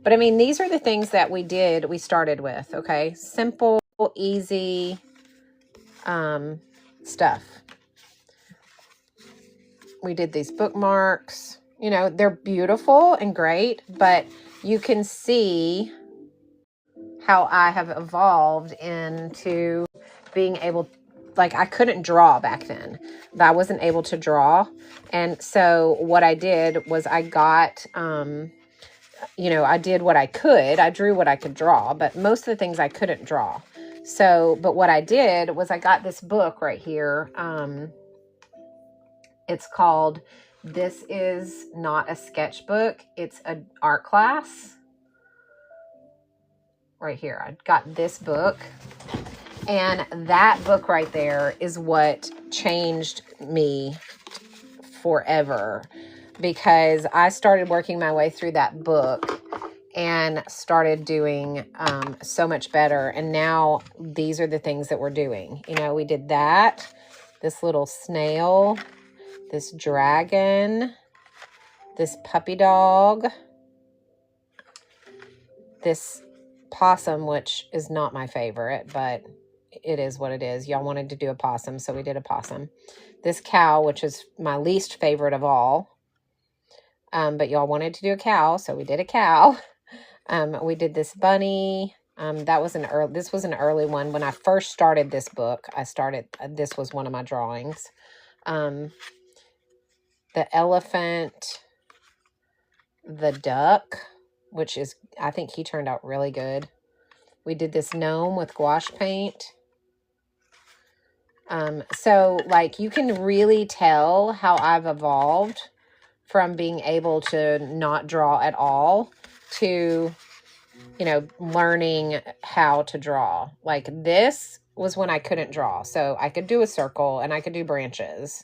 But I mean, these are the things that we started with, okay? Simple, easy stuff. We did these bookmarks. You know, they're beautiful and great, but you can see how I have evolved into being able, like, I couldn't draw back then. I wasn't able to draw. And so what I did was I got, you know, I did what I could. I drew what I could draw, but most of the things I couldn't draw. So, but what I did was I got this book right here. It's called This Is Not a Sketchbook. It's an art class. Right here. I got this book. And that book right there is what changed me forever. Because I started working my way through that book and started doing so much better. And now these are the things that we're doing. You know, we did that. This little snail. This dragon. This puppy dog. This possum, which is not my favorite, but it is what it is. Y'all wanted to do a possum, so we did a possum. This cow, which is my least favorite of all. But y'all wanted to do a cow, so we did a cow. We did this bunny. This was an early one. When I first started this book, this was one of my drawings. The elephant, the duck, which is, I think he turned out really good. We did this gnome with gouache paint. So like you can really tell how I've evolved from being able to not draw at all to, you know, learning how to draw. Like this was when I couldn't draw. So I could do a circle and I could do branches.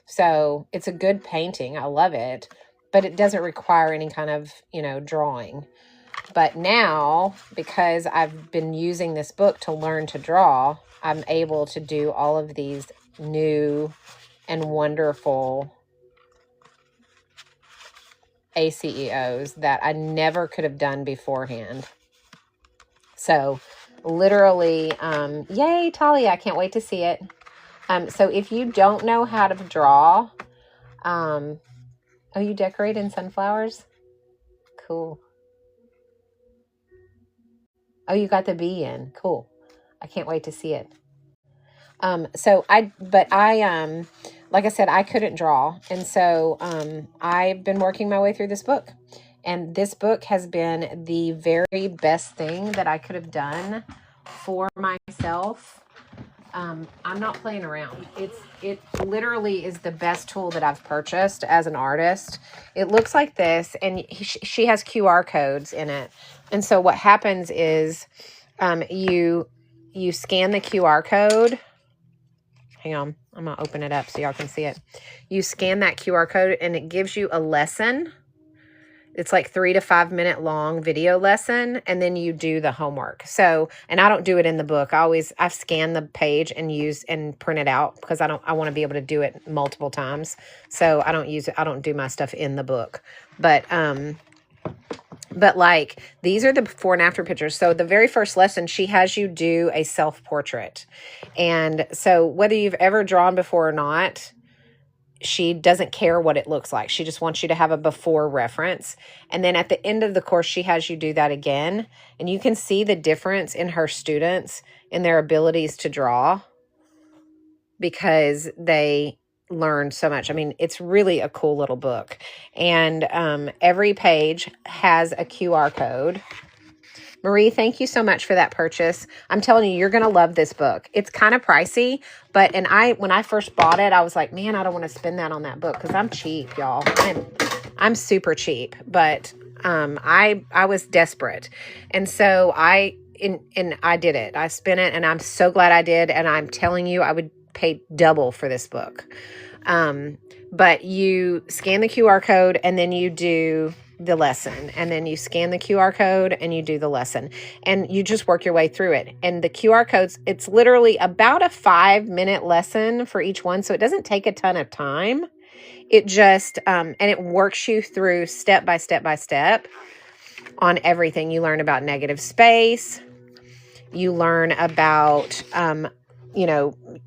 So it's a good painting. I love it, but it doesn't require any kind of, you know, drawing. But now, because I've been using this book to learn to draw, I'm able to do all of these new and wonderful ACEOs that I never could have done beforehand. So literally, yay, Talia, I can't wait to see it. So if you don't know how to draw, oh, you decorate in sunflowers? Cool. Oh, you got the bee in. Cool. I can't wait to see it. Like I said, I couldn't draw. And so, I've been working my way through this book, and this book has been the very best thing that I could have done for myself. I'm not playing around. It literally is the best tool that I've purchased as an artist. It looks like this, and she has QR codes in it. And so what happens is, you scan the QR code. Hang on, I'm gonna open it up so y'all can see it. You scan that QR code, and it gives you a lesson. It's like 3 to 5 minute long video lesson, and then you do the homework. So, and I don't do it in the book. I've scanned the page and print it out because I want to be able to do it multiple times. So I don't do my stuff in the book. But like these are the before and after pictures. So the very first lesson, she has you do a self-portrait. And so whether you've ever drawn before or not, she doesn't care what it looks like. She just wants you to have a before reference. And then at the end of the course, she has you do that again. And you can see the difference in her students in their abilities to draw because they learn so much. I mean, it's really a cool little book. And every page has a QR code. Marie, thank you so much for that purchase. I'm telling you, you're going to love this book. It's kind of pricey, but when I first bought it, I was like, man, I don't want to spend that on that book because I'm cheap, y'all. I'm super cheap, but I was desperate. And so I did it. I spent it, and I'm so glad I did. And I'm telling you, I would pay double for this book. But you scan the QR code, and then you do the lesson, and then you scan the QR code and you do the lesson, and you just work your way through it. And the QR codes, it's literally about a 5-minute lesson for each one. So it doesn't take a ton of time. It just, and it works you through step by step by step on everything. You learn about negative space. You learn about,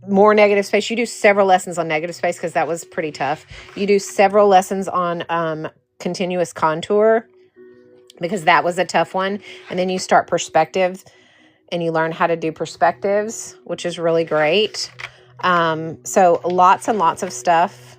more negative space. You do several lessons on negative space because that was pretty tough. You do several lessons on continuous contour because that was a tough one. And then you start perspectives and you learn how to do perspectives, which is really great. So lots and lots of stuff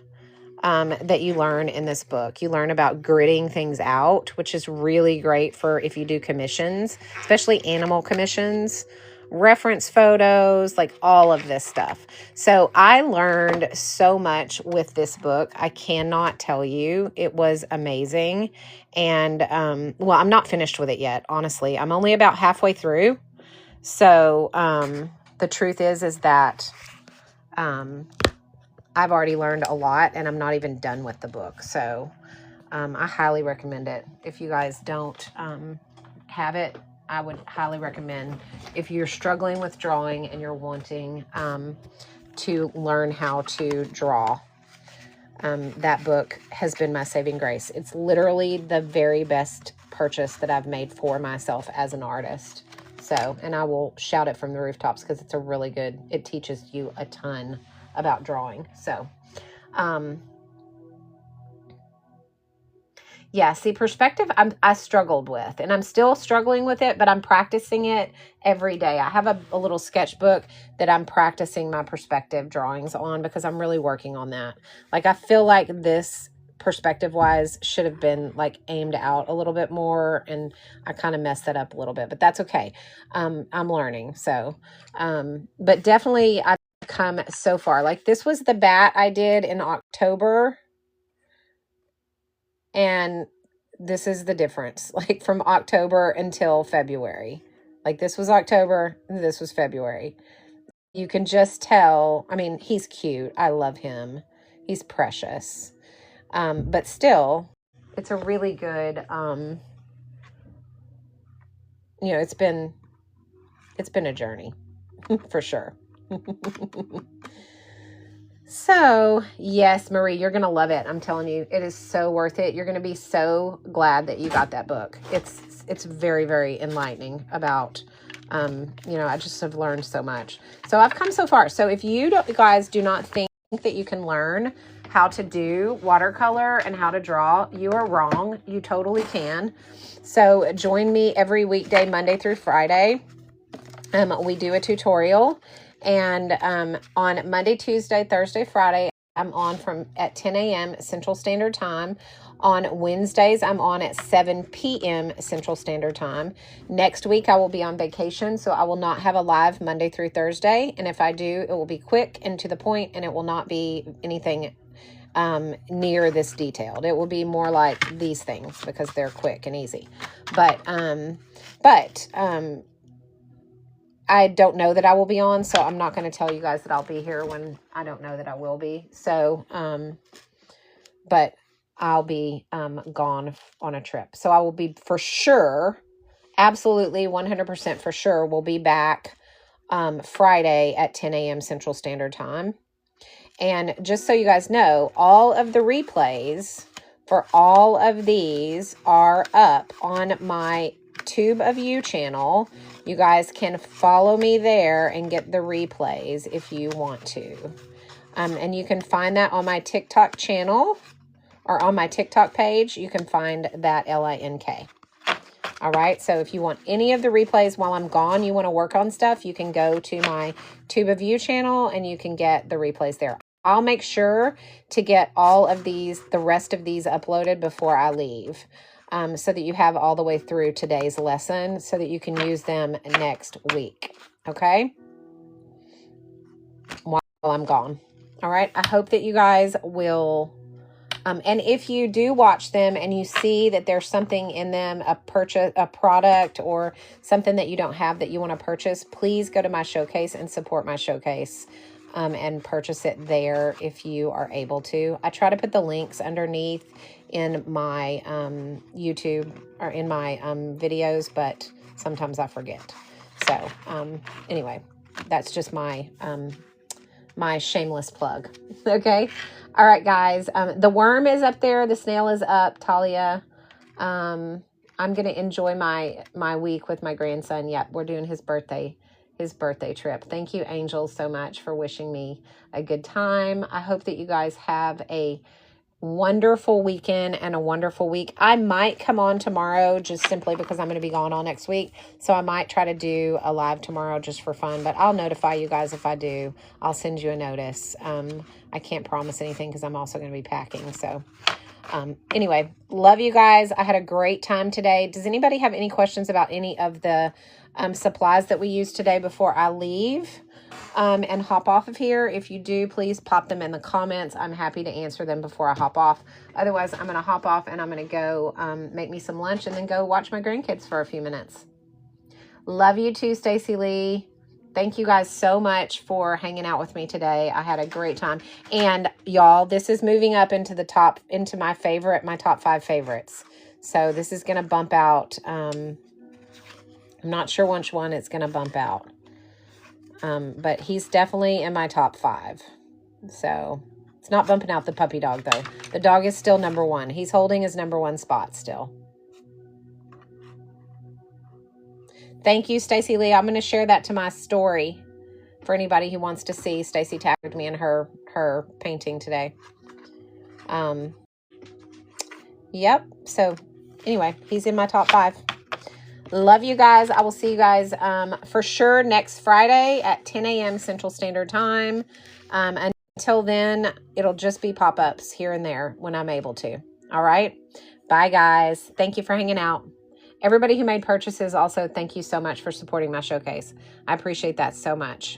that you learn in this book. You learn about gridding things out, which is really great for if you do commissions, especially animal commissions, reference photos, like all of this stuff. So I learned so much with this book. I cannot tell you. It was amazing. And, I'm not finished with it yet, honestly. I'm only about halfway through. So the truth is that I've already learned a lot, and I'm not even done with the book. So I highly recommend it. If you guys don't have it, I would highly recommend, if you're struggling with drawing and you're wanting to learn how to draw, that book has been my saving grace. It's literally the very best purchase that I've made for myself as an artist. So, and I will shout it from the rooftops because it's a really good, it teaches you a ton about drawing. So, yeah, see, perspective, I struggled with, and I'm still struggling with it, but I'm practicing it every day. I have a little sketchbook that I'm practicing my perspective drawings on because I'm really working on that. Like, I feel like this perspective-wise should have been, like, aimed out a little bit more, and I kind of messed that up a little bit, but that's okay. I'm learning, so, but definitely I've come so far. Like, this was the bat I did in October, and this is the difference, like from October until February. Like, this was October, this was February. You can just tell. I mean, he's cute. I love him. He's precious. But still, it's a really good, it's been a journey for sure. So, yes, Marie, you're going to love it. I'm telling you, it is so worth it. You're going to be so glad that you got that book. It's very, very enlightening about, I just have learned so much. So I've come so far. So if you guys do not think that you can learn how to do watercolor and how to draw, you are wrong. You totally can. So join me every weekday, Monday through Friday. We do a tutorial. And on Monday, Tuesday, Thursday, Friday, I'm on at 10 a.m. Central Standard Time. On Wednesdays, I'm on at 7 p.m. Central Standard Time. Next week, I will be on vacation, so I will not have a live Monday through Thursday. And if I do, it will be quick and to the point, and it will not be anything near this detailed. It will be more like these things because they're quick and easy. But I don't know that I will be on, so I'm not going to tell you guys that I'll be here when I don't know that I will be. So, but I'll be gone on a trip. So I will be for sure, absolutely 100% for sure, we'll be back Friday at 10 a.m. Central Standard Time. And just so you guys know, all of the replays for all of these are up on my Tube of You channel. You guys can follow me there and get the replays if you want to. And you can find that on my TikTok channel or on my TikTok page. You can find that LINK. All right. So if you want any of the replays while I'm gone, you want to work on stuff, you can go to my Tube of You channel and you can get the replays there. I'll make sure to get all of these, the rest of these uploaded before I leave. So that you have all the way through today's lesson so that you can use them next week. Okay? While I'm gone. All right? I hope that you guys will, and if you do watch them and you see that there's something in them, a product or something that you don't have that you want to purchase, please go to my showcase and support my showcase. and purchase it there if you are able to. I try to put the links underneath in my YouTube or in my videos, but sometimes I forget. So anyway, that's just my my shameless plug. Okay. All right, guys. The worm is up there. The snail is up. Talia. I'm going to enjoy my week with my grandson. Yep. We're doing his birthday trip. Thank you, angels, so much for wishing me a good time. I hope that you guys have a wonderful weekend and a wonderful week. I might come on tomorrow just simply because I'm going to be gone all next week. So I might try to do a live tomorrow just for fun, but I'll notify you guys if I do. I'll send you a notice. I can't promise anything because I'm also going to be packing. So anyway, love you guys. I had a great time today. Does anybody have any questions about any of the supplies that we used today before I leave and hop off of here? If you do, please pop them in the comments. I'm happy to answer them before I hop off. Otherwise, I'm going to hop off and I'm going to go make me some lunch and then go watch my grandkids for a few minutes. Love you too, Stacy Lee. Thank you guys so much for hanging out with me today. I had a great time. And y'all, this is moving up into the top, into my top 5 favorites. So this is going to bump out. I'm not sure which one it's going to bump out. But he's definitely in my top 5. So it's not bumping out the puppy dog though. The dog is still number 1. He's holding his number 1 spot still. Thank you, Stacy Lee. I'm going to share that to my story for anybody who wants to see. Stacy tagged me in her painting today. Yep. So anyway, he's in my top 5. Love you guys. I will see you guys for sure next Friday at 10 a.m. Central Standard Time. Until then, it'll just be pop-ups here and there when I'm able to. All right. Bye, guys. Thank you for hanging out. Everybody who made purchases also, thank you so much for supporting my showcase. I appreciate that so much.